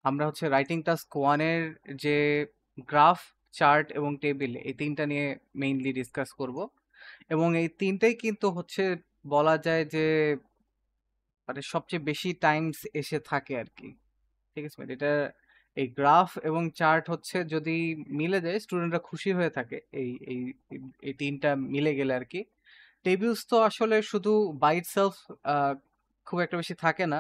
আমরা হচ্ছে writing task 1 এর যে গ্রাফ, চার্ট এবং টেবিল এই ৩ টা নিয়ে মেইনলি ডিসকাস করব। এবং এই ৩ টাই কিন্তু হচ্ছে বলা যায় যে মানে সবচেয়ে বেশি টাইমস এসে থাকে আরকি। ঠিক আছে? মানে এটা এই গ্রাফ এবং চার্ট হচ্ছে যদি মিলে যায় স্টুডেন্টরা খুশি হয়ে থাকে এই ৩ টা মিলে গেলে আরকি। টেবিলস তো আসলে শুধু বাই ইটসেলফ আ খুব একটা বেশি থাকে না।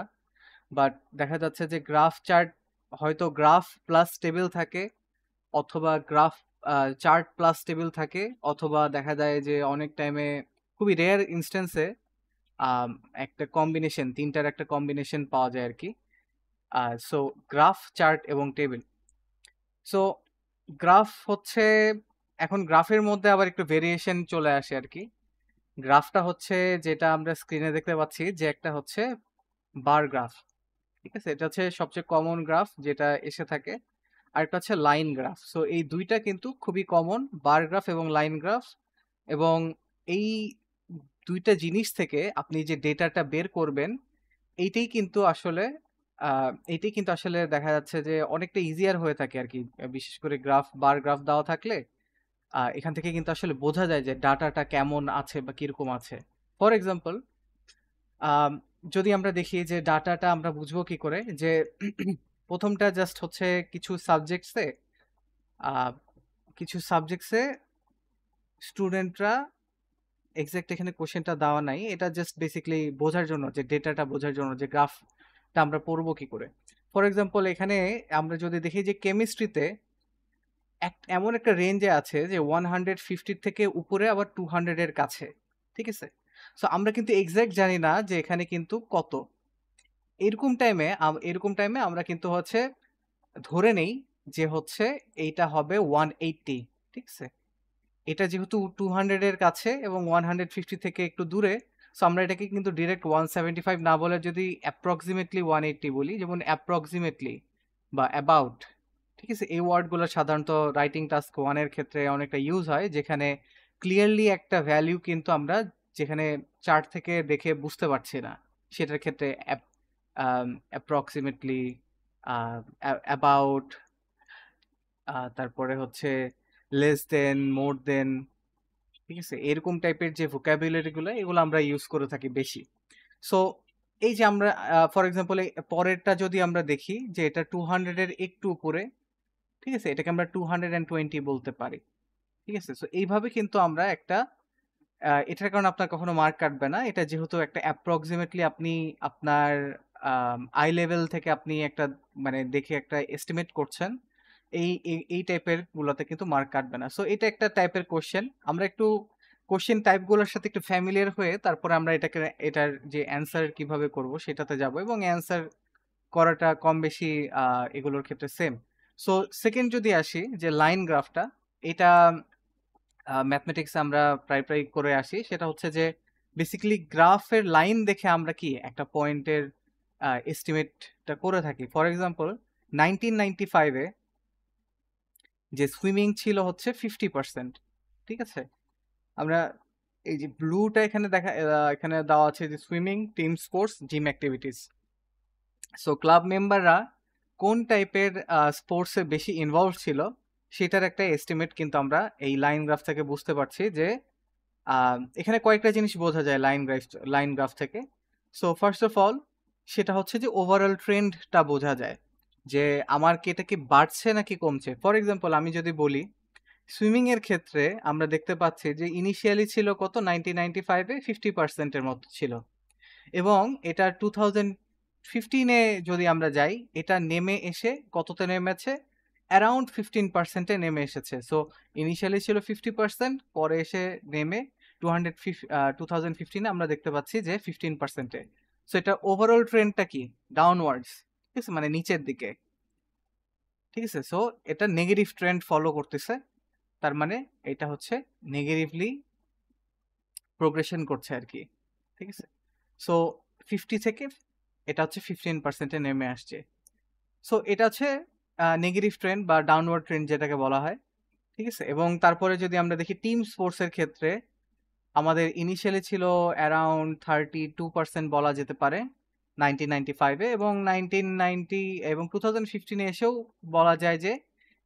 বাট দেখা যাচ্ছে যে গ্রাফ চার্ট হয়তো গ্রাফ প্লাস টেবিল থাকে অথবা গ্রাফ চার্ট প্লাস টেবিল থাকে অথবা দেখা যায় যে অনেক টাইমে খুবই রেয়ার ইনস্ট্যান্সে আম একটা কম্বিনেশন ৩ টার একটা কম্বিনেশন পাওয়া যায় আরকি। সো গ্রাফ, চার্ট এবং টেবিল। সো গ্রাফ হচ্ছে এখন গ্রাফের মধ্যে আবার একটু ভেরিয়েশন চলে আসে আরকি। গ্রাফটা হচ্ছে যেটা আমরা স্ক্রিনে দেখতে পাচ্ছি যে একটা হচ্ছে বার গ্রাফ। ঠিক আছে? এটা হচ্ছে সবচেয়ে কমন গ্রাফ যেটা এসে থাকে। আরেকটা হচ্ছে লাইন গ্রাফ। সো এই ২ টা কিন্তু খুবই কমন বার গ্রাফ এবং লাইন গ্রাফ এবং এই ২ টা জিনিস থেকে আপনি যে ডেটাটা বের করবেন এইটাই কিন্তু আসলে আ এইটাই কিন্তু আসলে দেখা যাচ্ছে যে অনেকটা ইজিয়ার হয়ে থাকে আরকি। বিশেষ করে গ্রাফ, বার গ্রাফ দেওয়া থাকলে এখান থেকে কিন্তু আসলে বোঝা যায় যে ডাটাটা কেমন আছে বা কিরকম আছে। ফর এক্সাম্পল আম যদি আমরা দেখি যে ডাটাটা আমরা বুঝবো কি করে? যে ১ম টা জাস্ট হচ্ছে কিছু সাবজেক্টসে আ কিছু সাবজেক্টসে স্টুডেন্টরা এক্সাক্ট এখানে কোয়েশ্চেনটা দেওয়া নাই। এটা জাস্ট বেসিক্যালি বোঝার জন্য যে ডেটাটা বোঝার জন্য যে গ্রাফটা আমরা পড়বো কি করে? ফর এক্সাম্পল এখানে আমরা যদি দেখি যে কেমিস্ট্রিতে এমন একটা রেঞ্জে আছে যে 150 থেকে উপরে আবার 200 এর কাছে। ঠিক আছে? সো আমরা কিন্তু এক্সাক্ট জানি না যে এখানে কিন্তু কত। এরকম টাইমে আমরা কিন্তু হচ্ছে ধরে নেই যে হচ্ছে এইটা হবে 180 ঠিক আছে? এটা যেহেতু 200 এর কাছে এবং 150 থেকে একটু দূরে, সো আমরা এটাকে কিন্তু ডিরেক্ট 175 না বলে যদি অ্যাপ্রক্সিমেটলি 180 বলি, যেমন অ্যাপ্রক্সিমেটলি বা অ্যাবাউট, ঠিক আছে? এই ওয়ার্ডগুলো সাধারণত রাইটিং টাস্ক 1 এর ক্ষেত্রে অনেকটা ইউজ হয়, যেখানে ক্লিয়ারলি একটা ভ্যালু কিন্তু আমরা যেখানে চার্ট থেকে দেখে বুঝতে পারছি না। সেটার ক্ষেত্রে অ্যাপ্রক্সিমেটলি, অ্যাবাউট, তারপরে হচ্ছে লেস দেন, মোর দেন, ঠিক আছে? এরকম টাইপের যে vocabulary গুলো এগুলো আমরা ইউজ করে থাকি বেশি। সো এই যে আমরা ফর এক্সাম্পল পরেরটা যদি আমরা দেখি যে এটা 200 এর একটু উপরে, ঠিক আছে? এটাকে আমরা 220 বলতে পারি। ঠিক আছে? সো এইভাবে কিন্তু আমরা একটা এটার কারণে আপনার কখনো মার্ক কাটবে না। এটা যেহেতু একটা approximately আপনি আপনার আই লেভেল থেকে আপনি একটা মানে দেখে একটা এস্টিমেট করছেন। এই টাইপের গুলোতে কিন্তু মার্ক কাটবে না। সো এটা একটা টাইপের কোয়েশ্চেন। আমরা একটু কোয়েশ্চেন টাইপ গুলোর সাথে একটু ফ্যামিলিয়ার হয়ে তারপরে আমরা এটার যে অ্যান্সার কিভাবে করব সেটাতে যাব এবং অ্যান্সার করাটা কম বেশি আ এগুলোর ক্ষেত্রে সেম। সো 2nd যদি আসি যে লাইন গ্রাফটা, এটা ম্যাথমেটিক্সে আমরা প্রায় করে আসি। সেটা হচ্ছে যে বেসিক্যালি গ্রাফের লাইন দেখে আমরা কি একটা পয়েন্টের এস্টিমেটটা করে থাকি। ফর এক্সাম্পল 1995 এ যে সুইমিং ছিল হচ্ছে 50%, ঠিক আছে? আমরা এই যে ব্লুটা এখানে দেওয়া আছে যে swimming, team sports, gym activities. So club মেম্বাররা কোন টাইপের স্পোর্টসে বেশি ইনভলভড ছিল সেটার একটা এস্টিমেট কিন্তু আমরা এই লাইন গ্রাফ থেকে বুঝতে পারছি যে এখানে কয়েকটা জিনিস বোঝা যায় লাইন গ্রাফ থেকে। সো ফার্স্ট অফ অল সেটা হচ্ছে যে ওভারঅল ট্রেন্ডটা বোঝা যায় যে আমার কি এটা কি বাড়ছে নাকি কমছে। ফর এক্সাম্পল আমি যদি বলি সুইমিং এর ক্ষেত্রে আমরা দেখতে পাচ্ছি যে ইনিশিয়ালি ছিল কত 1995 এ 50% এর মতো ছিল এবং এটা 2015 এ যদি আমরা যাই এটা নেমে এসে কততে নেমেছে অ্যারাউন্ড 15% এ নেমে এসেছে। সো ইনিশিয়ালি ছিল 50%, পরে এসে নেমে 2015 এ আমরা দেখতে পাচ্ছি যে 15% এ। সো এটা ওভারঅল ট্রেন্ডটা কি ডাউনওয়ার্ডস, ঠিক আছে? মানে নিচের দিকে, ঠিক আছে? সো এটা নেগেটিভ ট্রেন্ড ফলো করতেছে। তার মানে এটা হচ্ছে নেগেটিভলি প্রোগ্রেশন করছে আরকি। ঠিক আছে? সো 50 থেকে এটা হচ্ছে 15% এ নেমে আসছে। সো এটা হচ্ছে নেগেটিভ ট্রেন্ড বা ডাউনওয়ার্ড ট্রেন্ড যেটাকে বলা হয়। ঠিক আছে? এবং তারপরে যদি আমরা দেখি টিম স্পোর্টস এর ক্ষেত্রে আমাদের ইনিশিয়ালি ছিল অ্যারাউন্ড 32% বলা যেতে পারে 1995 এ এবং 1990 এবং 2015 এ এসেও বলা যায় যে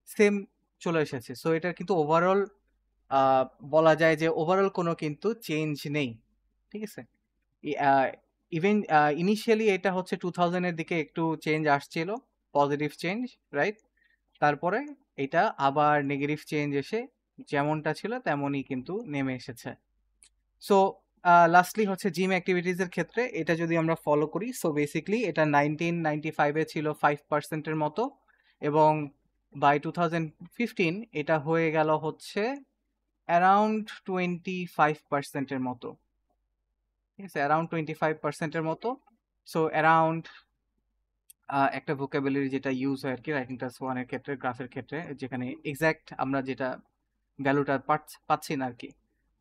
সেম চলে এসেছে। সো এটার কিন্তু ওভারঅল আ বলা যায় যে ওভারঅল কোনো কিন্তু চেঞ্জ নেই। ঠিক আছে? ই আ ইভেন ইনিশিয়ালি এটা হচ্ছে 2000 এর দিকে একটু চেঞ্জ আসছিল। Positive change, right? তারপরে এটা আবার নেগেটিভ চেঞ্জ এসে যেমনটা ছিল তেমনই কিন্তু নেমে এসেছে। সো লাস্টলি হচ্ছে জিম অ্যাক্টিভিটিজ এর ক্ষেত্রে এটা যদি আমরা ফলো করি, সো বেসিক্যালি এটা 1995 এ ছিল 5% এর মতো এবং বাই 2015 এটা হয়ে গেল হচ্ছে অ্যারাউন্ড 25% এর মতো। ঠিক আছে? অ্যারাউন্ড 25% এর মতো। সো অ্যারাউন্ড একটা vocabulary যেটা ইউজ হয় আরকি রাইটিং টাস্ক 1 এর ক্ষেত্রে, গ্রাফের ক্ষেত্রে যেখানে এক্সাক্ট আমরা যেটা ভ্যালুটা পাচ্ছি না আরকি।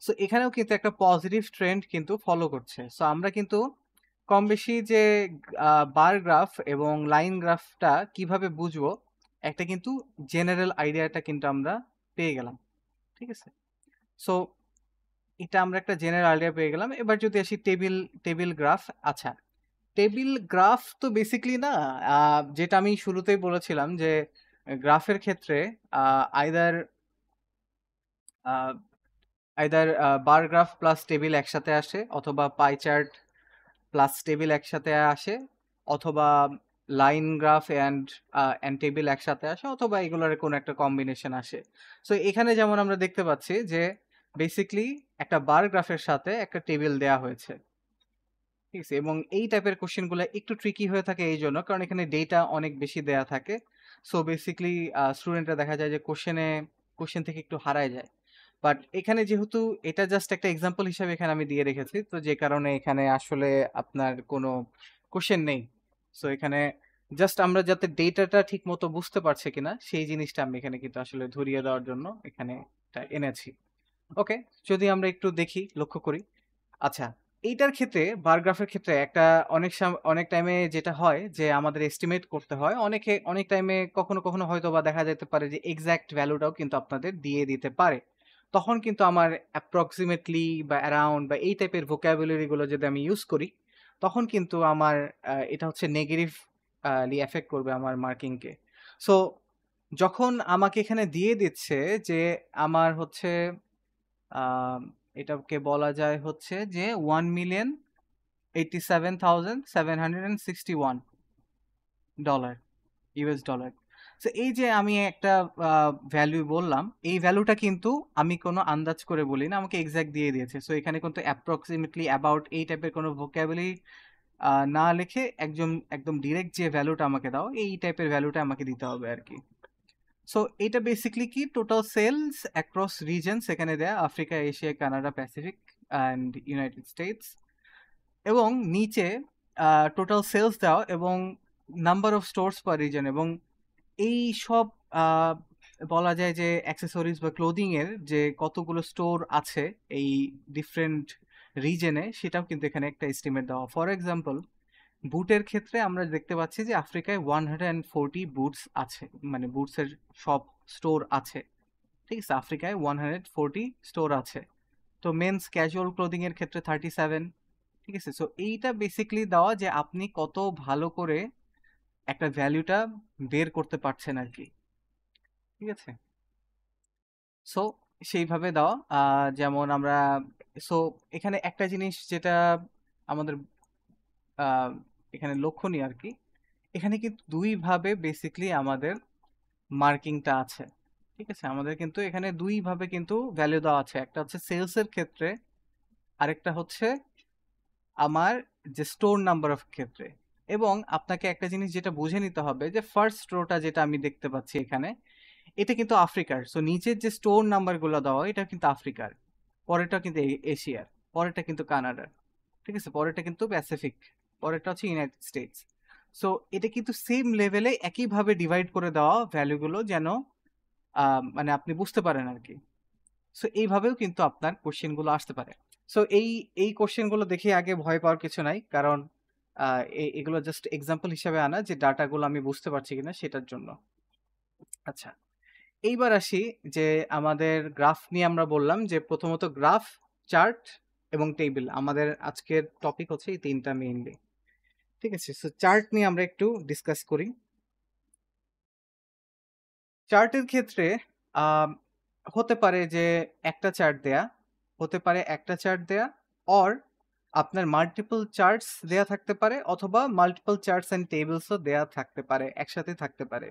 সো এখানেও কিন্তু একটা পজিটিভ ট্রেন্ড কিন্তু ফলো করছে। সো আমরা কিন্তু কম বেশি যে বার গ্রাফ এবং লাইন গ্রাফটা কিভাবে বুঝবো, একটা কিন্তু জেনারেল আইডিয়াটা কিন্তু আমরা পেয়ে গেলাম। ঠিক আছে? সো এটা আমরা একটা জেনারেল আইডিয়া পেয়ে গেলাম। এবার যদি আসি টেবিল গ্রাফ। আচ্ছা, টেবিল গ্রাফ তো বেসিক্যালি না যেটা আমি শুরুতেই বলেছিলাম যে গ্রাফের ক্ষেত্রে uh either uh either bar graph plus table একসাথে আসে অথবা পাই চার্ট প্লাস টেবিল একসাথে আসে অথবা লাইন গ্রাফ অ্যান্ড টেবিল একসাথে আসে অথবা এগুলোর কোনো একটা কম্বিনেশন আসে। সো এখানে যেমন আমরা দেখতে পাচ্ছি যে বেসিক্যালি একটা বার গ্রাফের সাথে একটা টেবিল দেয়া হয়েছে। ঠিক আছে? এবং এই টাইপের কোয়েশ্চেন গুলা একটু ট্রিকি হয়ে থাকে এইজন্য কারণ এখানে ডেটা অনেক বেশি দেয়া থাকে। সো বেসিক্যালি স্টুডেন্টরা দেখা যায় যে কোয়েশ্চেন থেকে একটু হারায় যায়। বাট এখানে যেহেতু এটা জাস্ট একটা এক্সাম্পল হিসেবে এখানে আমি দিয়ে রেখেছি। তো যে কারণে এখানে আসলে আপনার কোনো কোয়েশ্চেন নেই। সো এখানে জাস্ট আমরা যাতে ডেটাটা ঠিকমতো বুঝতে পারছি কিনা সেই জিনিসটা আমি এখানে কিন্তু আসলে ধরিয়ে দেওয়ার জন্য এখানে এটা এনেছি। ওকে, যদি আমরা একটু দেখি, লক্ষ্য করি। আচ্ছা, এইটার ক্ষেত্রে বার গ্রাফের ক্ষেত্রে একটা অনেক টাইমে যেটা হয় যে আমাদের এস্টিমেট করতে হয়। অনেক টাইমে কখনো হয়তোবা দেখা যেতে পারে যে এক্সাক্ট ভ্যালুটাও কিন্তু আপনাদের দিয়ে দিতে পারে। তখন কিন্তু আমার অ্যাপ্রক্সিমেটলি বা অ্যারাউন্ড বা এই টাইপের vocabulary গুলো যদি আমি ইউজ করি, তখন কিন্তু আমার এটা হচ্ছে নেগেটিভলি এফেক্ট করবে আমার মার্কিংকে। সো যখন আমাকে এখানে দিয়ে দিচ্ছে যে আমার হচ্ছে আম এটাকে বলা যায় হচ্ছে যে $1,87,761 ইউএস ডলার। সো এই যে আমি একটা ভ্যালু বললাম, এই ভ্যালুটা কিন্তু আমি কোনো আন্দাজ করে বলি না, আমাকে এক্সাক্ট দিয়ে দিয়েছে। সো এখানে কিন্তু অ্যাপ্রক্সিমেটলি অ্যাবাউট এই টাইপের কোনো vocabulary না লিখে একদম ডিরেক্ট যে ভ্যালুটা আমাকে দাও, এই টাইপের ভ্যালুটা আমাকে দিতে হবে আরকি। সো এটা বেসিক্যালি কি টোটাল সেলস অ্যাক্রস রিজনস এখানে দেয়া Africa, Asia, Canada, Pacific and United states এবং নিচে টোটাল সেলস দেওয়া এবং number of stores per reason এবং এই সব আহ, বলা যায় যে অ্যাক্সেসরিজ বা ক্লোদিং এর যে কতগুলো স্টোর আছে এই ডিফারেন্ট রিজনে সেটাও কিন্তু এখানে একটা এস্টিমেট দেওয়া। ফর এক্সাম্পল, বুটের ক্ষেত্রে আমরা দেখতে পাচ্ছি যে আফ্রিকায় 140 বুটস আছে, মানে বুটসের সব স্টোর আছে। ঠিক আছে? আফ্রিকায় 140 স্টোর আছে। তো মেন্স ক্যাজুয়াল ক্লোদিং এর ক্ষেত্রে 37। ঠিক আছে? সো এইটা বেসিক্যালি দেওয়া যে আপনি কত ভালো করে একটা ভ্যালুটা বের করতে পারছেন আর কি। ঠিক আছে? সো সেইভাবে দেওয়া যেমন আমরা সো এখানে একটা জিনিস যেটা আমাদের আহ, এখানে লক্ষণীয় আর কি, এখানে কিন্তু দুই ভাবে বেসিক্যালি আমাদের মার্কিংটা আছে। ঠিক আছে? আমাদের কিন্তু এখানে দুই ভাবে কিন্তু ভ্যালু দেওয়া আছে, একটা হচ্ছে সেলস এর ক্ষেত্রে, আরেকটা হচ্ছে আমার যে স্টোর নাম্বার অফ ক্ষেত্রে। এবং আপনাকে একটা জিনিস যেটা বুঝে নিতে হবে যে ফার্স্ট রোটা যেটা আমি দেখতে পাচ্ছি এখানে, এটা কিন্তু আফ্রিকার। সো নিচের যে স্টোর নাম্বারগুলো দেওয়া এটা কিন্তু আফ্রিকার, পরেরটা কিন্তু এশিয়ার, পরেরটা কিন্তু কানাডার। ঠিক আছে? পরেরটা কিন্তু প্যাসিফিক, পরেরটা হচ্ছে ইউনাইটেড স্টেটস। সো এটা কিন্তু সেম লেভেলে একইভাবে ডিভাইড করে দেওয়া ভ্যালুগুলো যেন মানে আপনি বুঝতে পারেন আর কি। সো এইভাবেও কিন্তু আপনার কোশ্চেনগুলো আসতে পারে। সো এই কোশ্চেনগুলো দেখে আগে ভয় পাওয়ার কিছু নাই, কারণ এগুলো জাস্ট এক্সাম্পল হিসাবে আনা যে ডাটাগুলো আমি বুঝতে পারছি কিনা সেটার জন্য। আচ্ছা, এইবার আসি যে আমাদের গ্রাফ নিয়ে আমরা বললাম যে প্রথমত গ্রাফ, চার্ট এবং টেবিল, আমাদের আজকের টপিক হচ্ছে এই তিনটা মেইনলি। ঠিক আছে? সো চার্ট নিয়ে আমরা একটু ডিসকাস করি। চার্টের ক্ষেত্রে আম হতে পারে যে একটা চার্ট দেয়া, হতে পারে একটা চার্ট দেয়া অর আপনার মাল্টিপল চার্টস দেয়া থাকতে পারে অথবা মাল্টিপল চার্টস অ্যান্ড টেবলসও দেয়া থাকতে পারে, একসাথে থাকতে পারে।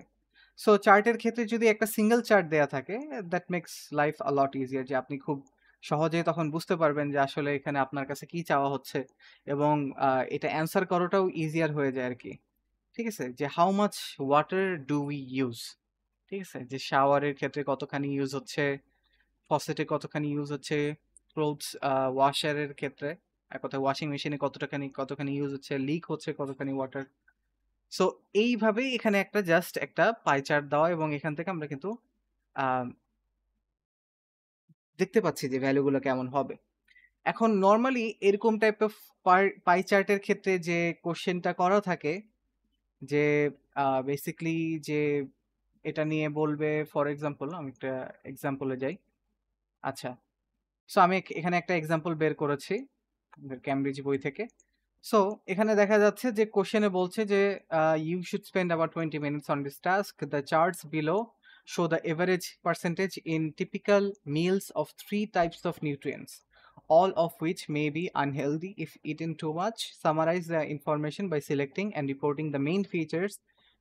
সো চার্টের ক্ষেত্রে যদি একটা সিঙ্গেল চার্ট দেয়া থাকে, that makes life a lot easier, যে আপনি খুব সহজেই তখন বুঝতে পারবেন যে আসলে এখানে আপনার কাছে কি চাওয়া হচ্ছে এবং এটা অ্যান্সার করাটাও ইজিয়ার হয়ে যায় আরকি। ঠিক আছে? যে how much water do we use? ঠিক আছে? যে শাওয়ারের ক্ষেত্রে কতখানি ইউজ হচ্ছে, ফসেটে কতখানি ইউজ হচ্ছে, ক্লোথস ওয়াশারের ক্ষেত্রে, এক কথায় ওয়াশিং মেশিনে কতখানি ইউজ হচ্ছে, লিক হচ্ছে কতখানি ওয়াটার। সো এইভাবেই এখানে একটা জাস্ট একটা পাই চার্ট দেওয়া এবং এখান থেকে আমরা কিন্তু আম দেখতে পাচ্ছি যে ভ্যালু গুলো কেমন হবে। এখন নরমালি এরকম টাইপ অফ পাই চার্টের ক্ষেত্রে যে কোয়েশ্চেনটা করা থাকে যে বেসিক্যালি যে এটা নিয়ে বলবে, ফর এক্সাম্পল আমি একটা এক্সাম্পলে যাই। আচ্ছা, সো আমি এখানে একটা এক্সাম্পল বের করেছি ক্যামব্রিজ বই থেকে। সো এখানে দেখা যাচ্ছে যে কোশ্চেনে বলছে যে you should spend about 20 minutes on this task. The charts below show the average percentage in typical meals of three types of nutrients, all of which may be unhealthy if eaten too much. Summarize the information by selecting and reporting the main features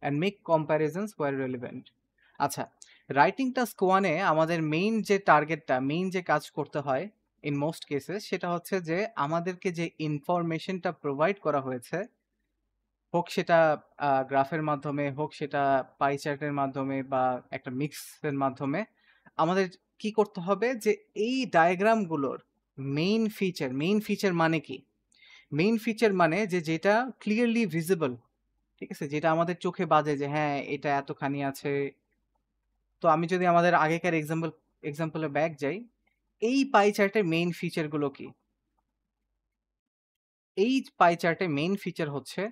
and make comparisons where relevant. আচ্ছা, writing task ওয়ানে আমাদের main যে কাজ করতে হয় in most cases, সেটা হচ্ছে যে আমাদেরকে যে ইনফরমেশনটা প্রোভাইড করা হয়েছে, হোক সেটা গ্রাফের মাধ্যমে, হোক সেটা পাই চার্টের মাধ্যমে বা একটা মিক্সের মাধ্যমে, আমাদের কি করতে হবে যে এই ডায়াগ্রামগুলোর মেইন ফিচার মানে কি? মেইন ফিচার মানে যে যেটা ক্লিয়ারলি ভিজিবল, ঠিক আছে? যেটা আমাদের চোখে বাজে যে হ্যাঁ, এটা এতখানি আছে। তো আমি যদি আমাদের আগেকার এক্সাম্পলে ব্যাক যাই, এই পাই চার্টের মেইন ফিচার গুলো কি? এই পাই চার্টের মেইন ফিচার হচ্ছে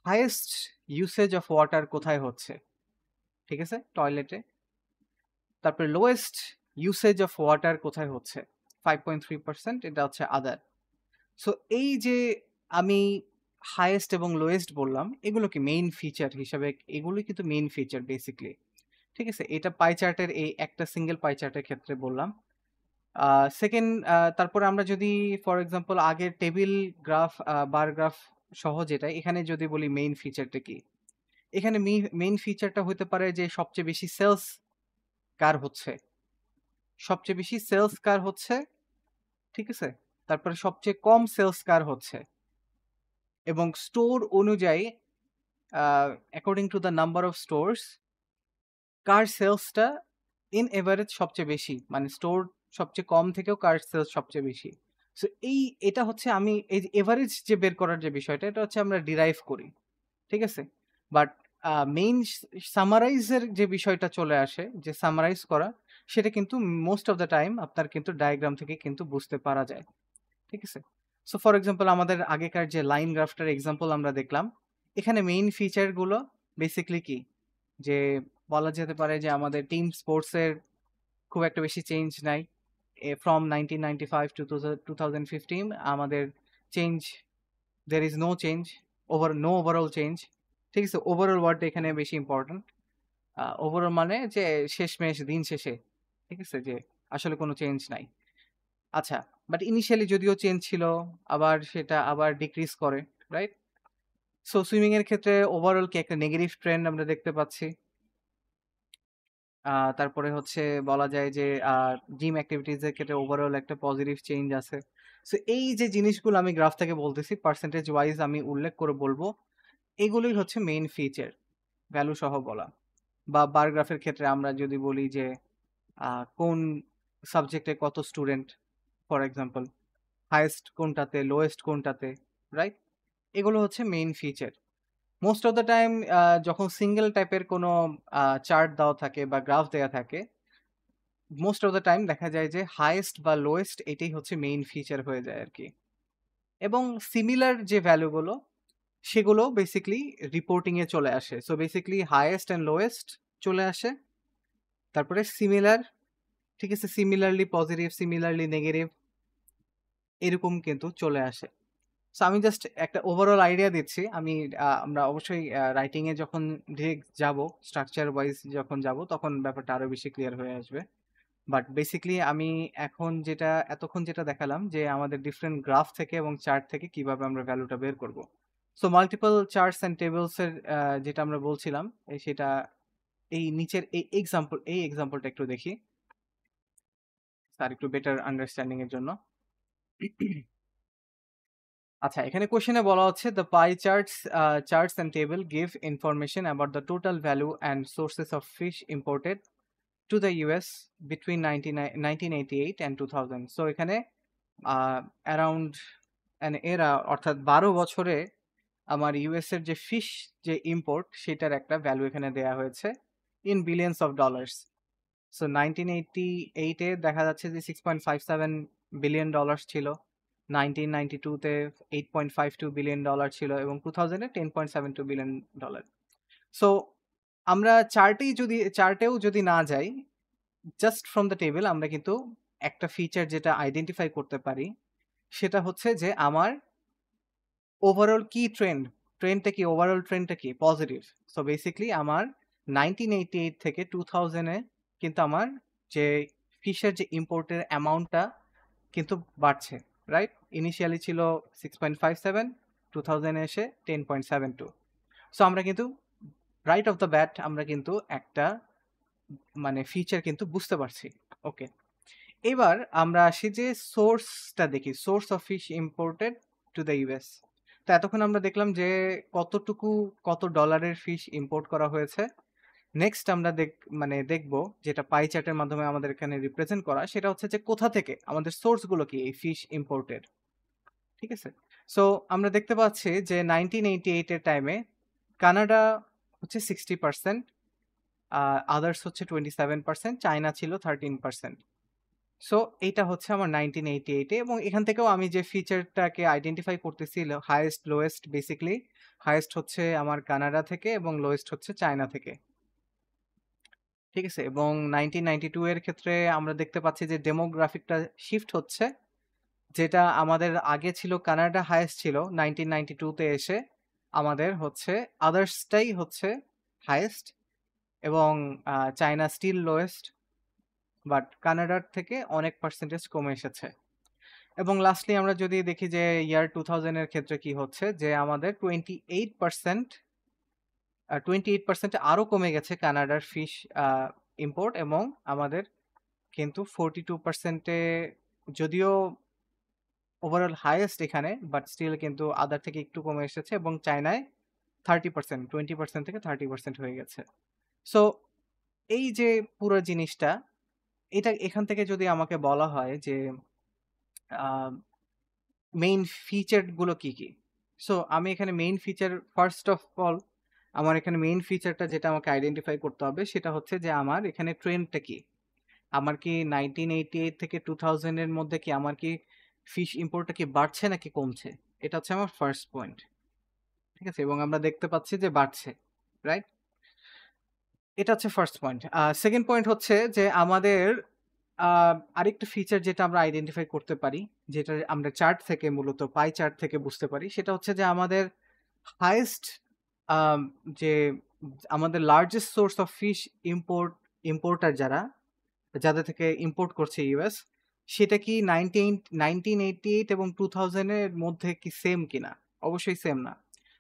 হাইয়েস্ট ইউসেজ অফ ওয়াটার কোথায় হচ্ছে, ঠিক আছে? টয়লেটে। তারপরে লোয়েস্ট ইউসেজ অফ ওয়াটার কোথায় হচ্ছে? 5.3%, এটা হচ্ছে আদার। সো এই যে আমি হাইয়েস্ট এবং লোয়েস্ট বললাম, এগুলো কি মেইন ফিচার হিসাবে, এগুলোই কিন্তু মেইন ফিচার বেসিক্যালি। ঠিক আছে? এটা পাই চার্টের এই একটা সিঙ্গেল পাই চার্টের ক্ষেত্রে বললাম। সেকেন্ড, তারপরে আমরা যদি ফর এক্সাম্পল আগের টেবিল গ্রাফ, বার গ্রাফ সহ যেটা, এখানে যদি বলি মেইন ফিচারটা কি? এখানে মেইন ফিচারটা হতে পারে যে সবচেয়ে বেশি সেলস কার হচ্ছে, সবচেয়ে বেশি সেলস কার হচ্ছে, ঠিক আছে? তারপরে সবচেয়ে কম সেলস কার হচ্ছে এবং স্টোর অনুযায়ী according to the number of stores কার সেলসটা ইন এভারেজ সবচেয়ে বেশি, মানে স্টোর সবচেয়ে কম থেকেও কার সেলস সবচেয়ে বেশি। সো এটা হচ্ছে আমি এই যে এভারেজ যে বের করার যে বিষয়টা, এটা হচ্ছে আমরা ডিরাইভ করি, ঠিক আছে? বাট মেইন সামারাইজের যে বিষয়টা চলে আসে, যে সামারাইজ করা, সেটা কিন্তু মোস্ট অফ দ্য টাইম আপনার কিন্তু ডায়াগ্রাম থেকে কিন্তু বুঝতে পারা যায়, ঠিক আছে? সো ফর এক্সাম্পল আমাদের আগেকার যে লাইন গ্রাফটার এক্সাম্পল আমরা দেখলাম, এখানে মেইন ফিচারগুলো বেসিক্যালি কি? যে বলা যেতে পারে যে আমাদের টিম স্পোর্টসের খুব একটা বেশি চেঞ্জ নাই। ফ্রম 1995 টু 2015 আমাদের change, there is no change, no overall change, ঠিক আছে? ওভারঅল ওয়ার্ডটা এখানে বেশি ইম্পর্টেন্ট। ওভারঅল মানে যে শেষমেশ দিন শেষে, ঠিক আছে? যে আসলে কোনো চেঞ্জ নাই। আচ্ছা, বাট ইনিশিয়ালি যদিও চেঞ্জ ছিল, আবার সেটা আবার ডিক্রিজ করে, রাইট? সো সুইমিং এর ক্ষেত্রে ওভারঅল কি একটা নেগেটিভ ট্রেন্ড আমরা দেখতে পাচ্ছি। তারপরে হচ্ছে বলা যায় যে জিম অ্যাক্টিভিটিজ এর ক্ষেত্রে ওভারঅল একটা পজিটিভ চেঞ্জ আছে। সো এই যে জিনিসগুলো আমি গ্রাফ থেকে বলতেছি, পার্সেন্টেজ ওয়াইজ আমি উল্লেখ করে বলবো, এগুলোই হচ্ছে মেইন ফিচার, ভ্যালু সহ বলা। বা বার গ্রাফের ক্ষেত্রে আমরা যদি বলি যে কোন সাবজেক্টে কত স্টুডেন্ট, ফর এক্সাম্পল হাইয়েস্ট কোনটাতে, লোয়েস্ট কোনটাতে, রাইট? এগুলো হচ্ছে main feature. Most of the time যখন সিঙ্গেল টাইপের কোনো চার্ট দেওয়া থাকে বা গ্রাফ দেয়া থাকে, মোস্ট অফ দ্য টাইম দেখা যায় যে হাইয়েস্ট বা লোয়েস্ট এটাই হচ্ছে মেইন ফিচার হয়ে যায় আরকি। এবং সিমিলার যে ভ্যালুগুলো, সেগুলো বেসিক্যালি রিপোর্টিং এ চলে আসে। So basically highest and lowest চলে আসে। তারপরে সিমিলার, ঠিক আছে? সিমিলারলি পজিটিভ, সিমিলারলি নেগেটিভ, এরকম কিন্তু চলে আসে। সো আমি জাস্ট একটা ওভারঅল আইডিয়া দিচ্ছি। আমরা অবশ্যই রাইটিং এ যখন ডিরেক্ট যাব, স্ট্রাকচার ওয়াইজ যখন যাব, তখন ব্যাপারটা আরো বেশি ক্লিয়ার হয়ে আসবে। বাট বেসিক্যালি আমি এতক্ষণ যেটা দেখালাম যে আমাদের ডিফারেন্ট গ্রাফ থেকে এবং চার্ট থেকে কিভাবে আমরা ভ্যালুটা বের করব। So multiple charts and tables এর যেটা আমরা বলছিলাম, সেটা এই নিচের এই এক্সাম্পলটা একটু দেখি তার একটু বেটার আন্ডারস্ট্যান্ডিং এর জন্য। আচ্ছা, এখানে কোশ্চেনে বলা হচ্ছে the pie charts and table give information about the total value and sources of fish imported to the US between 1988 and 2000। So এখানে অ্যারাউন্ড অ্যান এরা, অর্থাৎ 12 বছরে আমার ইউএস এর যে ফিশ যে ইম্পোর্ট, সেটার একটা ভ্যালু এখানে দেয়া হয়েছে in billions of dollars. So 1988 এ দেখা যাচ্ছে যে $6.57 বিলিয়ন ছিল, 1992 তে $8.52 বিলিয়ন ছিল এবং 2000 এ $10.72 বিলিয়ন। সো আমরা চার্টেও যদি না যাই, জাস্ট ফ্রম দ্য টেবিল আমরা কিন্তু একটা ফিচার যেটা আইডেন্টিফাই করতে পারি, সেটা হচ্ছে যে আমার ওভারঅল কি ট্রেন্ডটা কি, ওভারঅল ট্রেন্ডটা কি পজিটিভ। সো বেসিক্যালি আমার 1988 থেকে 2000 এ কিন্তু আমার যে ফিশের যে ইম্পোর্টের অ্যামাউন্টটা কিন্তু বাড়ছে, রাইট? ইনিশিয়ালি ছিল 6.57, 2000 এ এসে 10.72। সো আমরা কিন্তু রাইট অফ দ্য ব্যাট আমরা কিন্তু একটা মানে ফিচার কিন্তু বুঝতে পারছি। ওকে, এবার আমরা আসি যে সোর্সটা দেখি, source of fish imported to the US. তো এতক্ষণ আমরা দেখলাম যে কত ডলারের ফিশ ইম্পোর্ট করা হয়েছে। নেক্সট আমরা দেখব, যেটা পাই চার্টের মাধ্যমে আমাদের এখানে রিপ্রেজেন্ট করা, সেটা হচ্ছে যে কোথা থেকে আমাদের সোর্সগুলো কি এই ফিশ ইম্পোর্টেড। ঠিক আছে, সো আমরা দেখতে পাচ্ছি যে 1988 এর টাইমে কানাডা হচ্ছে 60%, আদার্স হচ্ছে 27%, চায়না ছিল 13%। সো এইটা হচ্ছে আমার 1988 এ, এবং এখান থেকেও আমি যে ফিচারটাকে আইডেন্টিফাই করতেছি, হাইয়েস্ট লোয়েস্ট, বেসিক্যালি হাইয়েস্ট হচ্ছে আমার কানাডা থেকে এবং লোয়েস্ট হচ্ছে চায়না থেকে। ঠিক আছে, এবং 1992 এর ক্ষেত্রে আমরা দেখতে পাচ্ছি যে ডেমোগ্রাফিকটা শিফট হচ্ছে, যেটা আমাদের আগে ছিল কানাডা হাইয়েস্ট ছিল, 1992 তে এসে আমাদের হচ্ছে আদার্সটাই হচ্ছে হাইয়েস্ট এবং চায়না স্টিল লোয়েস্ট, বাট কানাডার থেকে অনেক পার্সেন্টেজ কমে এসেছে। এবং লাস্টলি আমরা যদি দেখি যে ইয়ার 2000 এর ক্ষেত্রে কি হচ্ছে, যে আমাদের 28% আরো কমে গেছে কানাডার ফিশ ইম্পোর্ট, এবং আমাদের কিন্তু 42%-এ, যদিও ওভারঅল হাইয়েস্ট এখানে, বাট স্টিল কিন্তু আদার থেকে একটু কমে এসেছে, এবং চায়নায় 30%, 20% থেকে 30% হয়ে গেছে। সো এই যে পুরো জিনিসটা, এখান থেকে যদি আমাকে বলা হয় যে মেইন ফিচার গুলো কি কি, সো আমি এখানে main feature, first of all আমার এখানে মেইন ফিচারটা যেটা আমাকে আইডেন্টিফাই করতে হবে, সেটা হচ্ছে যে আমার এখানে ট্রেন্ডটা কি। আমার কি 1988 থেকে 2000 এর মধ্যে কি আমার কি ফিশ ইম্পোর্টটা কি বাড়ছে নাকি কমছে, এটা হচ্ছে আমার ফার্স্ট পয়েন্ট। ঠিক আছে, এবং আমরা দেখতে পাচ্ছি যে বাড়ছে, রাইট? এটা হচ্ছে ফার্স্ট পয়েন্ট। সেকেন্ড পয়েন্ট হচ্ছে যে আমাদের আরেকটা ফিচার যেটা আমরা আইডেন্টিফাই করতে পারি, যেটা আমরা চার্ট থেকে, মূলত পাই চার্ট থেকে বুঝতে পারি, সেটা হচ্ছে যে আমাদের হাইয়েস্ট যে আমাদের largest source of fish importer যাদের থেকে ইম্পোর্ট করছে ইউএস, সেটা কি 1988 এবং 2000 এর মধ্যে কি সেম কিনা? অবশ্যই সেম না।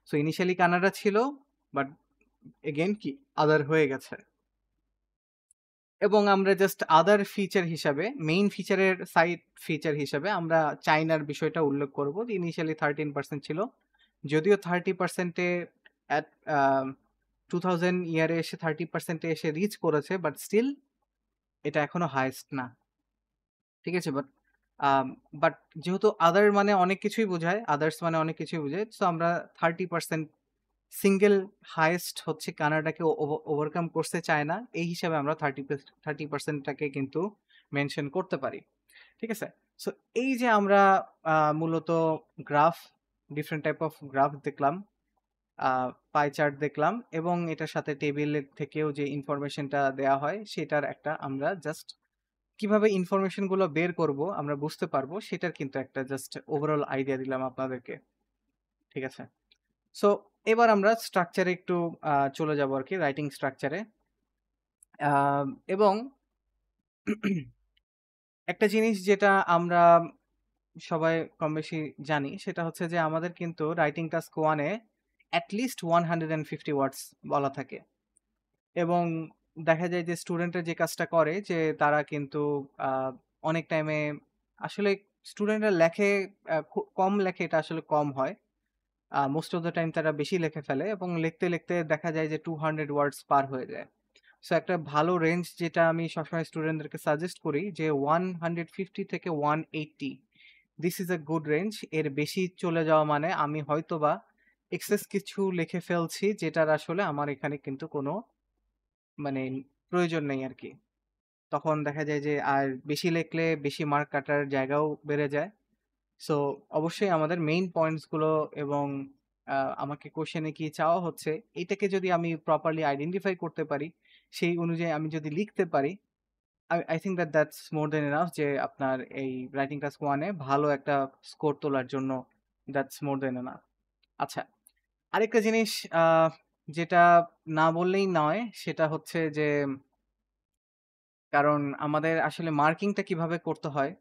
সো ইনিশিয়ালি কানাডা ছিল, বাট এগেন কি আদার হয়ে গেছে। এবং আমরা জাস্ট আদার ফিচার হিসাবে, মেইন সাইড ফিচার হিসাবে আমরা চায়নার বিষয়টা উল্লেখ করব, যে ইনিশিয়ালি 13% ছিল, যদিও 30%-এ অ্যাট 2000 ইয়ারে এসে 30%-এ এসে রিচ করেছে, বাট স্টিল এটা এখনো হাইয়েস্ট না। ঠিক আছে, বাট যেহেতু আদার মানে অনেক কিছুই বোঝায়, আদার্স মানে অনেক কিছুই বোঝায়, সো আমরা 30% সিঙ্গেল হাইয়েস্ট হচ্ছে কানাডাকে ওভারকাম করতে চায় না, এই হিসাবে আমরা 30%টাকে কিন্তু মেনশন করতে পারি। ঠিক আছে, সো এই যে আমরা মূলত graph, different type of graph দেখলাম, পাই চার্ট দেখলাম, এবং এটার সাথে টেবিলের থেকেও যে ইনফরমেশনটা দেওয়া হয়, সেটার একটা আমরা জাস্ট কিভাবে ইনফরমেশন গুলো বের করব, আমরা বুঝতে পারবো, সেটার কিন্তু একটা জাস্ট ওভারঅল আইডিয়া দিলাম আপনাদেরকে। ঠিক আছে। সো এবার আমরা স্ট্রাকচারে একটু চলে যাব আরকি, রাইটিং স্ট্রাকচারে। এবং একটা জিনিস যেটা আমরা সবাই কমবেশি জানি, সেটা হচ্ছে যে আমাদের কিন্তু writing task 1 A at least 150 ওয়ার্ডস বলা থাকে। এবং দেখা যায় যে স্টুডেন্টরা যে কাজটা করে যে তারা কিন্তু আ অনেক টাইমে আসলে স্টুডেন্টরা লেখে, কম লেখে, এটা আসলে কম হয়। মোস্ট অফ দ্যা টাইম তারা বেশি লিখে ফেলে এবং লিখতে দেখা যায় যে 200 ওয়ার্ডস পার হয়ে যায়। সো একটা ভালো রেঞ্জ যেটা আমি সবসময় স্টুডেন্টদেরকে সাজেস্ট করি যে 150 থেকে 180, this is a good range. এর বেশি চলে যাওয়া মানে আমি হয়তোবা এক্সেস কিছু লিখে ফেলছি যেটার আসলে আমার এখানে কিন্তু কোনো মানে প্রয়োজন নেই আরকি। তখন দেখা যায় যে আর বেশি লিখলে বেশি মার্ক কাটার জায়গাও বেড়ে যায়। সো অবশ্যই আমাদের মেইন পয়েন্টস গুলো এবং আমাকে কোয়েশ্চেনে কি চাওয়া হচ্ছে, এটাকে যদি আমি প্রপারলি আইডেন্টিফাই করতে পারি, সেই অনুযায়ী আমি যদি লিখতে পারি, I think that that's more than enough যে আপনার এই রাইটিং টাস্ক 1 এ ভালো একটা স্কোর তোলার জন্য that's more than enough। আচ্ছা, আরেকটা জিনিস আ যেটা না বললেই নয়, সেটা হচ্ছে যে কারণ আমাদের আসলে মার্কিংটা কিভাবে করতে হয়,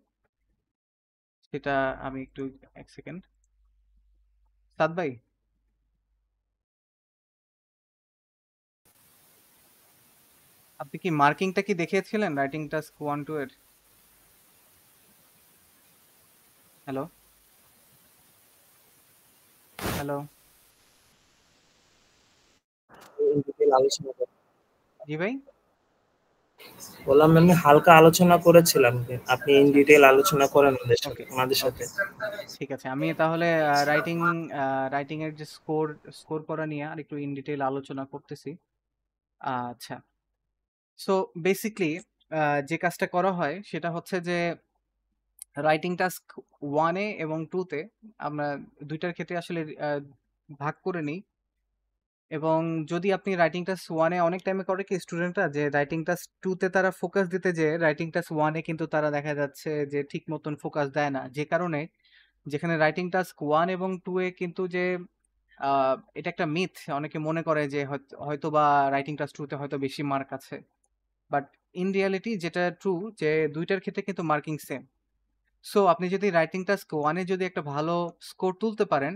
সেটা আমি একটু ১ সেকেন্ড। সাদ ভাই, আপনি কি মার্কিংটা কি দেখিয়েছিলেন রাইটিং টাস্ক 1-2 এর? হ্যালো? হ্যালো? in detail আলোচনা করেন। জি ভাই? বললাম আমি হালকা আলোচনা করেছিলাম। আপনি in আচ্ছা, detail আলোচনা করেন ওকে, আমাদের সাথে। ওকে। ঠিক আছে। আমি তাহলে রাইটিং রাইটিং এর যে স্কোর করা নিয়ে আরেকটু ইন ডিটেইল আলোচনা করতেছি। আচ্ছা। সো বেসিক্যালি যে কাজটা করা হয় সেটা হচ্ছে যে রাইটিং টাস্ক 1 এ এবং 2 তে আমরা ২ টার ক্ষেত্রে আসলে ভাগ করে নিই। এবং যদি আপনি রাইটিং টাস্ক 1 এ অনেক টাইমে করে কি স্টুডেন্টরা যে রাইটিং টাস্ক 2 তে তারা ফোকাস দিতে যেয়ে রাইটিং টাস্ক 1 এ কিন্তু তারা দেখা যাচ্ছে যে ঠিক মতন ফোকাস দেয় না। যে কারণে যেখানে রাইটিং টাস্ক 1 এবং 2 এ কিন্তু যে আ এটা একটা মিথ। অনেকে মনে করে যে হয়তোবা রাইটিং টাস্ক 2 তে হয়তো বেশি মার্ক আছে। বাট ইন রিয়ালিটি যেটা ট্রু যে ২ টার ক্ষেত্রে কিন্তু মার্কিং সেম। সো আপনি যদি রাইটিং টাস্ক 1 এ যদি একটা ভালো স্কোর তুলতে পারেন,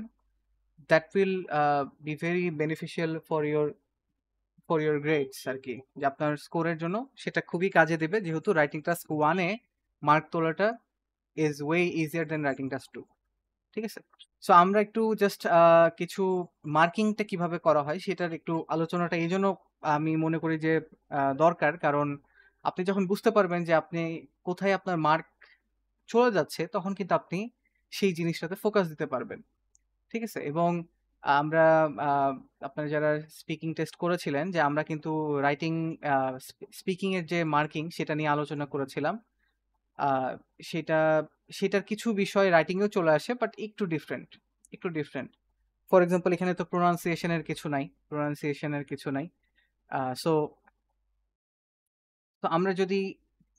that will be very beneficial for your grades আরকি। যে আপনার স্কোরের জন্য সেটা খুবই কাজে দেবে। যেহেতু রাইটিং টাস্ক 1 এ মার্ক তোলাটা is way easier than writing task 2। ঠিক আছে? সো আমরা একটু জাস্ট কিছু মার্কিংটা কিভাবে করা হয় সেটার একটু আলোচনাটা এইজন্য আমি মনে করি যে দরকার। কারণ আপনি যখন বুঝতে পারবেন যে আপনি কোথায় আপনার মার্ক চলে যাচ্ছে, তখন কিন্তু আপনি সেই জিনিসটাতে ফোকাস দিতে পারবেন। ঠিক আছে? এবং আমরা আ আপনারা যারা স্পিকিং টেস্ট করেছিলেন যে আমরা কিন্তু রাইটিং আ স্পিকিং এর যে মার্কিং সেটা নিয়ে আলোচনা করেছিলাম। আ সেটা সেটার কিছু বিষয় রাইটিং এও চলে আসে বাট একটু ডিফারেন্ট, একটু ডিফারেন্ট। ফর এক্সাম্পল এখানে তো প্রোনাউন্সিয়েশন এর কিছু নাই। প্রোনাউন্সিয়েশন এর কিছু নাই। আ সো তো আমরা যদি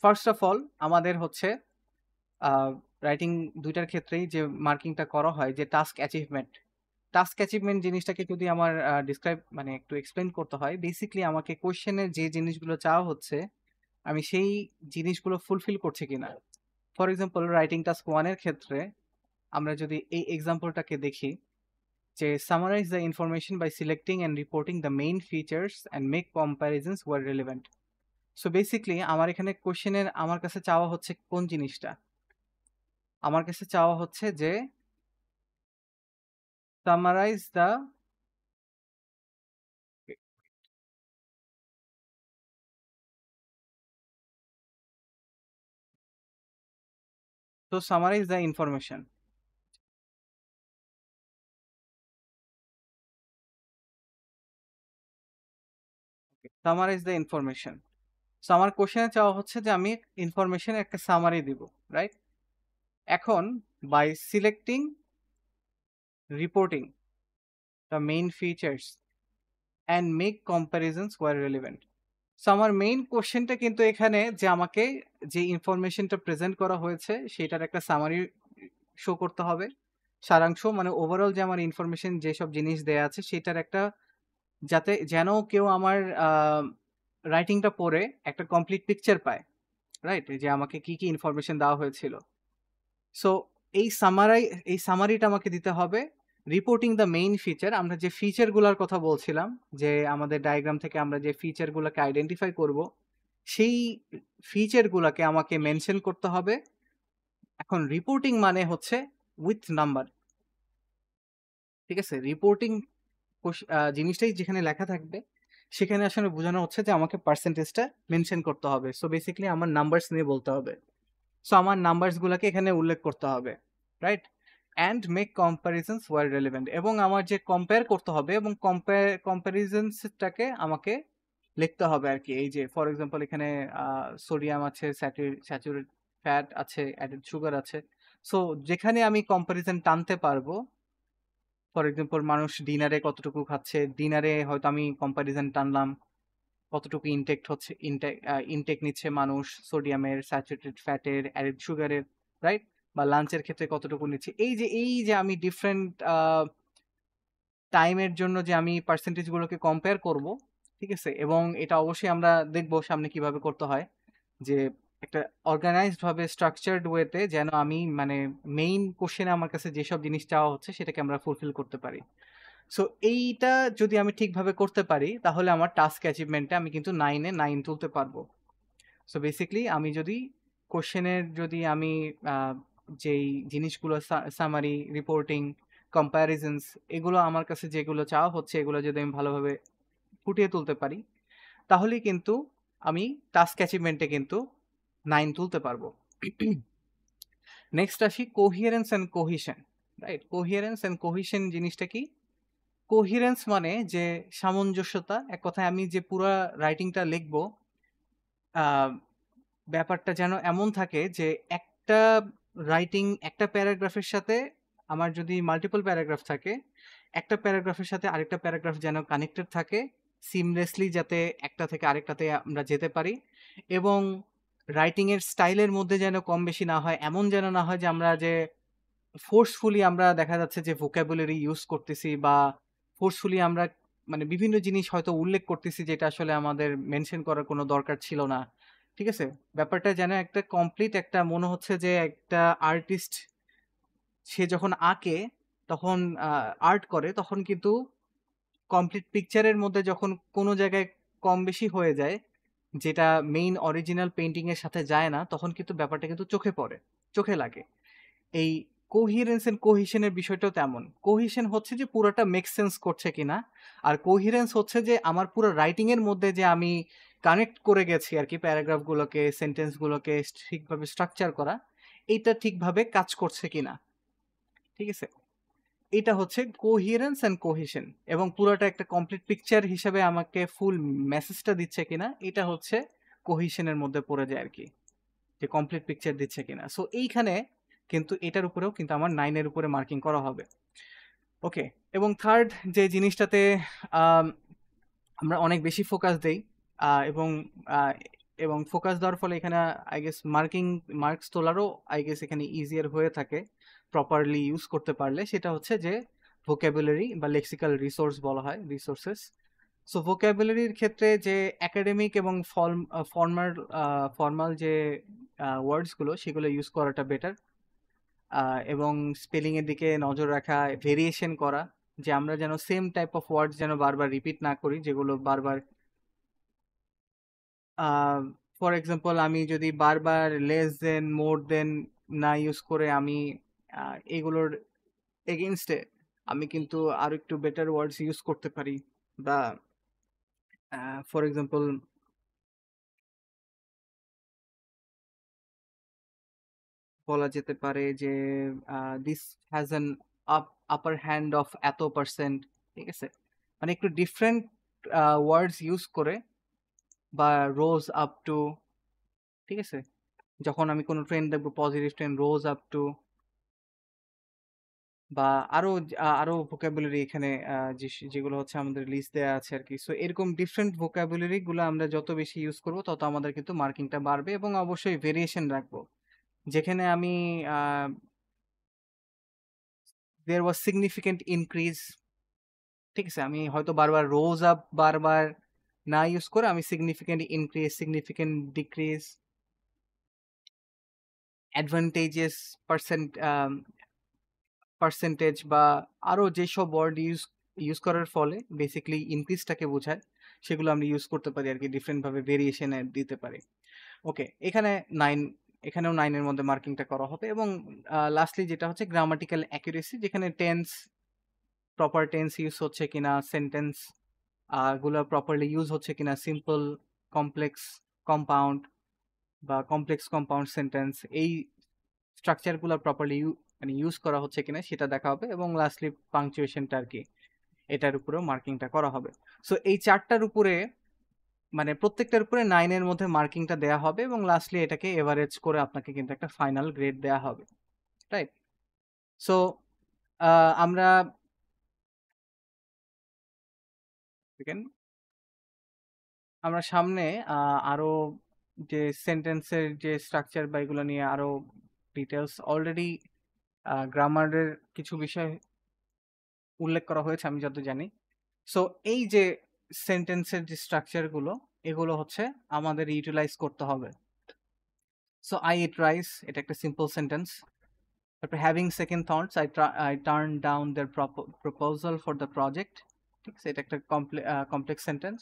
ফার্স্ট অফ অল আমাদের হচ্ছে আ রাইটিং ২ টার ক্ষেত্রেই যে মার্কিংটা করা হয় যে টাস্ক অ্যাচিভমেন্ট। টাস্ক অ্যাচিভমেন্ট জিনিসটাকে যদি আমার ডিসক্রাইব মানে একটু এক্সপ্লেইন করতে হয়, বেসিক্যালি আমাকে কোয়েশ্চেন এ যে জিনিসগুলো চাওয়া হচ্ছে, আমি সেই জিনিসগুলো ফুলফিল করছি কিনা। ফর এক্সাম্পল রাইটিং টাস্ক 1 এর ক্ষেত্রে আমরা যদি এই এক্সাম্পলটাকে দেখি যে summarise the information by selecting and reporting the main features and make comparisons where relevant. So basically আমার এখানে কোয়েশ্চেনের আমার কাছে চাওয়া হচ্ছে কোন জিনিসটা? আমার কাছে চাওয়া হচ্ছে যে summarise the summarise the information. Summarise the information. So আমার কোয়েশ্চেনে চাওয়া হচ্ছে যে আমি ইনফরমেশনের একটা সামারি দিব, রাইট? এখন by selecting, reporting the main features and make comparisons where relevant. So আমার মেইন কোয়েশ্চেনটা কিন্তু এখানে যে আমাকে যে ইনফরমেশনটা প্রেজেন্ট করা হয়েছে সেটার একটা সামারি শো করতে হবে। সারাংশ মানে ওভারঅল যে আমার ইনফরমেশন যেসব জিনিস দেয়া আছে সেটার একটা যাতে যেন কেউ আমার রাইটিংটা পড়ে একটা কমপ্লিট পিকচার পায়, রাইট? যে আমাকে কি, কি ইনফরমেশন দেওয়া হয়েছিল। সো এই এই সামারিটা আমাকে দিতে হবে। রিপোর্টিং দ্য মেইন ফিচার, আমরা যে ফিচারগুলার কথা বলছিলাম, যে আমাদের ডায়াগ্রাম থেকে আমরা যে ফিচারগুলোকে আইডেন্টিফাই করব, সেই ফিচারগুলাকে আমাকে মেনশন করতে হবে। এখন রিপোর্টিং মানে হচ্ছে উইথ নাম্বার, ঠিক আছে? রিপোর্টিং জিনিসটাই যেখানে লেখা থাকবে সেখানে আসলে বোঝানো হচ্ছে যে আমাকে পার্সেন্টেজটা মেনশন করতে হবে। সো বেসিক্যালি আমার নাম্বারস নিয়ে বলতে হবে। সো আমার নাম্বারস গুলাকে এখানে উল্লেখ করতে হবে, right? And make comparisons where relevant, এবং আমার যে কম্পেয়ার করতে হবে এবং কম্প্যারিজনসটাকে আমাকে লিখতে হবে আর কি। এই যে ফর এক্সাম্পল এখানে সোডিয়াম আছে, স্যাচুরেট ফ্যাট আছে, অ্যাডেড সুগার আছে। সো যেখানে আমি কম্প্যারিজন টানতে পারবো, ফর এক্সাম্পল মানুষ ডিনারে কতটুকু খাচ্ছে, ডিনারে হয়তো আমি কম্প্যারিজন টানলাম কতটুকু ইনটেক নিচ্ছে মানুষ সোডিয়ামের, স্যাচুরেটেড ফ্যাটের, অ্যাডেড সুগারের, রাইট? বা লাঞ্চের ক্ষেত্রে কতটুকু নিচ্ছে। এই যে আমি ডিফারেন্ট টাইমের জন্য যে আমি পার্সেন্টেজ গুলোকে কম্পেয়ার করব, ঠিক আছে? এবং এটা অবশ্যই আমরা দেখব সামনে কিভাবে করতে হয়, যে একটা অর্গানাইজড ভাবে স্ট্রাকচারড ওয়েতে যেন আমি মানে মেইন কোশ্চেনে আমার কাছে যেসব জিনিস চাওয়া হচ্ছে সেটাকে আমরা ফুলফিল করতে পারি। সো এইটা যদি আমি ঠিকভাবে করতে পারি তাহলে আমার টাস্ক অ্যাচিভমেন্টে আমি কিন্তু 9 এ 9 তুলতে পারবো। সো বেসিক্যালি আমি যদি কোশ্চেনের যদি আমি যেই জিনিসগুলো সামারি, রিপোর্টিং, কম্প্যারিজনস, এগুলো আমার কাছে যেগুলো চাওয়া হচ্ছে এগুলো যদি আমি ভালোভাবে ফুটিয়ে তুলতে পারি তাহলেই কিন্তু আমি টাস্ক অ্যাচিভমেন্টে কিন্তু 9 তুলতে পারবো। নেক্সট আসি কোহিয়ারেন্স and cohesion, right? কোহিয়ারেন্স and cohesion জিনিসটা কি? কোহিরেন্স মানে যে সামঞ্জস্যতা, এক কথায় আমি যে পুরা রাইটিংটা লিখবো ব্যাপারটা যেন এমন থাকে যে একটা রাইটিং একটা প্যারাগ্রাফের সাথে আমার যদি মাল্টিপল প্যারাগ্রাফ থাকে, একটা প্যারাগ্রাফের সাথে আরেকটা প্যারাগ্রাফ যেন কানেক্টেড থাকে সিমলেসলি, যাতে একটা থেকে আরেকটাতে আমরা যেতে পারি, এবং রাইটিং এর স্টাইলের মধ্যে যেন কম বেশি না হয়, এমন যেন না হয় যে আমরা যে ফোর্সফুলি আমরা দেখা যাচ্ছে যে ভোকাবুলারি ইউজ করতেছি, বা ফোর্সফুলি আমরা মানে বিভিন্ন জিনিস হয়তো উল্লেখ করতেছি যেটা আসলে আমাদের মেনশন করার কোনো দরকার ছিল না, ঠিক আছে? ব্যাপারটা যেন একটা কমপ্লিট একটা মনে হচ্ছে যে একটা আর্টিস্ট সে যখন আঁকে তখন আর্ট করে তখন কিন্তু কমপ্লিট পিকচারের মধ্যে যখন কোনো জায়গায় কম বেশি হয়ে যায় যেটা মেইন অরিজিনাল পেইন্টিং এর সাথে যায় না, তখন কিন্তু ব্যাপারটা কিন্তু চোখে পড়ে, চোখে লাগে। এই কোহিরেন্স এন্ড কোহিশনের বিষয়টাও তেমন। কোহিশন হচ্ছে যে পুরোটা মেক সেন্স করছে কিনা, আর কোহিরেন্স হচ্ছে যে আমার পুরো রাইটিং এর মধ্যে যে আমি কানেক্ট করে গেছি আর কি, প্যারাগ্রাফ গুলোকে, সেন্টেন্স গুলোকে ঠিকভাবে স্ট্রাকচার করা, এইটা ঠিকভাবে কাজ করছে কিনা, ঠিক আছে? এটা হচ্ছে কোহিরেন্স এন্ড কোহিশন, এবং পুরোটা একটা কমপ্লিট পিকচার হিসেবে আমাকে ফুল মেসেজটা দিচ্ছে কিনা, এটা হচ্ছে কোহিশনের মধ্যে পড়ে যায় আর কি, যে কমপ্লিট পিকচার দিচ্ছে কিনা। সো এইখানে কিন্তু এটার উপরেও কিন্তু আমার 9 এর উপরে মার্কিং করা হবে। ওকে, এবং থার্ড যে জিনিসটাতে আম, আমরা অনেক বেশি ফোকাস দেই, এবং আহ, এবং ফোকাস দেওয়ার ফলে এখানে আই গেস মার্কস তোলারও আই গেস এখানে ইজিয়ার হয়ে থাকে প্রপারলি ইউজ করতে পারলে, সেটা হচ্ছে যে ভোকাবুলারি বা লেক্সিক্যাল রিসোর্স বলা হয়, রিসোর্সেস। সো ভোকাবুলারির ক্ষেত্রে যে একাডেমিক এবং ফর্মাল ফর্মাল যে ওয়ার্ডস গুলো সেগুলো ইউজ করাটা বেটার, এবং স্পেলিং এর দিকে নজর রাখা, ভেরিয়েশন করা, যে আমরা যেন সেম টাইপ অফ ওয়ার্ডস যেন বারবার রিপিট না করি, যেগুলো বারবার ফর এক্সাম্পল আমি যদি বারবার লেস দেন, মোর দেন না ইউজ করে আমি এগুলোর এগেনস্টে আমি কিন্তু আরো একটু বেটার ওয়ার্ডস ইউজ করতে পারি, বা ফর এক্সাম্পল বলা যেতে পারে যে this has an upper hand of এত পার্সেন্ট, ঠিক আছে? মানে একটু ডিফারেন্ট ওয়ার্ডস ইউজ করে, বা রোজ আপ টু, ঠিক আছে? যখন আমি কোনো ট্রেন্ড দেখবো positive trend, rose up to, বা আরো ভোকাবুলারি এখানে যেগুলো হচ্ছে আমাদের লিস্ট দেওয়া আছে আর কি। সো এরকম ডিফারেন্ট ভোকাবুলারি গুলো আমরা যত বেশি ইউজ করব তত আমাদের কিন্তু মার্কিংটা বাড়বে, এবং অবশ্যই ভেরিয়েশন রাখবো, যেখানে আমি there was significant increase, ঠিক আছে, আমি হয়তো বারবার rose up বারবার না ইউজ করে আমি significant increase, significant decrease, advantageous percentage বা আরো যেসব ওয়ার্ড ইউজ করার ফলে বেসিক্যালি ইনক্রিজটাকে বোঝায় সেগুলো আমরা ইউজ করতে পারি আর কি, ডিফারেন্ট ভাবে ভেরিয়েশনে দিতে পারি। ওকে, এখানে 9, এখানেও 9 এর মধ্যে মার্কিংটা করা হবে। এবং লাস্টলি যেটা হচ্ছে গ্রামাটিক্যাল অ্যাকুরেসি, যেখানে টেন্স, প্রপার টেন্স ইউজ হচ্ছে কিনা, সেন্টেন্স গুলো প্রপারলি ইউজ হচ্ছে কিনা, সিম্পল, কমপ্লেক্স, কম্পাউন্ড বা কমপ্লেক্স কম্পাউন্ড সেন্টেন্স, এই স্ট্রাকচারগুলো প্রপারলি মানে ইউজ করা হচ্ছে কিনা সেটা দেখা হবে। এবং লাস্টলি পাংচুয়েশনটা আর কি, এটার উপরেও মার্কিংটা করা হবে। সো এই চারটার উপরে মানে প্রত্যেকটার উপরে 9 এর মধ্যে মার্কিংটা দেয়া হবে এবং লাস্টলি এটাকে এভারেজ করে আপনাকে কিন্তু একটা ফাইনাল গ্রেড দেয়া হবে, রাইট? সো আমরা আমরা সামনে আরো যে সেন্টেন্সের যে স্ট্রাকচার বা এগুলো নিয়ে আরো ডিটেলস, অলরেডি গ্রামারের কিছু বিষয় উল্লেখ করা হয়েছে আমি যত জানি। সো এই যে সেন্টেন্সের যে স্ট্রাকচারগুলো, এগুলো হচ্ছে আমাদের ইউটিলাইজ করতে হবে। সো আই ইট রাইস, এটা একটা সিম্পল সেন্টেন্স। তারপর having second thoughts, I turn down their proposal for the project, ঠিক আছে, এটা একটা কমপ্লেক্স সেন্টেন্স।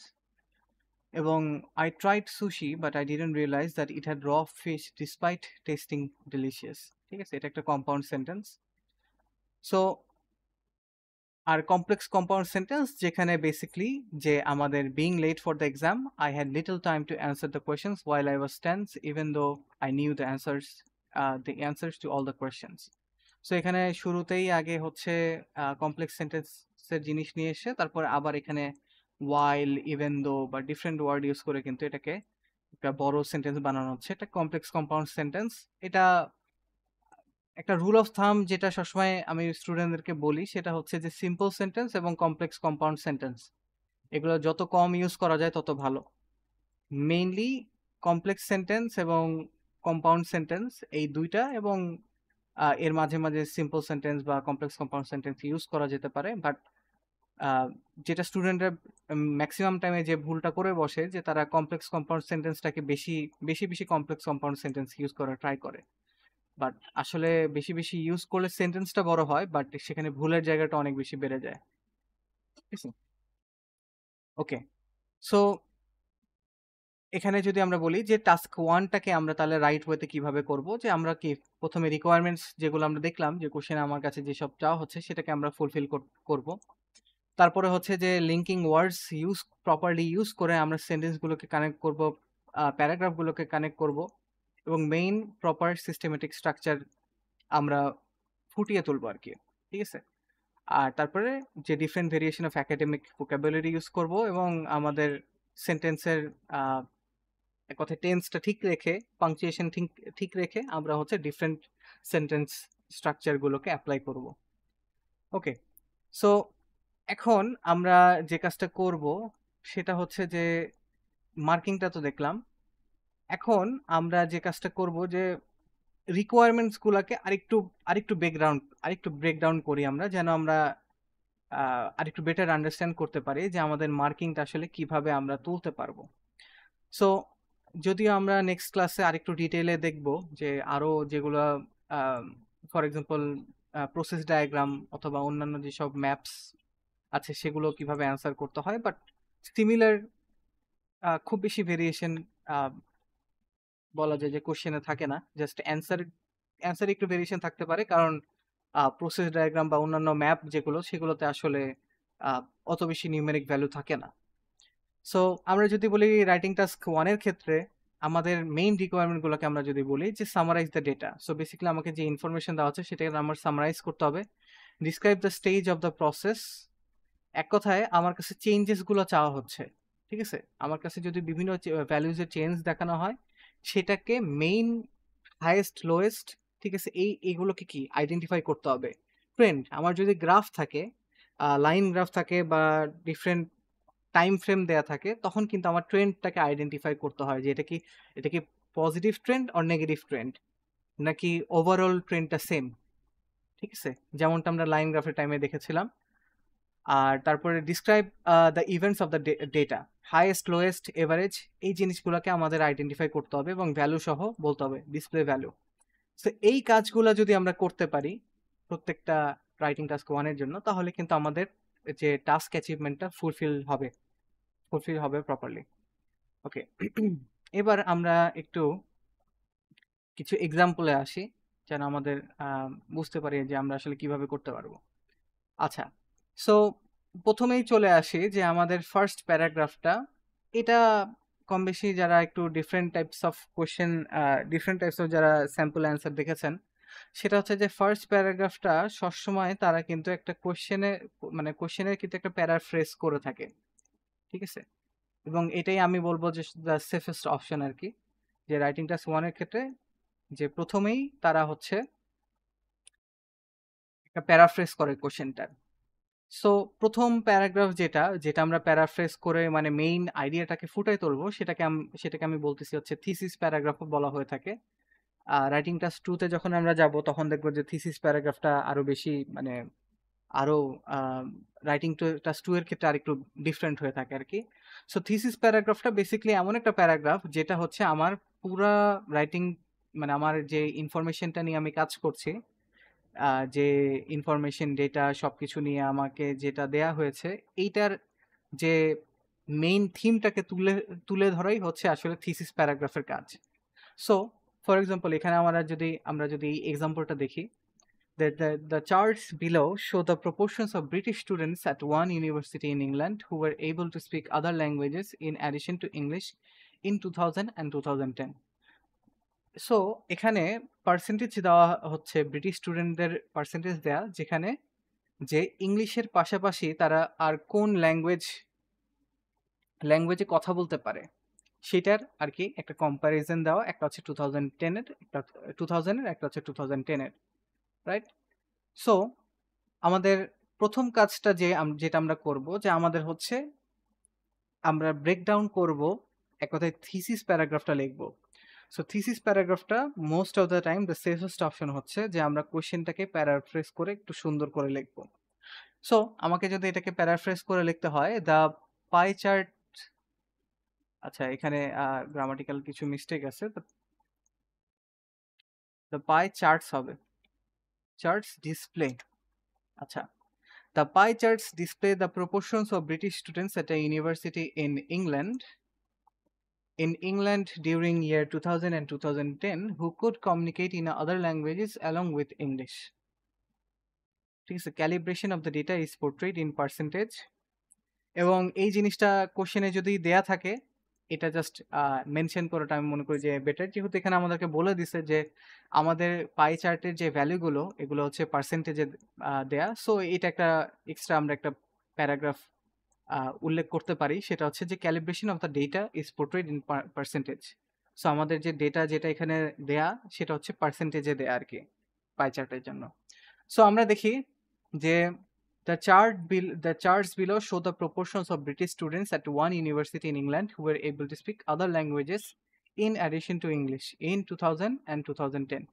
এবং I tried sushi but I didn't realise that it had raw fish despite tasting delicious, ঠিক আছে, এটা একটা কম্পাউন্ড সেন্টেন্স। সো আর কমপ্লেক্স কম্পাউন্ড সেন্টেন্স যেখানে বেসিক্যালি যে আমাদের being late for the exam, I had little time to answer the questions while I was tense even though I knew the answers to all the questions. So এখানে শুরুতেই আগে হচ্ছে complex সেন্টেন্সের জিনিস নিয়ে এসে তারপর আবার এখানে ওয়াইল, ইভেন দো বা ডিফারেন্ট ওয়ার্ড ইউজ করে কিন্তু এটাকে একটা বড় সেন্টেন্স বানানো হচ্ছে। এটা কমপ্লেক্স কম্পাউন্ড সেন্টেন্স। এটা একটা রুল অফ থাম যেটা সবসময় আমি স্টুডেন্টদেরকে বলি সেটা হচ্ছে যে সিম্পল সেন্টেন্স এবং কমপ্লেক্স কম্পাউন্ড সেন্টেন্স এগুলো যত কম ইউজ করা যায় তত ভালো। মেইনলি কমপ্লেক্স সেন্টেন্স এবং কম্পাউন্ড সেন্টেন্স এই দুইটা, এবং এর মাঝে মাঝে সিম্পল সেন্টেন্স বা কমপ্লেক্স কম্পাউন্ড সেন্টেন্স ইউজ করা যেতে পারে। বাট যেটা স্টুডেন্টরা ম্যাক্সিমাম টাইমে যে ভুলটা করে বসে যে তারা কমপ্লেক্স কম্পাউন্ড সেন্টেন্সটাকে বেশি বেশি বেশি কমপ্লেক্স কম্পাউন্ড সেন্টেন্স ইউজ করার ট্রাই করে। বাট আসলে বেশি বেশি ইউজ করলে সেন্টেন্সটা বড় হয়, বাট সেখানে ভুলের জায়গাটা অনেক বেশি বেড়ে যায়, ঠিক আছে? ওকে, সো এখানে যদি আমরা বলি যে টাস্ক ওয়ানটাকে আমরা তাহলে রাইট ওয়েতে কিভাবে করব, যে আমরা কি প্রথমে রিকোয়ারমেন্টস যেগুলো আমরা দেখলাম যে কোশ্চেনে আমার কাছে যেসব চাওয়া হচ্ছে সেটাকে আমরা ফুলফিল করব। তারপরে হচ্ছে যে লিঙ্কিং ওয়ার্ডস প্রপারলি ইউজ করে আমরা সেন্টেন্সগুলোকে কানেক্ট করব, প্যারাগ্রাফগুলোকে কানেক্ট করব, এবং মেইন প্রপার সিস্টেমেটিক স্ট্রাকচার আমরা ফুটিয়ে তুলবো আর কি, ঠিক আছে? আর তারপরে যে different variation of academic vocabulary use করব এবং আমাদের সেন্টেন্সের এক কথায় টেন্সটা ঠিক রেখে, পাংচুয়েশন ঠিক ঠিক রেখে আমরা হচ্ছে ডিফারেন্ট সেন্টেন্স স্ট্রাকচারগুলোকে অ্যাপ্লাই করব। ওকে, সো এখন আমরা যে কাজটা করব সেটা হচ্ছে যে মার্কিংটা তো দেখলাম। এখন আমরা যে কাজটা করব যে রিকোয়ারমেন্টস গুলাকে আরেকটু ব্রেকডাউন করি আমরা, যেন আমরা আরেকটু বেটার আন্ডারস্ট্যান্ড করতে পারি যে আমাদের মার্কিংটা আসলে কিভাবে আমরা তুলতে পারবো। সো যদিও আমরা নেক্সট ক্লাসে আরেকটু ডিটেইলে দেখব যে আরো যেগুলো ফর এক্সাম্পল প্রসেস ডায়াগ্রাম অথবা অন্যান্য যেসব ম্যাপস আছে সেগুলো কিভাবে অ্যান্সার করতে হয়, বাট সিমিলার খুব বেশি ভেরিয়েশন বলা যায় যে কোশ্চেনে থাকে না, জাস্ট অ্যান্সার একটু ভেরিয়েশন থাকতে পারে, কারণ প্রসেস ডায়াগ্রাম বা অন্যান্য ম্যাপ যেগুলো সেগুলোতে আসলে অত বেশি নিউমেরিক ভ্যালু থাকে না। সো আমরা যদি বলি রাইটিং টাস্ক ওয়ানের ক্ষেত্রে আমাদের মেইন রিকোয়ারমেন্টগুলোকে আমরা যদি বলি যে summarise the data, so basically আমাকে যে ইনফরমেশন দেওয়া হচ্ছে সেটাকে আমার সামারাইজ করতে হবে। Describe the stage of the process, এক কথায় আমার কাছে চেঞ্জেসগুলো চাওয়া হচ্ছে, ঠিক আছে? আমার কাছে যদি বিভিন্ন ভ্যালুজের চেঞ্জ দেখানো হয় সেটাকে মেইন, হাইয়েস্ট, লোয়েস্ট, ঠিক আছে, এইগুলোকে কি আইডেন্টিফাই করতে হবে। ট্রেন্ড, আমার যদি গ্রাফ থাকে, লাইন গ্রাফ থাকে বা ডিফারেন্ট টাইম ফ্রেম দেয়া থাকে, তখন কিন্তু আমার ট্রেন্ডটাকে আইডেন্টিফাই করতে হয় যে এটা কি positive trend or negative trend, নাকি ওভারঅল ট্রেন্ডটা সেম, ঠিক আছে, যেমনটা আমরা লাইন গ্রাফের টাইমে দেখেছিলাম। আর তারপরে describe the events of the data, highest lowest average, এই জিনিসগুলোকে আমাদের আইডেন্টিফাই করতে হবে এবং ভ্যালু সহ বলতে হবে, ডিসপ্লে ভ্যালু। তো এই কাজগুলো যদি আমরা করতে পারি প্রত্যেকটা রাইটিং টাস্ক 1 এর জন্য, তাহলে কিন্তু আমাদের যে টাস্ক অ্যাচিভমেন্টটা ফুলফিল হবে প্রপারলি। ওকে, এবার আমরা একটু কিছু এক্সাম্পলে আসি, যেন আমাদের বুঝতে পারি যে আমরা আসলে কিভাবে করতে পারবো। আচ্ছা, সো প্রথমেই চলে আসি যে আমাদের ফার্স্ট প্যারাগ্রাফটা, এটা কম বেশি যারা একটু different types of question, different types of যারা স্যাম্পল অ্যান্সার দেখেছেন, সেটা হচ্ছে যে ফার্স্ট প্যারাগ্রাফটা সবসময় তারা কিন্তু একটা কোশ্চেনের, মানে কোশ্চেনের কিন্তু একটা প্যারাফ্রেজ করে থাকে। ঠিক আছে, এবং এটাই আমি বলবো যে দ্য সেফেস্ট অপশন আর কি, যে রাইটিং টাস্ক 1 এর ক্ষেত্রে যে প্রথমেই তারা হচ্ছে একটা প্যারাফ্রেজ করে কোশ্চেনটার। সো প্রথম প্যারাগ্রাফ যেটা যেটা আমরা প্যারাফ্রেজ করে মানে মেইন আইডিয়াটাকে ফুটাই তুলবো, সেটাকে আমি বলতেছি হচ্ছে থিসিস প্যারাগ্রাফও বলা হয়ে থাকে। রাইটিং টাস্ক 2 তে যখন আমরা যাব তখন দেখবো যে থিসিস প্যারাগ্রাফটা আরো বেশি মানে আরো রাইটিং টাস্ক 2 এর ক্ষেত্রে আরেকটু ডিফারেন্ট হয়ে থাকে আর কি। সো থিসিস প্যারাগ্রাফটা বেসিক্যালি এমন একটা প্যারাগ্রাফ যেটা হচ্ছে আমার পুরা রাইটিং, মানে আমার যে ইনফরমেশনটা নিয়ে আমি কাজ করছি, যে ইনফরমেশন ডেটা সবকিছু নিয়ে আমাকে যেটা দেয়া হয়েছে, এইটার যে মেইন থিমটাকে তুলে তুলে ধরাই হচ্ছে আসলে থিসিস প্যারাগ্রাফের কাজ। সো ফর এক্সাম্পল এখানে আমরা যদি এই এক্সাম্পলটা দেখি, the charts below show the proportions of British students at one university in England who were able to speak other languages in addition to English in 2000 and 2010. So এখানে percentage দেওয়া হচ্ছে, British স্টুডেন্টদের percentage দেয়া, যেখানে যে ইংলিশের পাশাপাশি তারা আর কোন ল্যাঙ্গুয়েজে কথা বলতে পারে সেটার আর কি একটা কম্প্যারিজন দেওয়া। একটা হচ্ছে 2010-এর, একটা 2000-এর, একটা হচ্ছে 2010-এর, রাইট? সো আমাদের প্রথম কাজটা যেটা আমরা করব, যে আমাদের হচ্ছে আমরা ব্রেকডাউন করব, এক কথায় থিসিস প্যারাগ্রাফটা লিখব। সো থিসিস প্যারাগ্রাফটা most of the time the safest option হচ্ছে যে আমরা কোশ্চেনটাকে প্যারাফ্রেজ করে একটু সুন্দর করে লিখব। সো আমাকে যদি এটাকে প্যারাফ্রেজ করে লিখতে হয়, দ্য পাই চার্ট, আচ্ছা এখানে গ্রামাটিক্যাল কিছু মিস্টেক আছে, দ্য পাই চার্টস হবে, চার্টস ডিসপ্লে। আচ্ছা, the pie charts display the proportions of British students at a university in England during year 2000 and 2010 who could communicate in other languages along with English. ঠিক আছে, calibration of the data is পোর্ট্রেড in percentage. এবং এই জিনিসটা কোশ্চেনে যদি দেয়া থাকে, এটা জাস্ট মেনশন করাটা আমি মনে করি যে বেটার, যেহেতু এখানে আমাদেরকে বলে দিছে যে আমাদের পাই চার্টের যে ভ্যালুগুলো এগুলো হচ্ছে পার্সেন্টেজে দেয়া। সো এটা একটা এক্সট্রা আমরা একটা প্যারাগ্রাফ উল্লেখ করতে পারি, সেটা হচ্ছে যে calibration of the data is পোর্ট্রেড in percentage. So আমাদের যে ডেটা যেটা এখানে দেয়া সেটা হচ্ছে পার্সেন্টেজে দেয়া আর কি পাই চার্টের জন্য। সো আমরা দেখি যে the charts below show the proportions of British students at one university in England who were able to speak other languages in addition to English in 2000 and 2010.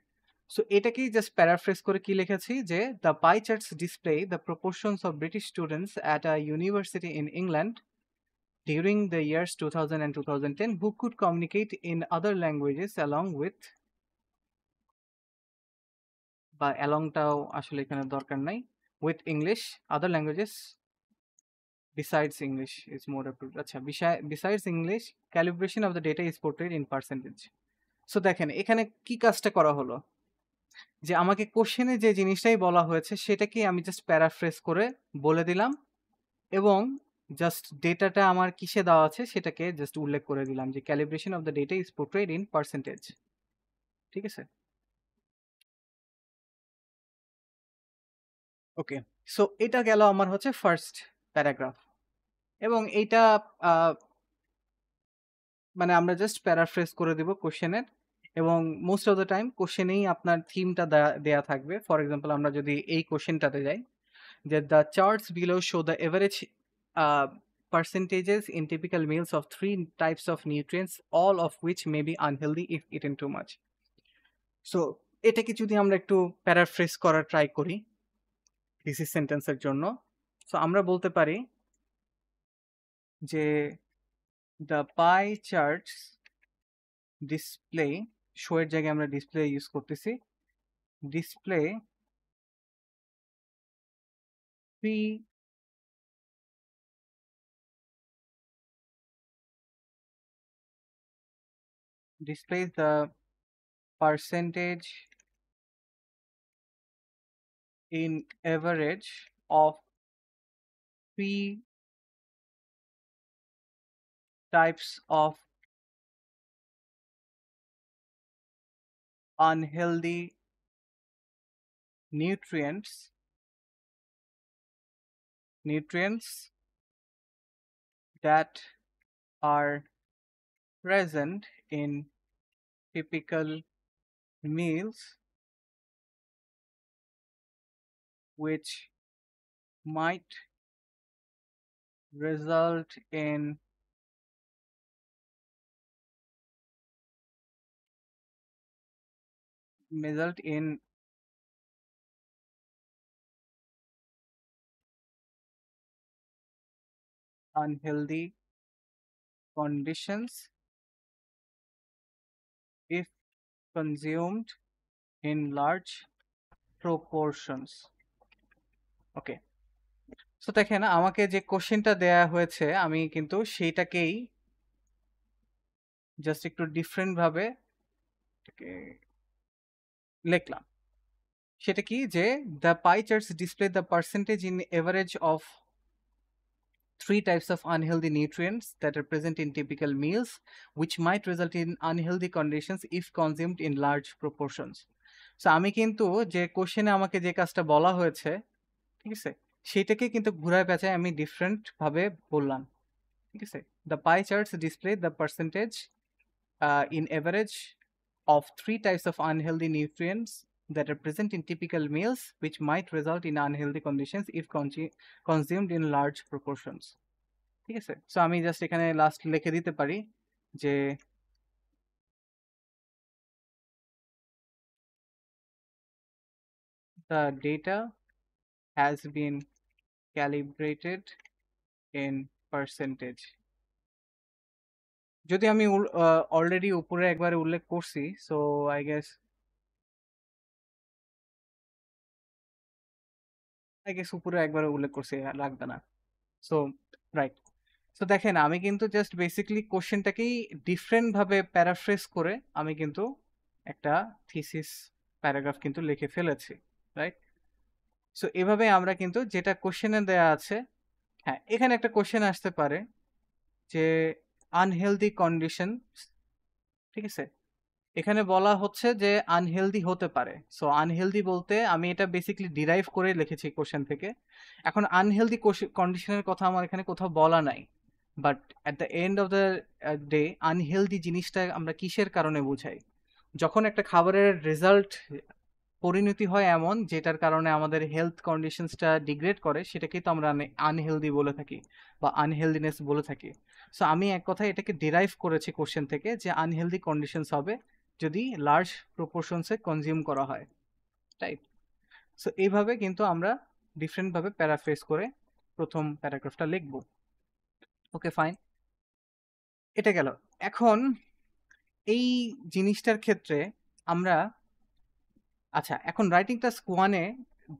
So এটাকেই জাস্ট প্যারাফ্রেজ করে কি লিখেছি যে the pie charts display the proportions of British students at a university in England during the years 2000 and 2010 who could communicate in other languages along with, বা অ্যালংটাও আসলে এখানে দরকার নাই, with English, other languages besides English is more approved. আচ্ছা, besides English, calibration of the data is portrayed in percentage. So দেখেন এখানে কি কাজটা করা হলো, যে আমাকে কোশ্চেনে যে জিনিসটাই বলা হয়েছে সেটাকে আমি জাস্ট প্যারাফ্রেজ করে বলে দিলাম, এবং জাস্ট ডেটাটা আমার কিসে দেওয়া আছে সেটাকে জাস্ট উল্লেখ করে দিলাম যে calibration of the data is পোর্ট্রেড in percentage. ঠিক আছে, ওকে। সো এটা গেল আমার হচ্ছে ফার্স্ট প্যারাগ্রাফ, এবং এইটা মানে আমরা জাস্ট প্যারাফ্রেজ করে দিব কোশ্চেনের, এবং মোস্ট অফ দ্য টাইম কোশ্চেনেই আপনার থিমটা দেয়া থাকবে। ফর এক্সাম্পল আমরা যদি এই কোশ্চেনটাতে যাই, যে the charts below show the average percentages in typical meals of 3 types of nutrients, all of which may be unhealthy if eaten too much. So এটাকে যদি আমরা একটু প্যারাফ্রেজ করার ট্রাই করি থিসিস সেন্টেন্সের জন্য, সো আমরা বলতে পারি যে the pie charts display, show এর জায়গায় আমরা ডিসপ্লে ইউজ করতেছি, display three displays the percentage in average of three types of unhealthy nutrients that are present in typical meals, which might result in unhealthy conditions if consumed in large proportions. Okay, so দেখেন আমাকে যে কোশ্চেনটা দেয়া হয়েছে আমি কিন্তু সেইটাকেই just একটু different ভাবে লিখলাম। সেটা কি যে the pie charts display the percentage in average of three types of unhealthy nutrients that are present in typical meals, which might result in unhealthy conditions if consumed in large proportions. So আমি কিন্তু যে কোশ্চেনে আমাকে যে কাজটা বলা হয়েছে, ঠিক আছে, সেটাকে কিন্তু ঘুরায় পেঁচায় আমি ডিফারেন্ট ভাবে বললাম। ঠিক আছে, the pie charts display the percentage in average of three types of unhealthy nutrients that are present in typical meals, which might result in unhealthy conditions if consumed in large proportions. ঠিক আছে, so আমি just এখানে last লিখে দিতে পারি যে the data has been calibrated in percentage. যদি আমি অলরেডি উপরে একবার উল্লেখ করছি, সো আই গেস উপরে একবার উল্লেখ করছি, লাগবে না। সো রাইট, সো দেখেন আমি কিন্তু জাস্ট বেসিক্যালি কোশ্চেনটাকেই ডিফারেন্ট ভাবে প্যারাফ্রেজ করে আমি কিন্তু একটা থিসিস প্যারাগ্রাফ কিন্তু লিখে ফেলেছি, রাইট? সো এভাবে আমরা কিন্তু যেটা কোশ্চেনে দেয়া আছে, হ্যাঁ এখানে একটা কোশ্চেন আসতে পারে যে আনহেলদি কন্ডিশন, ঠিক আছে, এখানে বলা হচ্ছে যে আনহেলদি হতে পারে। সো আনহেলদি বলতে আমি এটা বেসিক্যালি ডিরাইভ করে লিখেছি কোশ্চেন থেকে। এখন আনহেলদি কন্ডিশনের কথা আমার এখানে কোথাও বলা নাই, but at the end of the day unhealthy জিনিসটা আমরা কিসের কারণে বুঝাই? যখন একটা খাবারের রেজাল্ট পরিণতি হয় এমন যেটার কারণে আমাদের হেলথ কন্ডিশনসটা ডিগ্রেড করে, সেটাকেই তো আমরা আনহেলদি বলে থাকি বা আনহেলদিনেস বলে থাকি। সো আমি এক কথায় এটাকে ডিরাইভ করেছি কোশ্চেন থেকে যে আনহেলদি কন্ডিশনস হবে যদি লার্জ প্রপোর্শনসে কনজিউম করা হয়, রাইট? সো এইভাবে কিন্তু আমরা ডিফারেন্টভাবে প্যারাফ্রেজ করে প্রথম প্যারাগ্রাফটা লিখব। ওকে ফাইন, এটা গেল। এখন এই জিনিসটার ক্ষেত্রে আমরা, আচ্ছা এখন রাইটিং টাস্ক ওয়ানে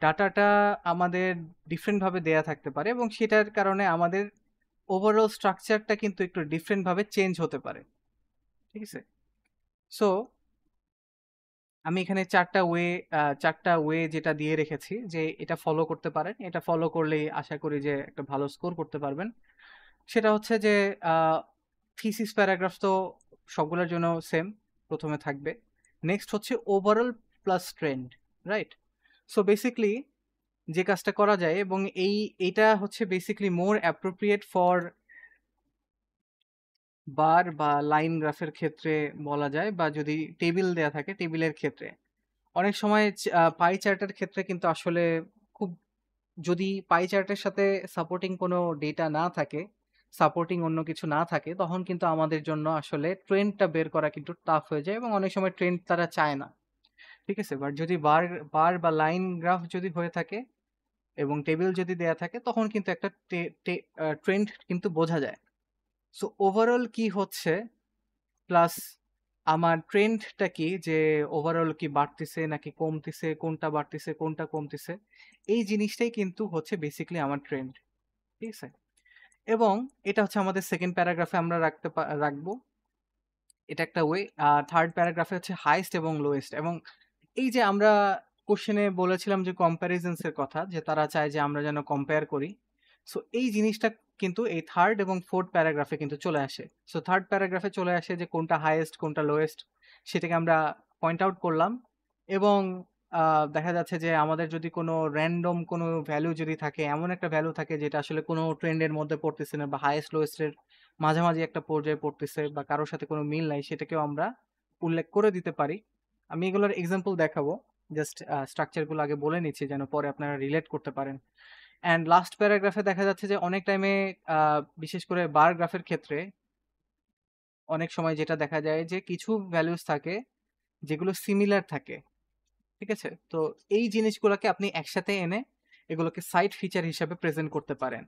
ডাটাটা আমাদের ডিফারেন্টভাবে দেয়া থাকতে পারে এবং সেটার কারণে আমাদের ওভারঅল স্ট্রাকচারটা কিন্তু একটু ডিফারেন্টভাবে চেঞ্জ হতে পারে, ঠিক আছে? সো আমি এখানে চারটা ওয়ে যেটা দিয়ে রেখেছি যে এটা ফলো করতে পারেন, এটা ফলো করলেই আশা করি যে একটা ভালো স্কোর করতে পারবেন। সেটা হচ্ছে যে থিসিস প্যারাগ্রাফ তো সবগুলোর জন্য সেম প্রথমে থাকবে। নেক্সট হচ্ছে overall plus trend, right? So basically যে কাজটা করা যায় এবং এইটা হচ্ছে বেসিকলি মোর অ্যাপ্রোপ্রিয়েট ফর বার বা লাইন গ্রাফের ক্ষেত্রে বলা যায়, বা যদি টেবিল দেয়া থাকে টেবিলের ক্ষেত্রে। অনেক সময় পাই চার্টের ক্ষেত্রে কিন্তু আসলে খুব, যদি পাই চার্টের সাথে সাপোর্টিং কোনো ডেটা না থাকে, সাপোর্টিং অন্য কিছু না থাকে, তখন কিন্তু আমাদের জন্য আসলে ট্রেন্ডটা বের করা কিন্তু টাফ হয়ে যায় এবং অনেক সময় ট্রেন্ড তারা চায় না। ঠিক আছে? বাট যদি বার বার বা লাইন গ্রাফ যদি হয়ে থাকে এবং টেবিল যদি দেয়া থাকে তখন কিন্তু একটা ট্রেন্ড কিন্তু বোঝা যায়। সো ওভারঅল কি হচ্ছে প্লাস আমার ট্রেন্ডটা কি, যে ওভারঅল কি বাড়তিছে নাকি কমতিছে, কোনটা বাড়তিছে কোনটা কমতিছে, এই জিনিসটাই কিন্তু হচ্ছে বেসিক্যালি আমার ট্রেন্ড। ঠিক আছে? এবং এটা হচ্ছে আমাদের সেকেন্ড প্যারাগ্রাফে আমরা রাখবো। এটা একটা ওয়ে। থার্ড প্যারাগ্রাফে হচ্ছে হাইয়েস্ট এবং লোয়েস্ট। এবং এই যে আমরা কোশ্চেনে বলেছিলাম যে কম্প্যারিজনস এর কথা, যে তারা চায় যে আমরা যেন কম্পেয়ার করি। সো এই জিনিসটা কিন্তু এই থার্ড এবং ফোর্থ প্যারাগ্রাফে কিন্তু চলে আসে। সো থার্ড প্যারাগ্রাফে চলে আসে যে কোনটা হাইয়েস্ট কোনটা লোয়েস্ট সেটাকে আমরা পয়েন্ট আউট করলাম। এবং দেখা যাচ্ছে যে আমাদের যদি কোনো র্যান্ডম কোনো ভ্যালু যদি থাকে, এমন একটা ভ্যালু থাকে যেটা আসলে কোনো ট্রেন্ডের মধ্যে পড়তেছে না বা হাইয়েস্ট লোয়েস্টের মাঝামাঝি একটা পর্যায়ে পড়তেছে বা কারোর সাথে কোনো মিল নাই, সেটাকেও আমরা উল্লেখ করে দিতে পারি। আমি এগুলোর এক্সাম্পল দেখাবো। জাস্ট স্ট্রাকচারগুলো আগে বলে নিচ্ছি যেন পরে আপনারা রিলেট করতে পারেন। অ্যান্ড লাস্ট প্যারাগ্রাফে দেখা যাচ্ছে যে অনেক টাইমে বিশেষ করে বার গ্রাফের ক্ষেত্রে অনেক সময় যেটা দেখা যায় যে কিছু ভ্যালুস থাকে যেগুলো সিমিলার থাকে। ঠিক আছে? তো এই জিনিসগুলোকে আপনি একসাথে এনে এগুলোকে সাইড ফিচার হিসাবে প্রেজেন্ট করতে পারেন।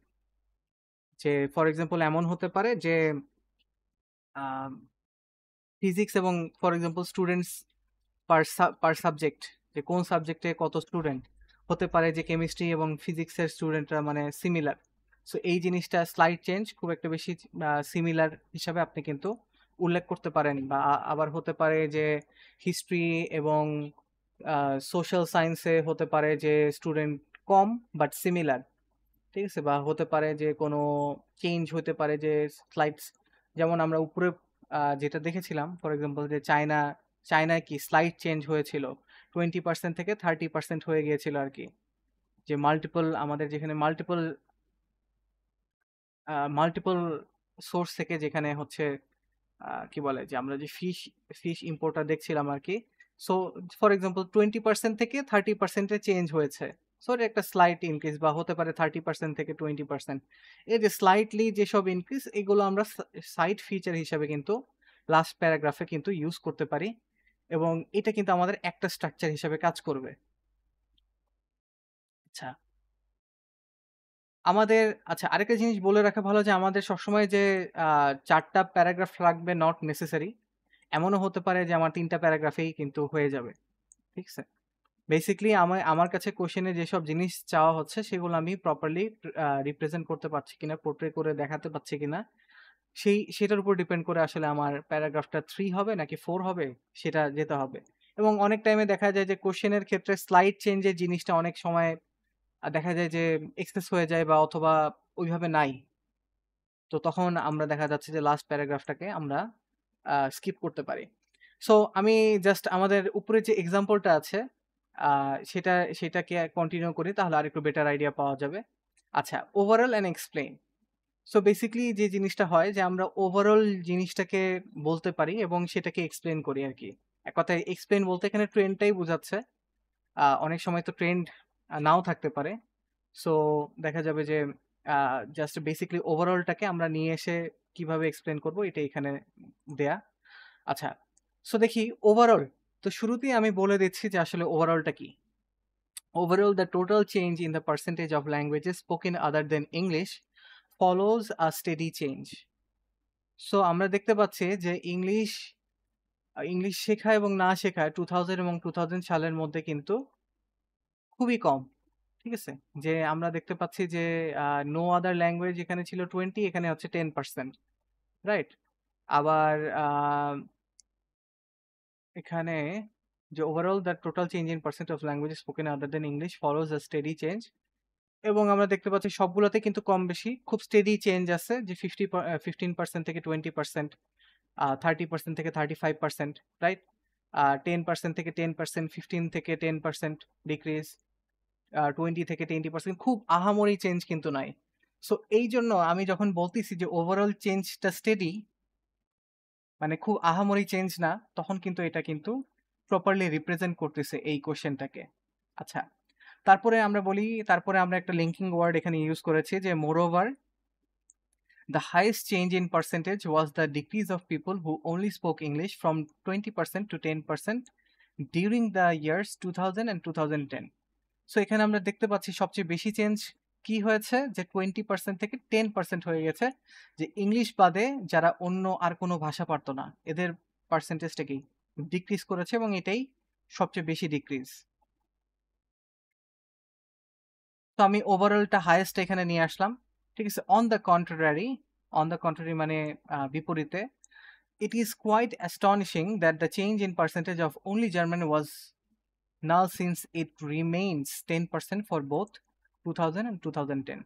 যে ফর এক্সাম্পল এমন হতে পারে যে ফিজিক্স এবং for example students per subject, যে কোন সাবজেক্টে কত স্টুডেন্ট, হতে পারে যে কেমিস্ট্রি এবং ফিজিক্সের স্টুডেন্টরা মানে সিমিলার। সো এই জিনিসটা স্লাইড চেঞ্জ খুব একটা বেশি সিমিলার হিসাবে আপনি কিন্তু উল্লেখ করতে পারেন। বা আবার হতে পারে যে হিস্ট্রি এবং সোশ্যাল সায়েন্সে হতে পারে যে স্টুডেন্ট কম বাট সিমিলার। ঠিক আছে? বা হতে পারে যে কোনো চেঞ্জ হতে পারে যে স্লাইডস, যেমন আমরা উপরে যেটা দেখেছিলাম ফর এক্সাম্পল যে চায়নায় কি স্লাইড চেঞ্জ হয়েছিল, 20% থেকে 30% হয়ে গিয়েছিল আর কি। যে মাল্টিপল আমাদের যেখানে মাল্টিপল মাল্টিপল সোর্স থেকে যেখানে হচ্ছে কি বলে যে আমরা যে ফিশ ফিশ ইম্পোর্টার দেখছিলাম আর কি। সো ফর এক্সাম্পল 20% থেকে 30% চেঞ্জ হয়েছে। সো এটা একটা স্লাইট ইনক্রিজ, বা হতে পারে 30% থেকে 20%। এই যে স্লাইটলি যেসব ইনক্রিজ এগুলো আমরা সাইড ফিচার হিসাবে কিন্তু লাস্ট প্যারাগ্রাফে কিন্তু ইউজ করতে পারি। এবং এটা কিন্তু আমাদের একটা স্ট্রাকচার হিসাবে কাজ করবে। আচ্ছা, আমাদের আচ্ছা আরেকটা জিনিস বলে রাখা ভালো যে আমাদের সবসময় যে 4টা প্যারাগ্রাফ লাগবে নট নেসেসারি। এমনও হতে পারে যে আমার 3টা প্যারাগ্রাফেই কিন্তু হয়ে যাবে। ঠিক আছে? বেসিক্যালি আমার কাছে কোশ্চেনে যেসব জিনিস চাওয়া হচ্ছে সেগুলো আমি প্রপারলি রিপ্রেজেন্ট করতে পারছি কিনা, পোর্ট্রে করে দেখাতে পারছি কিনা, সেটার উপর ডিপেন্ড করে আসলে আমার প্যারাগ্রাফটা 3 হবে নাকি 4 হবে সেটা যেতে হবে। এবং অনেক টাইমে দেখা যায় যে কোশ্চেনের ক্ষেত্রে স্লাইড চেঞ্জের জিনিসটা অনেক সময় দেখা যায় যে এক্সেস হয়ে যায় বা অথবা ওইভাবে নাই। তো তখন আমরা দেখা যাচ্ছে যে লাস্ট প্যারাগ্রাফটাকে আমরা স্কিপ করতে পারি। সো আমি জাস্ট আমাদের উপরে যে এক্সাম্পলটা আছে সেটাকে কন্টিনিউ করি, তাহলে আরেকটু বেটার আইডিয়া পাওয়া যাবে। আচ্ছা, overall and explain. So basically যে জিনিসটা হয় যে আমরা ওভারঅল জিনিসটাকে বলতে পারি এবং সেটাকে এক্সপ্লেইন করি আরকি। এক কথায় এক্সপ্লেইন বলতে এখানে ট্রেন্ডটাই বোঝাচ্ছে। অনেক সময় তো ট্রেন্ড নাও থাকতে পারে। সো দেখা যাবে যে জাস্ট বেসিক্যালি ওভারঅলটাকে আমরা নিয়ে এসে কিভাবে এক্সপ্লেন করব এটা এখানে দেয়া। আচ্ছা, সো দেখি ওভারঅল। তো শুরুতেই আমি বলে দিচ্ছি যে আসলে ওভারঅলটা কি। Overall, the total change in the percentage of languages spoken other than English follows a steady change. So আমরা দেখতে পাচ্ছি যে ইংলিশ শেখা এবং না শেখা 2000 এবং 2000 সালের মধ্যে কিন্তু খুবই কম। ঠিক আছে? যে আমরা দেখতে পাচ্ছি যে নো আদার ল্যাঙ্গুয়েজ এখানে ছিল 20, এখানে হচ্ছে 10%, রাইট? আবার এখানে যে overall the total change in percent of language spoken other than English follows a steady change. এবং আমরা দেখতে পাচ্ছি সবগুলোতে কিন্তু কম বেশি খুব স্টেডি চেঞ্জ আছে, যে 15% থেকে 20%, 30% থেকে 35%, রাইট? 10% থেকে 10%, 15 থেকে 10% ডিক্রিজ, 20 থেকে 20%, খুব আহামরি চেঞ্জ কিন্তু নাই। সো এই জন্য আমি যখন বলতেছি যে ওভারঅল চেঞ্জটা স্টেডি, মানে খুব আহামরি চেঞ্জ না, তখন কিন্তু এটা কিন্তু প্রপারলি রিপ্রেজেন্ট করতেছে এই কোশ্চেনটাকে। আচ্ছা, তারপরে আমরা একটা লিঙ্কিং ওয়ার্ড এখানে ইউজ করেছি যে moreover the highest change in percentage was the decrease of people who only spoke English from 20% to 10%, during the years 2000 and 2010। So এখানে আমরা দেখতে পাচ্ছি সবচেয়ে বেশি চেঞ্জ কি হয়েছে, যে 20% থেকে 10% হয়ে গেছে, যে ইংলিশ বাদে যারা অন্য আর কোনো ভাষা পারতো না এদের পার্সেন্টেজটাকেই ডিক্রিজ করেছে, এবং এটাই সবচেয়ে বেশি ডিক্রিজ। তো আমি ওভারঅলটা হাইয়েস্ট এখানে নিয়ে আসলাম, ঠিক আছে। অন দ্য কন্ট্রারি মানে বিপরীতে, it is quite astonishing that the change in percentage of only German was null since it remains 10% for both 2000 and 2010।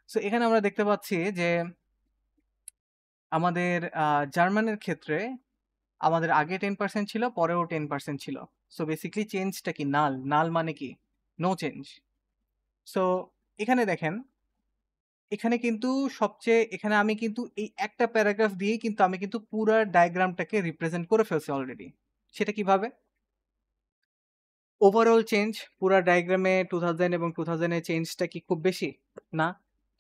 So এখানে আমরা দেখতে পাচ্ছি যে আমাদের জার্মানের ক্ষেত্রে আমাদের আগে 10% ছিল, পরেও 10% ছিল। সো বেসিক্যালি চেঞ্জটা কি নাল, নাল মানে কি নো চেঞ্জ। সো এখানে দেখেন, এখানে কিন্তু এখানে আমি কিন্তু এই একটা প্যারাগ্রাফ দিয়েই কিন্তু আমি কিন্তু পুরো ডায়াগ্রামটাকে রিপ্রেজেন্ট করে ফেলছি অলরেডি। সেটা কিভাবে? ওভারঅল চেঞ্জ পুরা ডায়াগ্রামে 2000 এবং 2000 এর চেঞ্জটা কি খুব বেশি? না,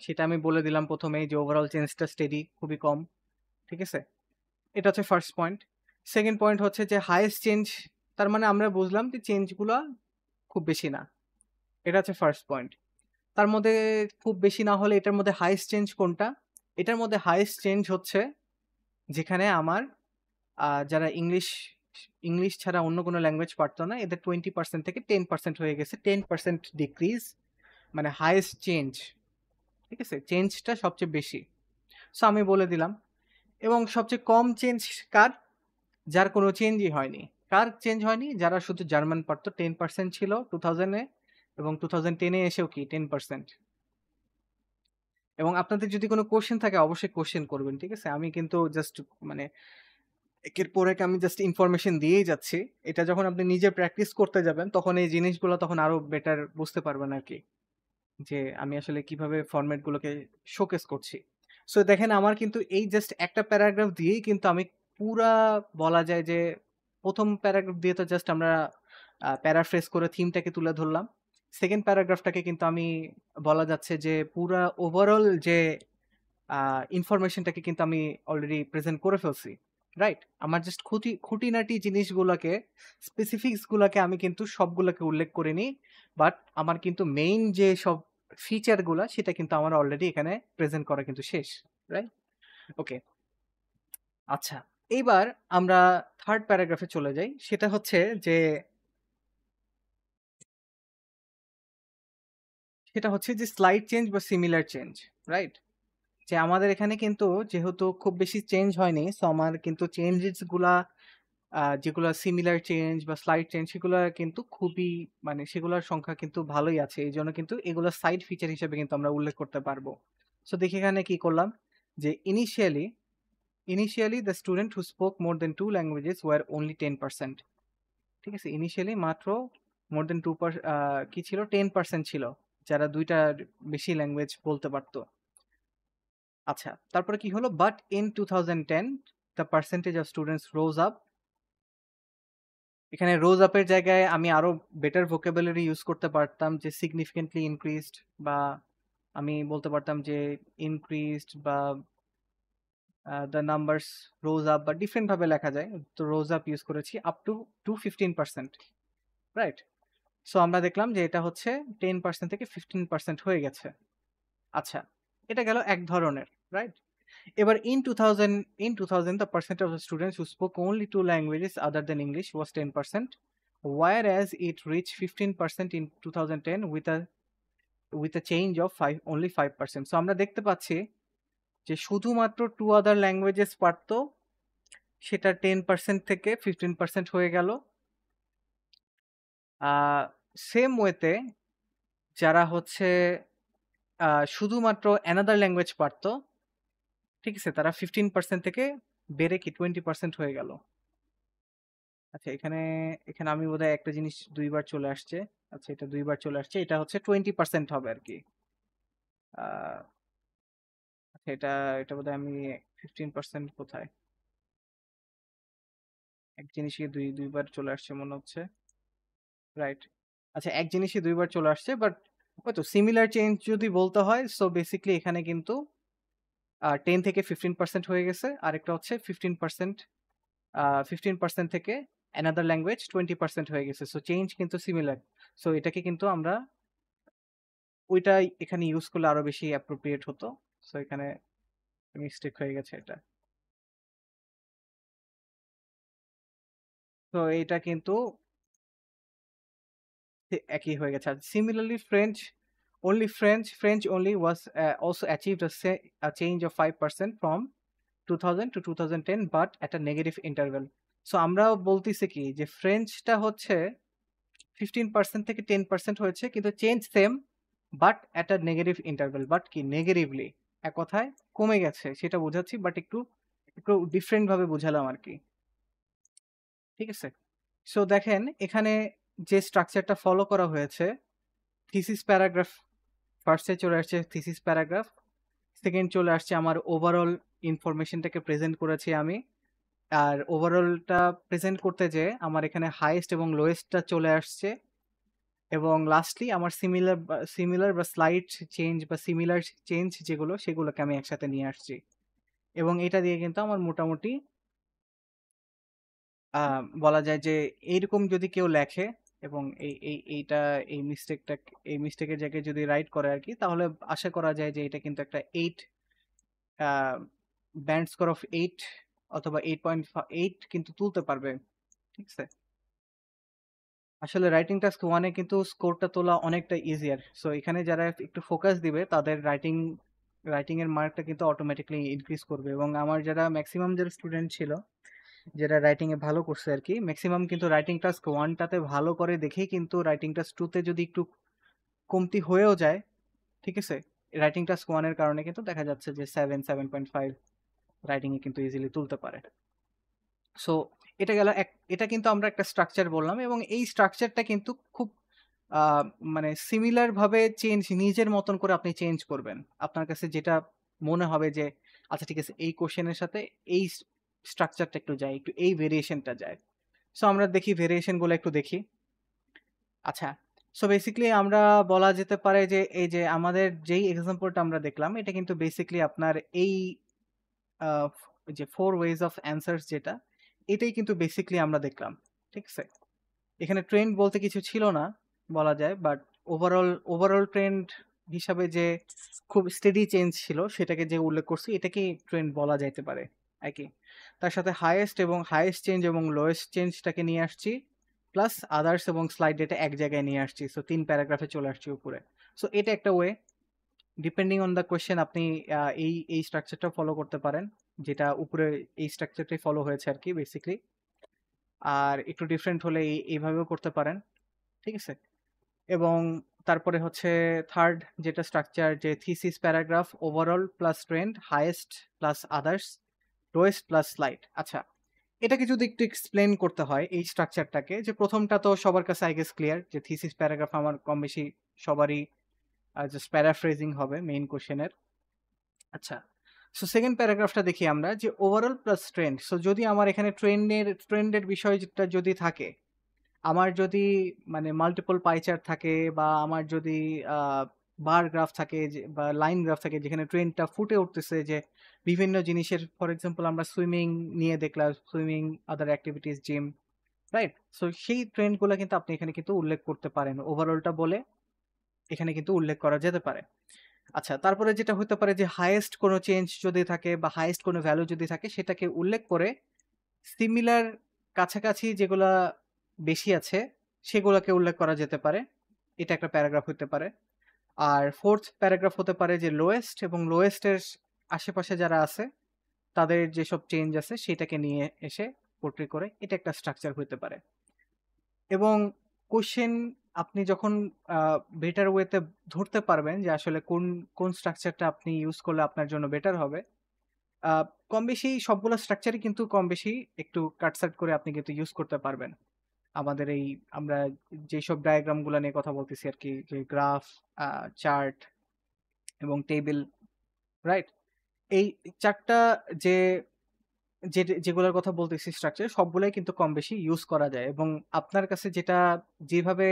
সেটা আমি বলে দিলাম প্রথমেই যে ওভারঅল চেঞ্জটা স্টেডি, খুবই কম, ঠিক আছে। এটা হচ্ছে ফার্স্ট পয়েন্ট। সেকেন্ড পয়েন্ট হচ্ছে যে হাইয়েস্ট চেঞ্জ, তার মানে আমরা বুঝলাম যে চেঞ্জগুলো খুব বেশি না। এটা হচ্ছে ফার্স্ট পয়েন্ট। তার মধ্যে খুব বেশি না হলে এটার মধ্যে হাইয়েস্ট চেঞ্জ কোনটা? এটার মধ্যে হাইয়েস্ট চেঞ্জ হচ্ছে যেখানে আমার যারা ইংলিশ ছাড়া অন্য কোনো ল্যাঙ্গুয়েজ পারতো না এদের 20% থেকে 10% হয়ে গেছে, 10% ডিক্রিজ, মানে হাইয়েস্ট চেঞ্জ, ঠিক আছে। চেঞ্জটা সবচেয়ে বেশি, সো আমি বলে দিলাম। এবং সবচেয়ে কম চেঞ্জ কার? যার কোনো চেঞ্জই হয়নি। কার চেঞ্জ হয়নি? যারা শুধু জার্মান পারতো, 10% ছিল 2000 এ, এবং 2010 এ এসেও কি 10%। এবং আপনাদের যদি কোনো কোশ্চেন থাকে অবশ্যই কোশ্চেন করবেন, ঠিক আছে। আমি কিন্তু জাস্ট মানে একের পর এক আমি জাস্ট ইনফরমেশন দিয়েই যাচ্ছি। এটা যখন আপনি নিজে প্র্যাকটিস করতে যাবেন তখন এই জিনিসগুলো তখন আরো বেটার বুঝতে পারবেন আর কি, যে আমি আসলে কিভাবে ফরম্যাট গুলোকে শোকেস করছি। সো দেখেন আমার কিন্তু এই জাস্ট একটা প্যারাগ্রাফ দিয়েই কিন্তু আমি পুরা বলা যায় যে প্রথম প্যারাগ্রাফ দিয়ে তো জাস্ট আমরা প্যারাফ্রেজ করে থিমটাকে তুলে ধরলাম। সেকেন্ড প্যারাগ্রাফটাকে কিন্তু আমি বলা যাচ্ছে যে পুরা ওভারঅল যে ইনফরমেশনটাকে কিন্তু আমি অলরেডি প্রেজেন্ট করে ফেলছি, রাইট। আমার জাস্ট খুঁটিনাটি জিনিসগুলোকে, স্পেসিফিক্স গুলাকে আমি কিন্তু সবগুলোকে উল্লেখ করিনি, বাট আমার কিন্তু মেইন যে সব ফিচারগুলা সেটা কিন্তু আমার অলরেডি এখানে প্রেজেন্ট করা কিন্তু শেষ, রাইট। ওকে, আচ্ছা, এইবার আমরা থার্ড প্যারাগ্রাফে চলে যাই। সেটা হচ্ছে যে স্লাইড চেঞ্জ বা সিমিলার চেঞ্জ, রাইট। যে আমাদের এখানে কিন্তু যেহেতু খুব বেশি চেঞ্জ হয়নি, সো আমার কিন্তু চেঞ্জেস গুলা যেগুলো সিমিলার চেঞ্জ বা স্লাইড চেঞ্জ সেগুলো কিন্তু খুবই, মানে সেগুলোর সংখ্যা কিন্তু ভালোই আছে। এই জন্য কিন্তু এগুলো সাইড ফিচার হিসেবে কিন্তু আমরা উল্লেখ করতে পারবো। সো দেখি এখানে কি করলাম, যে initially the student who spoke more than 2 languages were only 10%। ঠিক আছে, ইনিশিয়ালি মাত্র মোর দেন 2% কি ছিল, 10% ছিল যারা দুইটা বেশি ল্যাঙ্গুয়েজ বলতে পারতো। আচ্ছা, তারপরে কি হলো, but in 2010 the percentage of students rose up. এখানে রোজ আপের জায়গায় আমি আরো বেটার ভোকাবুলারি ইউজ করতে পারতাম, যে সিগনিফিকেন্টলি ইনক্রিজড, বা আমি বলতে পারতাম যে ইনক্রিজড, বা দ্য নাম্বারস রোজ আপ, বা ডিফারেন্ট ভাবে লেখা যায়। তো রোজ আপ ইউজ করেছি আপ টু 15%, রাইট। সো আমরা দেখলাম যে এটা হচ্ছে 10% থেকে 15% হয়ে গেছে। আচ্ছা, এটা গেল এক ধরনের, রাইট। এবার in 2000 the percent of the students who spoke only 2 languages other than English was 10%, whereas it reached 15% in 2010 with a change of only 5%। So আমরা দেখতে পাচ্ছি যে শুধুমাত্র 2 other languages পারতো সেটা 10% থেকে 15% হয়ে গেল। সেম ওয়েতে যারা হচ্ছে শুধুমাত্র অ্যানাদার ল্যাঙ্গুয়েজ পারতো, ঠিক আছে, তারা 15% থেকে বেড়ে কি 20% হয়ে গেল। আচ্ছা, এখানে এখানে আমি বোধহয় একটা জিনিস দুইবার চলে আসছে। আচ্ছা, এটা দুইবার চলে আসছে, এটা হচ্ছে 20% হবে আর কি। আচ্ছা, এটা এটা বোধহয় আমি 15% কোথায়, এক জিনিসই দুইবার চলে আসছে মনে হচ্ছে, রাইট। আচ্ছা, এক জিনিসই দুইবার চলে আসছে, বাট ওই তো সিমিলার চেঞ্জ যদি বলতে হয়, সো বেসিক্যালি এখানে কিন্তু 10 থেকে 15% হয়ে গেছে, আরেকটা হচ্ছে 15% থেকে অ্যানাদার ল্যাঙ্গুয়েজ 20% হয়ে গেছে। সো চেঞ্জ কিন্তু সিমিলার। সো এটাকে কিন্তু আমরা ওইটাই এখানে ইউজ করলে আরো বেশি অ্যাপ্রোপ্রিয়েট হতো। সো এখানে মিস্টেক হয়ে গেছে এটা। তো এটা কিন্তু একই হয়ে গেছে। আর similarly French only was also achieved a change of 5% from 2000 to 2010 but at a negative interval. So আমরা বলতেছি কি যে ফ্রেঞ্চটা হচ্ছে 15% থেকে 10% হয়েছে কিন্তু change same but at a negative interval. But কি নেগেটিভলি, এক কথায় কমে গেছে সেটা বোঝাচ্ছি, বাট একটু একটু ডিফারেন্ট ভাবে বোঝালাম আর কি। ঠিক আছে, সো দেখেন এখানে যে স্ট্রাকচারটা ফলো করা হয়েছে, থিসিস প্যারাগ্রাফ ফার্স্টে চলে আসছে, থিসিস প্যারাগ্রাফ সেকেন্ড চলে আসছে আমার ওভারঅল ইনফরমেশনটাকে প্রেজেন্ট করেছি আমি। আর ওভারঅলটা প্রেজেন্ট করতে যে আমার এখানে হাইয়েস্ট এবং লোয়েস্টটা চলে আসছে, এবং লাস্টলি আমার সিমিলার বা স্লাইড চেঞ্জ বা সিমিলার চেঞ্জ যেগুলো সেগুলোকে আমি একসাথে নিয়ে আসছি। এবং এটা দিয়ে কিন্তু আমার মোটামুটি বলা যায় যে এইরকম যদি কেউ লেখে এবং এই মিস্টেকের জায়গায় যদি রাইট করে আর কি, তাহলে আশা করা যায় যে এটা কিন্তু একটা 8 ব্যান্ড স্কোর অফ 8 অথবা 8.8 কিন্তু তুলতে পারবে। ঠিক আছে, আসলে রাইটিং টাস্ক 1-এ কিন্তু স্কোরটা তোলা অনেকটা ইজিয়ার। সো এখানে যারা একটু ফোকাস দিবে তাদের রাইটিং এর মার্কটা কিন্তু অটোমেটিকলি ইনক্রিজ করবে। এবং আমার যারা ম্যাক্সিমাম যারা স্টুডেন্ট ছিল যারা রাইটিং এ ভালো করছে আর কি, ম্যাক্সিমাম কিন্তু রাইটিং টাস্ক 1টাতে ভালো করে দেখেই কিন্তু রাইটিং টাস্ক 2তে যদি একটু কমতি হয়েও যায়, ঠিক আছে, রাইটিং টাস্ক 1-এর কারণে কিন্তু দেখা যাচ্ছে যে 7.5 রাইটিং এ কিন্তু ইজিলি তুলতে পারে। সো এটা গেল এটা কিন্তু আমরা একটা স্ট্রাকচার বললাম, এবং এই স্ট্রাকচারটা কিন্তু খুব আহ, মানে সিমিলার ভাবে নিজের মতন করে আপনি চেঞ্জ করবেন আপনার কাছে যেটা মনে হবে যে আচ্ছা ঠিক আছে এই কোশ্চেনের সাথে এই স্ট্রাকচারটা একটু যায়, একটু এই ভেরিয়েশনটা যায়। সো আমরা দেখি ভেরিয়েশন গুলো একটু দেখি। আচ্ছা, সো বেসিক্যালি আমরা বলা যেতে পারে যে এই যে আমাদের যেই এক্সাম্পলটা আমরা দেখলাম এটা কিন্তু বেসিক্যালি আপনার এই আহ, যে 4 ওয়েজ অফ অ্যান্সার্স যেটা, এটাই কিন্তু বেসিক্যালি আমরা দেখলাম। ঠিক আছে, এখানে ট্রেন্ড বলতে কিছু ছিল না বলা যায়, বাট ওভারঅল ট্রেন্ড হিসাবে যে খুব স্টেডি চেঞ্জ ছিল সেটাকে যে উল্লেখ করছি এটাকে ট্রেন্ড বলা যাইতে পারে আর কি। তার সাথে হাইয়েস্ট চেঞ্জ এবং লোয়েস্ট চেঞ্জটাকে নিয়ে আসছি, প্লাস আদার্স এবং স্লাইড ডেটা এক জায়গায় নিয়ে আসছি। সো 3 প্যারাগ্রাফে চলে আসছি উপরে। সো এটা একটা way, depending on the question আপনি এই স্ট্রাকচারটা ফলো করতে পারেন, যেটা উপরে এই স্ট্রাকচারটাই ফলো হয়েছে আর কি বেসিক্যালি। আর একটু ডিফারেন্ট হলে এইভাবেও করতে পারেন। ঠিক আছে, এবং তারপরে হচ্ছে থার্ড যেটা স্ট্রাকচার, যে thesis paragraph overall plus trend, highest plus others, lowest plus slide. আচ্ছা, এটাকে যদি একটু এক্সপ্লেন করতে হয় এই স্ট্রাকচারটাকে, যে প্রথমটা তো সবার কাছে আই গেস ক্লিয়ার, যে থিসিস প্যারাগ্রাফ আমার কম বেশি সবারই জাস্ট প্যারাফ্রেজিং হবে মেইন কোশ্চেনের। আচ্ছা, সো সেকেন্ড প্যারাগ্রাফটা দেখি আমরা, যে ওভারঅল প্লাস ট্রেন্ড। সো যদি আমার এখানে ট্রেন্ডের বিষয়টা যদি থাকে, আমার যদি মানে মাল্টিপল পাই চার্ট থাকে, বা আমার যদি বার গ্রাফ থাকে বা লাইন গ্রাফ থাকে যেখানে ট্রেন্ডটা ফুটে উঠতেছে, যে বিভিন্ন জিনিসের, ফর এক্সাম্পল আমরা সুইমিং নিয়ে দেখলাম, swimming, other activities, gym, right. So সেই ট্রেন্ডগুলো কিন্তু আপনি এখানে কিন্তু উল্লেখ করতে পারেন, ওভারঅলটা বলে এখানে কিন্তু উল্লেখ করা যেতে পারে। আচ্ছা, তারপরে যেটা হতে পারে যে হাইয়েস্ট কোনো চেঞ্জ যদি থাকে বা হাইয়েস্ট কোনো ভ্যালু যদি থাকে সেটাকে উল্লেখ করে সিমিলার কাছাকাছি যেগুলা বেশি আছে সেগুলোকে উল্লেখ করা যেতে পারে, এটা একটা প্যারাগ্রাফ হতে পারে। আর ফোর্থ প্যারাগ্রাফ হতে পারে যে লোয়েস্ট এবং লোয়েস্টের আশেপাশে যারা আছে তাদের যেসব চেঞ্জ আছে সেটাকে নিয়ে এসে পোর্ট্রে করে, এটা একটা স্ট্রাকচার হতে পারে। এবং কোশ্চেন আপনি যখন বেটার ওয়েতে ধরতে পারবেন যে আসলে কোন কোন স্ট্রাকচারটা আপনি ইউজ করলে আপনার জন্য বেটার হবে, কম বেশি সবগুলো স্ট্রাকচারই কিন্তু কম বেশি একটু কাটসাট করে আপনি কিন্তু ইউজ করতে পারবেন। আমাদের এই আমরা যেসব ডায়াগ্রামগুলো নিয়ে কথা বলতেছি আর কি, যে গ্রাফ, চার্ট এবং টেবিল, রাইট, এই চারটা যে যেগুলোর কথা বলতেছি স্ট্রাকচার সবগুলোই কিন্তু কম বেশি ইউজ করা যায়। এবং আপনার কাছে যেটা, যেভাবে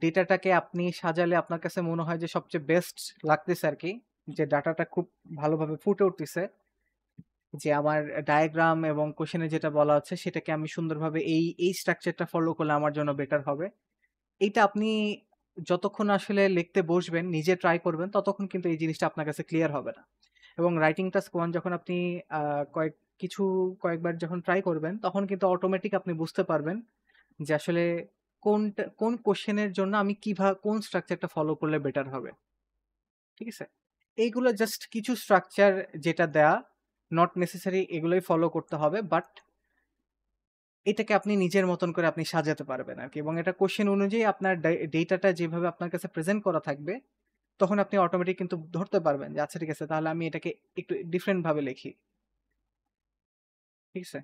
ডেটাটাকে আপনি সাজালে আপনার কাছে মনে হয় যে সবচেয়ে বেস্ট লাগতেছে আর কি, যে ডাটাটা খুব ভালোভাবে ফুটে উঠতেছে, যে আমার ডায়াগ্রাম এবং কোশ্চেনে যেটা বলা হচ্ছে সেটাকে আমি সুন্দরভাবে এই স্ট্রাকচারটা ফলো করলে আমার জন্য বেটার হবে। এইটা আপনি যতক্ষণ আসলে লিখতে বসবেন, নিজে ট্রাই করবেন, ততক্ষণ কিন্তু এই জিনিসটা আপনার কাছে ক্লিয়ার হবে না। এবং রাইটিং টাস্ক 1 যখন আপনি আ কয়েক কিছু কয়েকবার যখন ট্রাই করবেন, তখন কিন্তু অটোমেটিক আপনি বুঝতে পারবেন যে আসলে কোন কোশ্চেনের জন্য আমি কোন স্ট্রাকচারটা ফলো করলে বেটার হবে। ঠিক আছে? এইগুলো জাস্ট কিছু স্ট্রাকচার যেটা দেয়া, নট নেসেসারি এগুলোই ফলো করতে হবে। বাট এটাকে আপনি নিজের মতন করে আপনি সাজাতে পারবেন আরকি। এবং এটা কোয়েশ্চেন অনুযায়ী আপনার ডেটাটা যেভাবে আপনার কাছে প্রেজেন্ট করা থাকবে, তখন আপনি অটোমেটিক কিন্তু ধরতে পারবেন যে আচ্ছা ঠিক আছে, তাহলে আমি এটাকে একটু ডিফারেন্ট ভাবে লিখি। ঠিক আছে?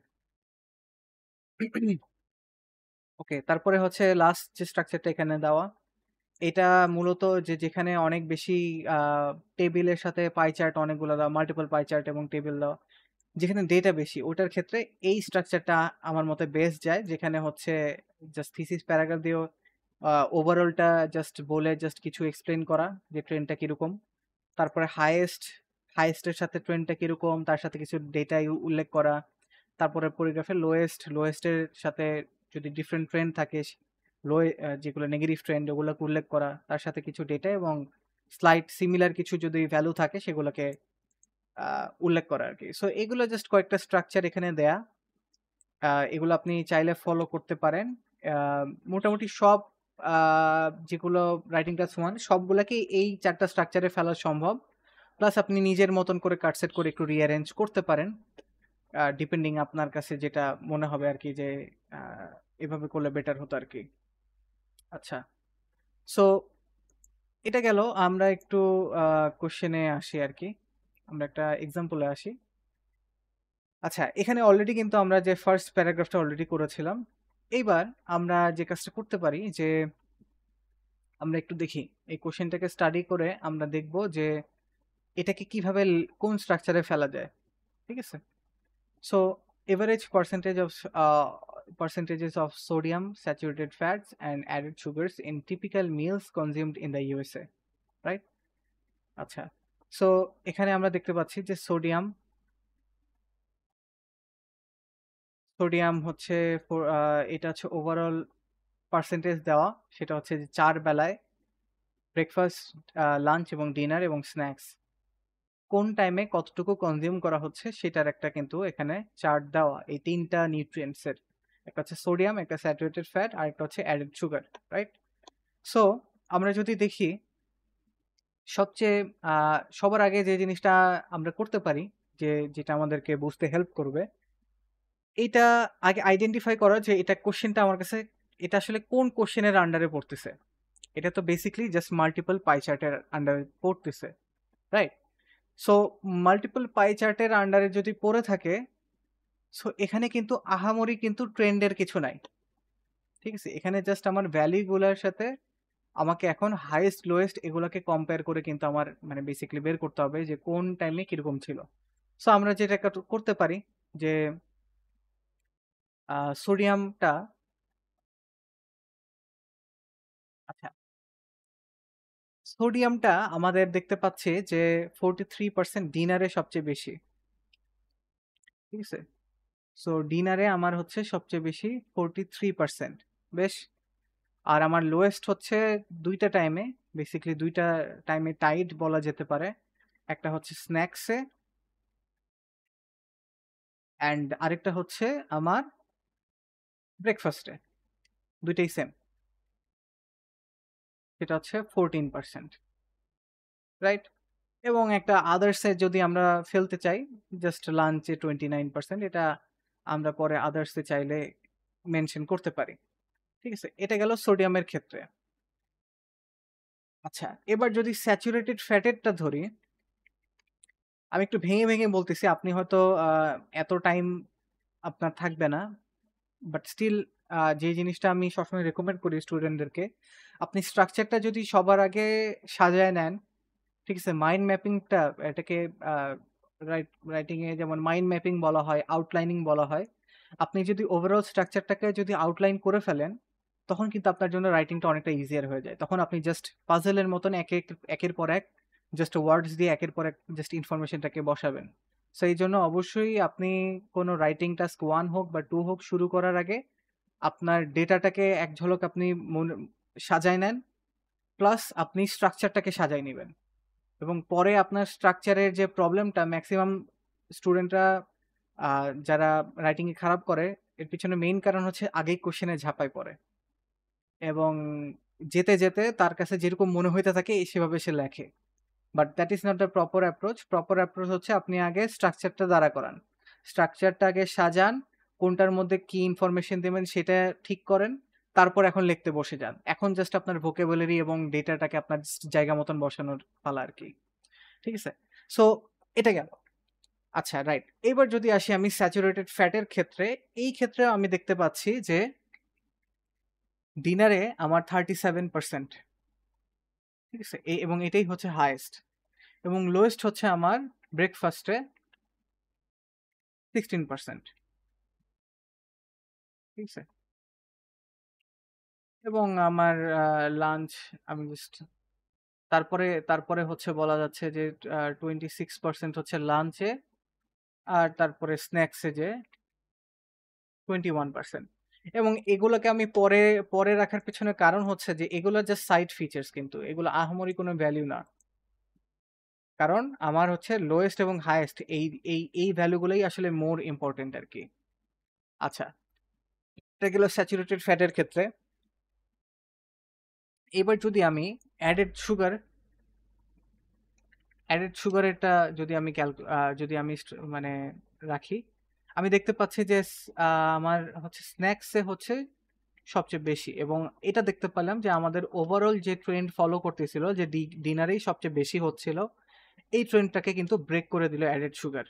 ওকে, তারপরে হচ্ছে লাস্ট যে স্ট্রাকচারটা এখানে দেওয়া, এটা মূলত যেখানে অনেক বেশি আ টেবিলের সাথে পাই চার্ট অনেকগুলো দেওয়া, মাল্টিপল পাই চার্ট এবং টেবিল দেওয়া। যেখানে ডেটা বেশি ওটার ক্ষেত্রে এই স্ট্রাকচারটা আমার মতে বেস্ট যায়। যেখানে হচ্ছে জাস্ট থিসিস প্যারাগ্রাফ দিয়েও ওভারঅলটা জাস্ট বলে জাস্ট কিছু এক্সপ্লেইন করা যে ট্রেন্ডটা কিরকম। তারপরে হাইয়েস্টের সাথে ট্রেন্ডটা কিরকম তার সাথে কিছু ডেটা উল্লেখ করা। তারপরে পরিগ্রাফের লোয়েস্টের সাথে যদি ডিফারেন্ট ট্রেন্ড থাকে লো যেগুলো নেগেটিভ ট্রেন্ড ওগুলোকে উল্লেখ করা। তার সাথে কিছু ডেটা এবং স্লাইড সিমিলার কিছু যদি ভ্যালু থাকে সেগুলোকে উল্লেখ করা আরকি। সো এগুলো জাস্ট কয়েকটা স্ট্রাকচার এখানে দেয়া। এগুলো আপনি চাইলে ফলো করতে পারেন। আ মোটামুটি সব আ যেগুলো রাইটিং টাস্ক 1 সবগুলাকেই এই ৪ টা স্ট্রাকচারে ফেলা সম্ভব। প্লাস আপনি নিজের মতন করে কাট সেট করে একটু রিঅ্যারেঞ্জ করতে পারেন। ডিপেন্ডিং আপনার কাছে যেটা মনে হবে আরকি যে আ এভাবে করলে বেটার হতো আরকি। আচ্ছা। সো এটা গেল। আমরা একটু আ কোয়েশ্চেন এ আসি আরকি। আমরা একটা এক্সাম্পল এ আসি। আচ্ছা, এখানে অলরেডি কিন্তু আমরা যে ফার্স্ট প্যারাগ্রাফটা অলরেডি করেছিলাম। এইবার আমরা যে কাজটা করতে পারি যে আমরা একটু দেখি এই কোশ্চেনটাকে স্টাডি করে আমরা দেখব যে এটাকে কিভাবে কোন স্ট্রাকচারে ফেলা যায়। ঠিক আছে? So average percentages of sodium, saturated fats and added sugars in typical meals consumed in the USA, right? আচ্ছা। সো এখানে আমরা দেখতে পাচ্ছি যে সোডিয়াম হচ্ছে এটা হচ্ছে ওভারঅল পার্সেন্টেজ দেওয়া। সেটা হচ্ছে যে ৪ বেলায় ব্রেকফাস্ট, লাঞ্চ এবং ডিনার এবং স্ন্যাকস কোন টাইমে কতটুকু কনজিউম করা হচ্ছে সেটার একটা কিন্তু এখানে চার্ট দেওয়া। এই ৩ টা নিউট্রিয়েন্টস এর। একটা হচ্ছে সোডিয়াম, একটা স্যাচুরেটেড ফ্যাট, আর একটা হচ্ছে অ্যাডেড সুগার, রাইট? সো আমরা যদি দেখি সবচেয়ে সবার আগে যে জিনিসটা আমরা করতে পারি যেটা আমাদেরকে বুঝতে হেল্প করবে, এইটা আগে আইডেন্টিফাই করা যে এটা কোশ্চেনটা আমার কাছে এটা আসলে কোন কোশ্চেনের আন্ডারে পড়তেছে। এটা তো বেসিক্যালি জাস্ট মাল্টিপল পাই চার্টের আন্ডারে পড়তেছে, রাইট? সো মাল্টিপল পাই চার্টের আন্ডারে যদি পড়ে থাকে, সো এখানে কিন্তু আহামরি কিন্তু ট্রেন্ডের কিছু নাই। ঠিক আছে? এখানে জাস্ট আমার ভ্যালু গুলার সাথে আমাকে এখন হাইয়েস্ট লোয়েস্ট এগুলাকে কম্পেয়ার করে কিন্তু আমার মানে বেসিক্যালি বের করতে হবে যে কোন টাইমে কিরকম ছিল। সো আমরা যেটা করতে পারি যে সোডিয়ামটা আচ্ছা, সোডিয়ামটা আমাদের দেখতে পাচ্ছি যে 43% ডিনারে সবচেয়ে বেশি। ঠিক আছে? সো ডিনারে আমার হচ্ছে সবচেয়ে বেশি 43%। বেশ। আর আমার লোয়েস্ট হচ্ছে ২ টা টাইমে, বেসিক্যালি ২ টা টাইমে টাইড বলা যেতে পারে। একটা হচ্ছে স্ন্যাকসে অ্যান্ড আরেকটা হচ্ছে আমার ব্রেকফাস্টে। ২ টাই সেম। সেটা হচ্ছে 14%, রাইট? এবং একটা আদার্সে যদি আমরা ফেলতে চাই, জাস্ট লাঞ্চে 29%, এটা আমরা পরে আদার্সে চাইলে মেনশন করতে পারি। ঠিক আছে? এটা গেল সোডিয়ামের ক্ষেত্রে। আচ্ছা, এবার যদি স্যাচুরেটেড ফ্যাটেরটা ধরি, আমি একটু ভেঙে বলতেছি। আপনি হয়তো এত টাইম আপনার থাকবে না। বাট স্টিল যে জিনিসটা আমি সবসময় রেকমেন্ড করি স্টুডেন্টদেরকে, আপনি স্ট্রাকচারটা যদি সবার আগে সাজায় নেন, ঠিক আছে? মাইন্ড ম্যাপিংটা এটাকে আ রাইটিং এ যেমন মাইন্ড ম্যাপিং বলা হয়, আউটলাইনিং বলা হয়। আপনি যদি ওভারঅল স্ট্রাকচারটাকে যদি আউটলাইন করে ফেলেন, তখন কিন্তু আপনার জন্য রাইটিংটা অনেকটা ইজিয়ার হয়ে যায়। তখন আপনি জাস্ট পাজল এর মতন একের পর এক জাস্ট ওয়ার্ডস দিয়ে একের পর এক জাস্ট ইনফরমেশনটাকে বসাবেন। সো এইজন্য অবশ্যই আপনি কোনো রাইটিং টাস্ক 1 হোক বা 2 হোক শুরু করার আগে আপনার ডেটাটাকে এক ঝলক আপনি সাজায় নেন। প্লাস আপনি স্ট্রাকচারটাকে সাজায় নিবেন। এবং পরে আপনার স্ট্রাকচারের যে প্রবলেমটা ম্যাক্সিমাম স্টুডেন্টরা যারা রাইটিং এ খারাপ করে এর পিছনে মেইন কারণ হচ্ছে আগেই কোশ্চেনে ঝাঁপায় পড়ে। এবং যেতে তার কাছে যেরকম মনে হইতে থাকে সেভাবে সে লেখে। But that is not the proper approach. Proper approach হচ্ছে আপনি আগে স্ট্রাকচারটা দাঁড়া করান। স্ট্রাকচারটা আগে সাজান, কোনটার মধ্যে কি ইনফরমেশন দিবেন সেটা ঠিক করেন। তারপর এখন লিখতে বসে যান। এখন জাস্ট আপনার ভোকাবুলারি এবং ডেটাটাকে আপনার জায়গা মতন বসানোর পালা আরকি। ঠিক আছে? সো এটা গেল। আচ্ছা রাইট। এবার যদি আসি আমি স্যাচুরেটেড ফ্যাটের ক্ষেত্রে, এই ক্ষেত্রেও আমি দেখতে পাচ্ছি যে ডিনারে আমার 37%, ঠিক আছে? এবং এটাই হচ্ছে হাইয়েস্ট। এবং লোয়েস্ট হচ্ছে আমার ব্রেকফাস্টে 16%, ঠিক আছে? এবং আমার লাঞ্চ আমি জাস্ট তারপরে হচ্ছে বলা যাচ্ছে যে 26% হচ্ছে লাঞ্চে, আর তারপরে স্ন্যাকসে যে 21%। এবং এগুলোকে আমি পরে রাখার পেছনে কারণ হচ্ছে যে এগুলো জাস্ট সাইড ফিচার্স, কিন্তু এগুলো আহামরি কোনো ভ্যালু না। কারণ আমার হচ্ছে লোয়েস্ট এবং হাইয়েস্ট এই ভ্যালুগুলোই আসলে মোর ইম্পর্টেন্ট আরকি। আচ্ছা, এটা গেল স্যাচুরেটেড ফ্যাটের ক্ষেত্রে। এবার যদি আমি অ্যাডেড সুগার এরটা যদি আমি যদি আমি মানে রাখি, আমি দেখতে পাচ্ছি যে আমার হচ্ছে স্ন্যাক্সে হচ্ছে সবচেয়ে বেশি। এবং এটা দেখতে পেলাম যে আমাদের ওভারঅল যে ট্রেন্ড ফলো করতেছিল যে ডিনারেই সবচেয়ে বেশি হচ্ছিল, এই ট্রেন্ডটাকে কিন্তু ব্রেক করে দিল অ্যাডেড সুগার,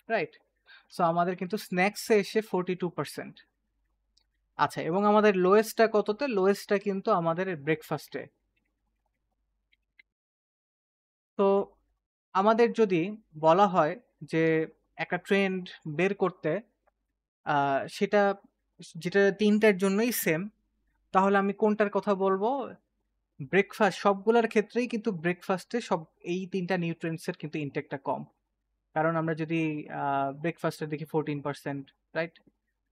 রাইট? সো আমাদের কিন্তু স্ন্যাক্সে এসে 42%। আচ্ছা, এবং আমাদের লোয়েস্টটা কততে? লোয়েস্টটা কিন্তু আমাদের ব্রেকফাস্টে। তো আমাদের যদি বলা হয় যে একটা ট্রেন্ড বের করতে, সেটা যেটা ৩ টার জন্যই সেম, তাহলে আমি কোনটার কথা বলবো? ব্রেকফাস্ট সবগুলার ক্ষেত্রেই কিন্তু ব্রেকফাস্টে এই ৩ টা নিউট্রিয়েন্টস এর কিন্তু ইনটেকটা কম। কারণ আমরা যদি ব্রেকফাস্টে দেখি 14%, রাইট?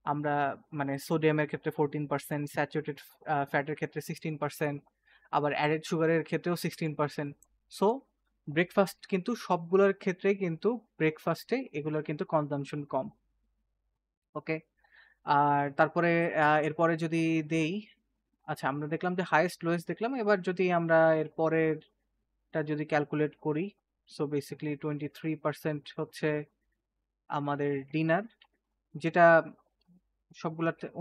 আমরা মানে সোডিয়ামের ক্ষেত্রে 14%, স্যাচুরেটেড ফ্যাটের ক্ষেত্রে 16%, আবার অ্যাডেড সুগারের ক্ষেত্রেও 16%। সো ব্রেকফাস্ট কিন্তু সবগুলোর ক্ষেত্রেই কিন্তু ব্রেকফাস্টে এগুলোর কিন্তু কনজাম্পশন কম। ওকে? আর তারপরে এরপরে যদি দেই, আচ্ছা আমরা দেখলাম যে হাইয়েস্ট লোয়েস্ট দেখলাম। এবার যদি আমরা এর পরেরটা যদি ক্যালকুলেট করি, সো বেসিক্যালি 23% হচ্ছে আমাদের ডিনার, যেটা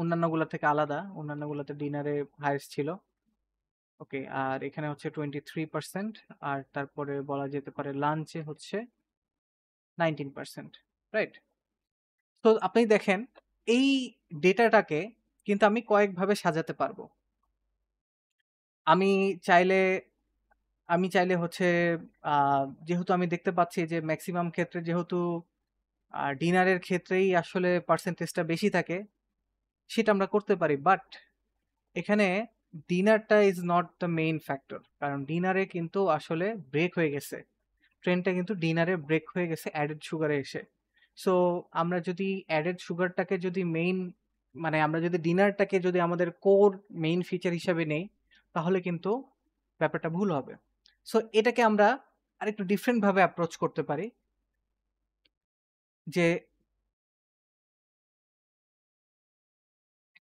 অন্যান্যগুলা থেকে আলাদা। অন্যান্যগুলাতে ডিনারে হাইয়েস্ট ছিল। ওকে, আর এখানে হচ্ছে 23%। আর তারপরে বলা যেতে পারে লাঞ্চে হচ্ছে 19%, রাইট? তো আপনি দেখেন এই ডেটাটাকে কিন্তু আমি কয়েকভাবে সাজাতে পারবো। আমি চাইলে হচ্ছে যেহেতু আমি দেখতে পাচ্ছি যে ম্যাক্সিমাম ক্ষেত্রে যেহেতু ডিনারের ক্ষেত্রেই আসলে পার্সেন্টেজটা বেশি থাকে, সেটা আমরা করতে পারি। বাট এখানে ডিনারটা is not the main factor. কারণ ডিনারে কিন্তু আসলে ব্রেক হয়ে গেছে। ট্রেনটা কিন্তু ডিনারে ব্রেক হয়ে গেছে অ্যাডেড সুগারে এসে। সো আমরা যদি অ্যাডেড সুগারটাকে যদি আমরা যদি ডিনারটাকে যদি আমাদের কোর মেইন ফিচার হিসাবে নেই, তাহলে কিন্তু ব্যাপারটা ভুল হবে। সো এটাকে আমরা আরেকটু ডিফারেন্ট ভাবে অ্যাপ্রোচ করতে পারি, যে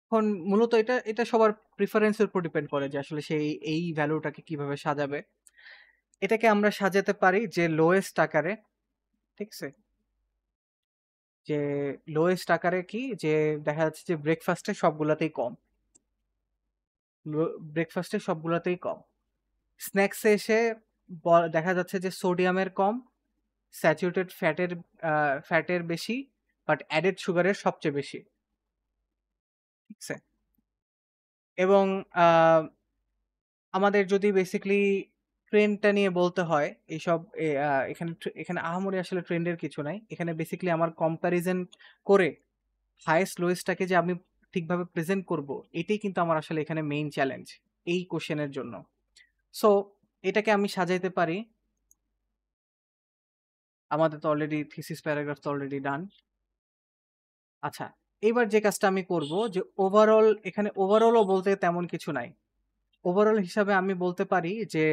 এখন মূলত এটা সবার প্রিফারেন্সের উপর ডিপেন্ড করে যে আসলে সে এই ভ্যালুটাকে কিভাবে সাজাবে। এটাকে আমরা সাজাতে পারি যে লোয়েস্ট আকারে, ঠিক আছে? যে লোয়েস্ট আকারে কি, যে দেখা যাচ্ছে যে ব্রেকফাস্টে সবগুলাতেই কম। স্ন্যাক্সে এসে দেখা যাচ্ছে যে সোডিয়ামের কম, স্যাচুরেটেড ফ্যাটের বেশি, বাট অ্যাডেড সুগারের সবচেয়ে বেশি, ঠিক আছে? এবং আমাদের যদি বেসিক্যালি ট্রেন্ডটা নিয়ে বলতে হয়, এইসব এখানে আহামরি আসলে ট্রেন্ডের কিছু নাই। এখানে বেসিক্যালি আমার কম্প্যারিজন করে হাইয়েস্ট লোয়েস্টটাকে যে আমি ঠিকভাবে প্রেজেন্ট করব, এটাই কিন্তু আমার আসলে এখানে মেইন চ্যালেঞ্জ এই কোশ্চেনের জন্য। সো এটাকে আমি সাজাইতে পারি আমাদের তো অলরেডি থিসিস প্যারাগ্রাফ তো অলরেডি ডান। আচ্ছা, এবার যে কাজটা আমি করব যে ওভারঅল, এখানে ওভারঅলও বলতে তেমন কিছু নাই। ওভারঅল হিসাবে আমি বলতে পারি যে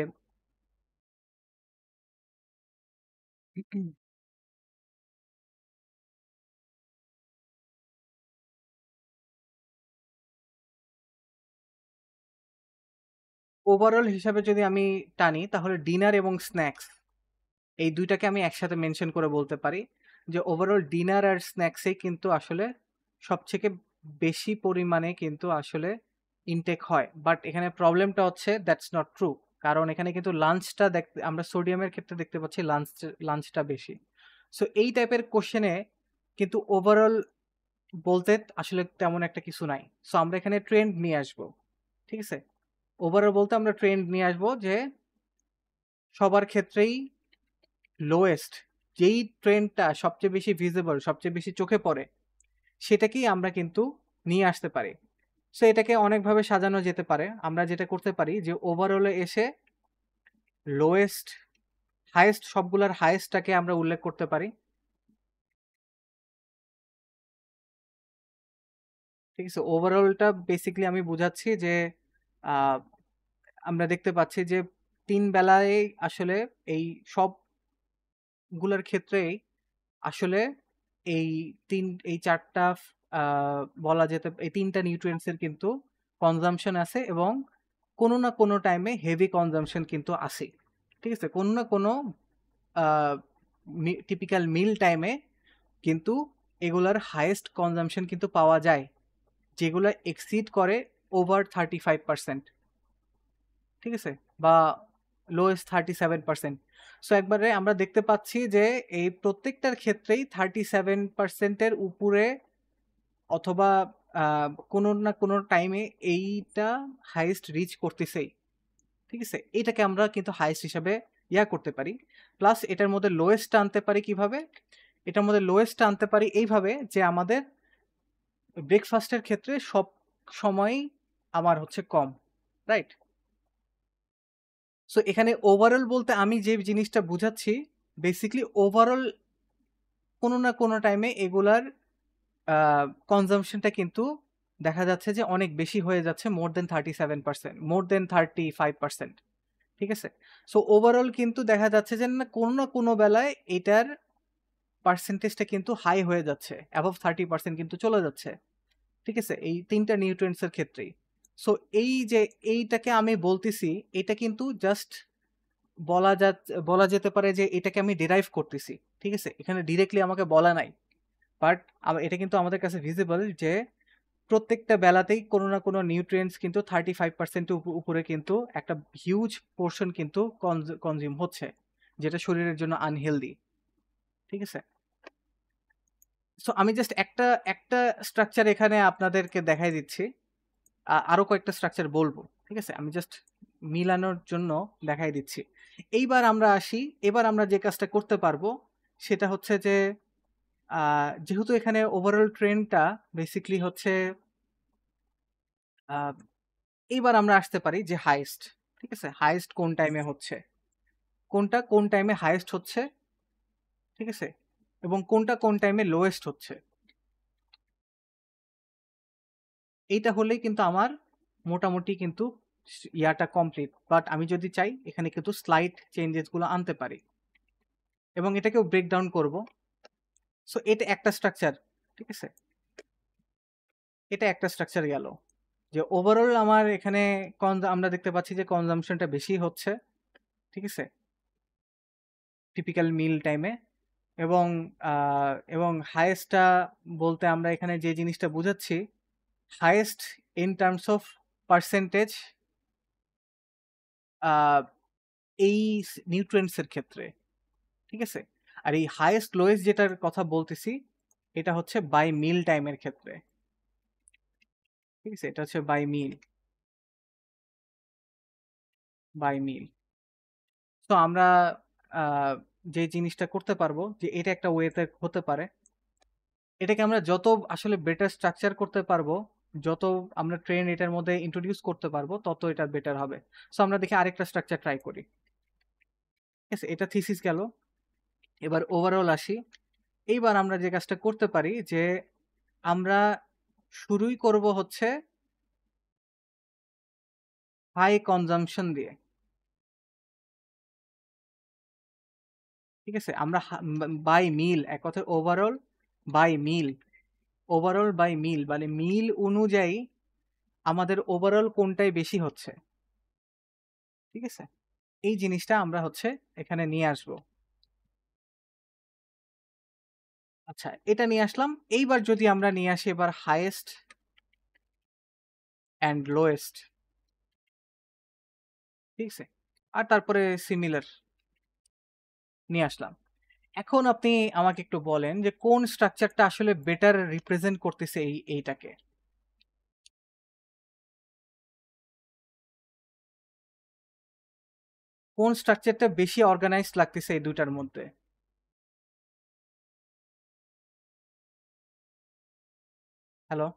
ওভারঅল হিসাবে যদি আমি টানি তাহলে ডিনার এবং স্ন্যাক্স এই ২ টাকে আমি একসাথে মেনশন করে বলতে পারি যে ওভারঅল ডিনার আর স্ন্যাক্সেই কিন্তু আসলে সবথেকে বেশি পরিমাণে কিন্তু আসলে ইনটেক হয়। বাট এখানে প্রবলেমটা হচ্ছে দ্যাটস নট ট্রু। কারণ এখানে কিন্তু লাঞ্চটা দেখতে আমরা সোডিয়ামের ক্ষেত্রে দেখতে পাচ্ছি লাঞ্চটা বেশি। সো এই টাইপের কোশ্চেনে কিন্তু ওভারঅল বলতে আসলে তেমন একটা কিছু নাই। সো আমরা এখানে ট্রেন্ড নিয়ে আসবো। ঠিক আছে? ওভারঅল বলতে আমরা ট্রেন্ড নিয়ে আসবো যে সবার ক্ষেত্রেই লোয়েস্ট যেই ট্রেন্ডটা সবচেয়ে বেশি ভিজিবল, সবচেয়ে বেশি চোখে পড়ে, সেটাকেই আমরা কিন্তু নিয়ে আসতে পারি। সো এটাকে অনেকভাবে সাজানো যেতে পারে। আমরা যেটা করতে পারি যে ওভারঅলে এসে লোয়েস্ট, হাইয়েস্ট সবগুলার হাইয়েস্টটাকে আমরা উল্লেখ করতে পারি। ঠিক আছে? ওভারঅলটা বেসিক্যালি আমি বুঝাচ্ছি যে আ আমরা দেখতে পাচ্ছি যে ৩ বেলায় আসলে এই সবগুলার ক্ষেত্রেই আসলে এই ৪ টা আ বলা যেতে এই ৩ টা নিউট্রিয়েন্টস এর কিন্তু কনজাম্পশন আছে এবং কোনো না কোনো টাইমে হেভি কনজাম্পশন কিন্তু আছেই। ঠিক আছে? কোনো না কোনো আ টিপিক্যাল মিল টাইমে কিন্তু এগুলার হাইয়েস্ট কনজাম্পশন কিন্তু পাওয়া যায়। যেগুলা এক্সিড করে ওভার 35%। ঠিক আছে? বা লোয়েস্ট 37%। সো একবারে আমরা দেখতে পাচ্ছি যে এই প্রত্যেকটার ক্ষেত্রেই 37% এর উপরে অথবা আ কোনো না কোনো টাইমে এইটা হাইয়েস্ট রিচ করতেছেই। ঠিক আছে? এটাকে আমরা কিন্তু হাইয়েস্ট হিসাবে করতে পারি। প্লাস এটার মধ্যে লোয়েস্টটা আনতে পারি কিভাবে? এটার মধ্যে লোয়েস্টটা আনতে পারি এইভাবে যে আমাদের ব্রেকফাস্টের ক্ষেত্রে সব সময়ই আমার হচ্ছে কম। রাইট? সো এখানে ওভারঅল বলতে আমি যে জিনিসটা বুঝাচ্ছি, বেসিক্যালি ওভারঅল কোনো না কোনো টাইমে এগুলার আ কনজাম্পশনটা কিন্তু দেখা যাচ্ছে যে অনেক বেশি হয়ে যাচ্ছে, মোর দ্যান 37%, মোর দ্যান 35%। ঠিক আছে? সো ওভারঅল কিন্তু দেখা যাচ্ছে যে না কোনো বেলায় এটার পার্সেন্টেজটা কিন্তু হাই হয়ে যাচ্ছে। অ্যাবভ 30% কিন্তু চলে যাচ্ছে। ঠিক আছে? এই ৩ টা নিউট্রিয়েন্টস এর ক্ষেত্রেই। সো এই যে এইটাকে আমি বলতেছি, এটা কিন্তু জাস্ট বলা যেতে পারে যে এটাকে আমি ডিরাইভ করতেছি। ঠিক আছে? এখানে ডিরেক্টলি আমাকে বলা নাই। বাট এটা কিন্তু আমাদের কাছে ভিজিবল যে প্রত্যেকটা বেলাতেই কোনো না কোনো নিউট্রিয়েন্টস কিন্তু 35% এর উপরে কিন্তু একটা হিউজ পোরশন কিন্তু কনজিউম হচ্ছে। যেটা শরীরের জন্য আনহেলদি। ঠিক আছে? সো আমি জাস্ট একটা স্ট্রাকচার এখানে আপনাদেরকে দেখাই দিচ্ছি। আরো কয়েকটা স্ট্রাকচার বলবো। ঠিক আছে? আমি জাস্ট মিলানোর জন্য দেখাই দিচ্ছি। এইবার আমরা আসি, এবার আমরা যে কাজটা করতে পারবো সেটা হচ্ছে যে যেহেতু এখানে ওভারঅল ট্রেন্ডটা বেসিক্যালি হচ্ছে আ এইবার আমরা আসতে পারি যে হাইয়েস্ট। ঠিক আছে? হাইয়েস্ট কোন টাইমে হচ্ছে? কোনটা কোন টাইমে হাইয়েস্ট হচ্ছে? ঠিক আছে? এবং কোনটা কোন টাইমে লোয়েস্ট হচ্ছে? এইটা হলেই কিন্তু আমার মোটামুটি কিন্তু ইয়াটা কমপ্লিট। বাট আমি যদি চাই এখানে কিন্তু স্লাইড চেঞ্জেস গুলো আনতে পারি এবং এটাকেও ব্রেকডাউন করব। সো এটা একটা স্ট্রাকচার। ঠিক আছে? এটা একটা স্ট্রাকচার গেল। যে ওভারঅল আমার এখানে আমরা দেখতে পাচ্ছি যে কনজাম্পশনটা বেশি হচ্ছে। ঠিক আছে? টিপিক্যাল মিল টাইমে এবং এবং হাইয়েস্টটা বলতে আমরা এখানে যে জিনিসটা বুঝাচ্ছি, highest in terms of percentage uh এই নিউট্রিয়েন্টস এর ক্ষেত্রে। ঠিক আছে? আর এই হাইয়েস্ট লোয়েস্ট যেটার কথা বলতেছি, এটা হচ্ছে বাই মিল টাইমের ক্ষেত্রে। ঠিক আছে? এটা হচ্ছে বাই মিল। তো আমরা আ যে জিনিসটা করতে পারবো যে এটা একটা ওয়েতে হতে পারে। এটাকে আমরা যত আসলে বেটার স্ট্রাকচার করতে পারবো, যত আমরা ট্রেন এটার মধ্যে ইন্ট্রোডিউস করতে পারবো, তত এটা বেটার হবে। সো আমরা দেখি আরেকটা স্ট্রাকচার ট্রাই করি। ঠিক আছে? এটা থিসিস গেল। এবার ওভারঅল আসি। এইবার আমরা যে কাজটা করতে পারি যে আমরা শুরুই করব হচ্ছে হাই কনজাম্পশন দিয়ে। ঠিক আছে? আমরা বাই মিল, এক কথায় ওভারঅল বাই মিল মানে মিল অনুযায়ী আমাদের ওভারঅল কোনটায় বেশি হচ্ছে। ঠিক আছে? এই জিনিসটা আমরা হচ্ছে এখানে নিয়ে আসব। আচ্ছা, এটা নিয়ে আসলাম। এইবার যদি আমরা নিয়ে আসি এবার হাইয়েস্ট অ্যান্ড লোয়েস্ট। ঠিক আছে? আর তারপরে সিমিলার নিয়ে আসলাম। এখন আপনি আমাকে একটু বলেন যে কোন স্ট্রাকচারটা আসলে বেটার রিপ্রেজেন্ট করতেছে এইটাকে? কোন স্ট্রাকচারটা বেশি অর্গানাইজড লাগতেছে এই দুইটার মধ্যে? হ্যালো?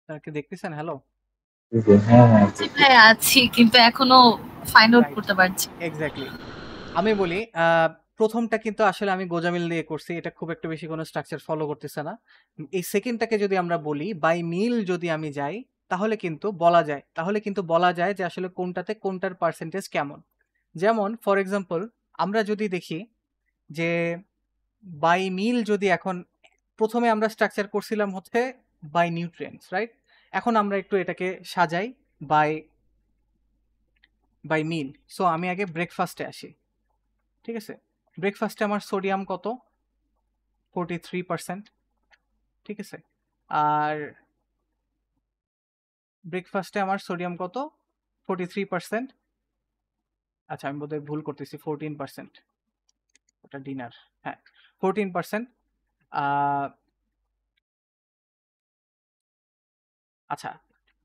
আপনারা কি দেখতেছেন? হ্যালো? হ্যাঁ, জি ভাই আছি, কিন্তু এখনো ফাইন্ড আউট রাইট, করতে পারছি না। এক্স্যাক্টলি। আমি বলি, প্রথমটা কিন্তু আসলে আমি গোজামিল দিয়ে করছি। এটা খুব একটা বেশি কোনো স্ট্রাকচার ফলো করতেছে না। এই সেকেন্ডটাকে যদি আমরা বলি, বাই মিল যদি আমি যাই, তাহলে কিন্তু বলা যায় যে আসলে কোনটাতে কোনটার পার্সেন্টেজ কেমন। যেমন ফর এক্সাম্পল আমরা যদি দেখি যে বাই মিল যদি এখন প্রথমে আমরা স্ট্রাকচার করছিলাম হচ্ছে বাই নিউট্রিয়েন্টস, রাইট? এখন আমরা একটু এটাকে সাজাই বাই বাই মিল। সো আমি আগে ব্রেকফাস্টে আসি। ঠিক আছে? ব্রেকফাস্টে আমার সোডিয়াম কত? 43%। ঠিক আছে? আর ব্রেকফাস্টে আমার সোডিয়াম কত? 43%। আচ্ছা, আমি বোধহয় ভুল করতেছি, 14%। ওটা ডিনার। হ্যাঁ, 14%। আচ্ছা,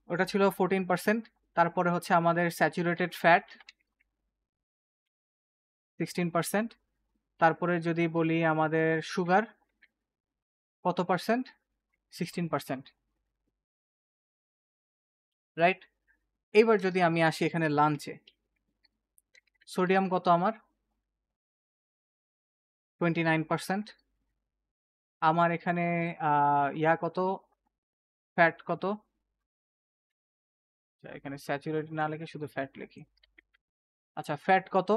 ওটা ছিল 14%। তারপরে হচ্ছে আমাদের স্যাচুরেটেড ফ্যাট 16%। তারপরে যদি বলি আমাদের সুগার কত পার্সেন্ট? 16%, রাইট? এইবার যদি আমি আসি এখানে লাঞ্চে, সোডিয়াম কত আমার? 29%। আমার এখানে ইয়া কত, ফ্যাট কত? আচ্ছা, এখানে স্যাচুরেটেড না লিখে শুধু ফ্যাট লিখি। আচ্ছা, ফ্যাট কত?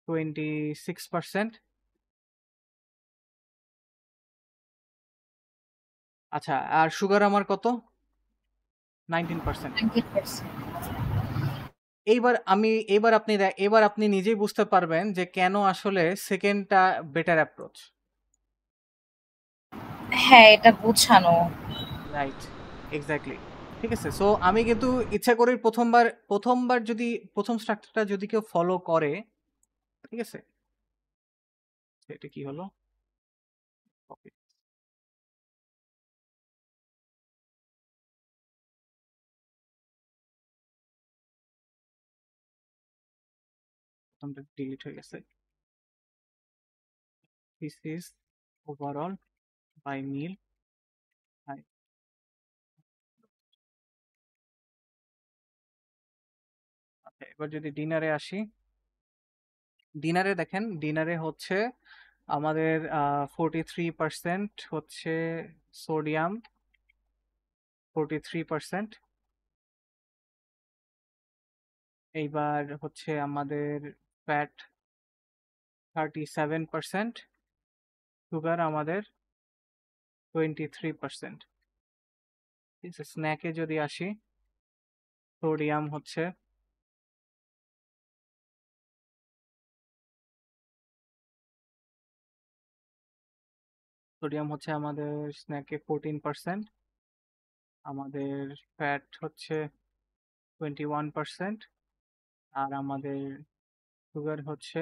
26%। আচ্ছা, আর সুগার আমার কত? 19%। 90%। এবার আপনি নিজেই বুঝতে পারবেন যে কেন আসলে সেকেন্ডটা বেটার অ্যাপ্রোচ। হ্যাঁ, এটা বোঝানো। Right, exactly. ঠিক আছে? সো আমি কিন্তু ইচ্ছা করে প্রথমবার যদি প্রথম স্ট্রাকচারটা যদি কেউ ফলো করে, ঠিক আছে? এটা কি হলো? Okay, প্রথমটা ডিলিট হয়ে গেছে। দিস ইজ ওভারঅল বাই মিল। আচ্ছা, এবার যদি ডিনারে আসি, ডিনারে দেখেন, ডিনারে হচ্ছে আমাদের 43% হচ্ছে সোডিয়াম, 43%। এইবার হচ্ছে আমাদের ফ্যাট 37%, সুগার আমাদের 23%। ঠিক আছে? স্ন্যাকে যদি আসি, সোডিয়াম হচ্ছে আমাদের স্ন্যাকে 14%, আমাদের ফ্যাট হচ্ছে 21%, আর আমাদের সুগার হচ্ছে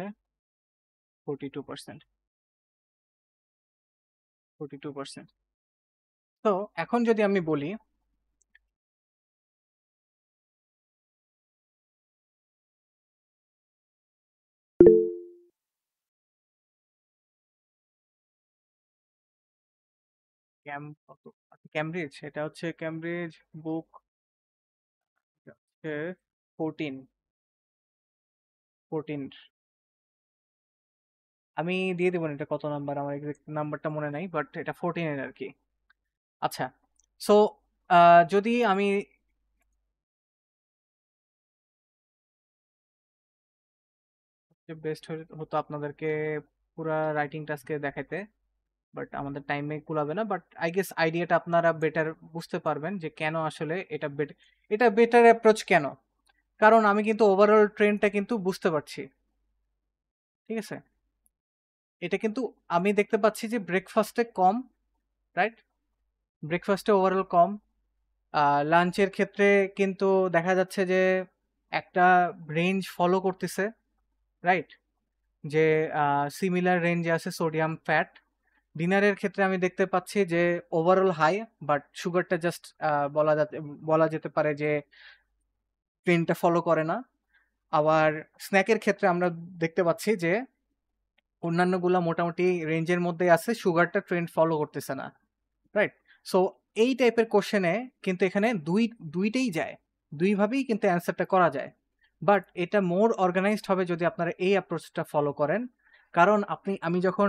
42%। 42%। তো এখন যদি আমি বলি কত, ক্যামব্রিজ, এটা হচ্ছে ক্যামব্রিজ বুক 14 আমি দিয়ে দেবো এটা কত নাম্বার, আমার এক্সাক্ট নাম্বারটা মনে নাই, বাট এটা 14 এর আর কি। আচ্ছা, সো যদি আমি বেস্ট হতো আপনাদেরকে পুরা রাইটিং টাস্কে দেখাইতে, বাট আমাদের টাইমে কুলাবে না। বাট আই গেস আইডিয়াটা আপনারা বেটার বুঝতে পারবেন যে কেন আসলে এটা বেটার অ্যাপ্রোচ কেন, কারণ আমি কিন্তু ওভারঅল ট্রেন্ডটা কিন্তু বুঝতে পারছি। ঠিক আছে, এটা কিন্তু আমি দেখতে পাচ্ছি যে ব্রেকফাস্টে কম, রাইট? ব্রেকফাস্টে ওভারঅল কম, লাঞ্চের ক্ষেত্রে কিন্তু দেখা যাচ্ছে যে একটা রেঞ্জ ফলো করতেছে, রাইট? যে সিমিলার রেঞ্জে আছে সোডিয়াম ফ্যাট। ডিনারের ক্ষেত্রে আমি দেখতে পাচ্ছি যে ওভারঅল হাই, বাট সুগারটা জাস্ট বলা যেতে পারে যে ট্রেন্ডটা ফলো করে না। আবার স্ন্যাকের ক্ষেত্রে আমরা দেখতে পাচ্ছি যে অন্যান্যগুলা মোটামুটি রেঞ্জের মধ্যেই আছে, সুগারটা ট্রেন্ড ফলো করতেছে না, রাইট? সো এই টাইপের কোশ্চেনে কিন্তু এখানে দুইটাই যায়, দুইভাবেই কিন্তু অ্যান্সারটা করা যায়, বাট এটা মোর অর্গানাইজড হবে যদি আপনারা এই অ্যাপ্রোচটা ফলো করেন। কারণ আমি যখন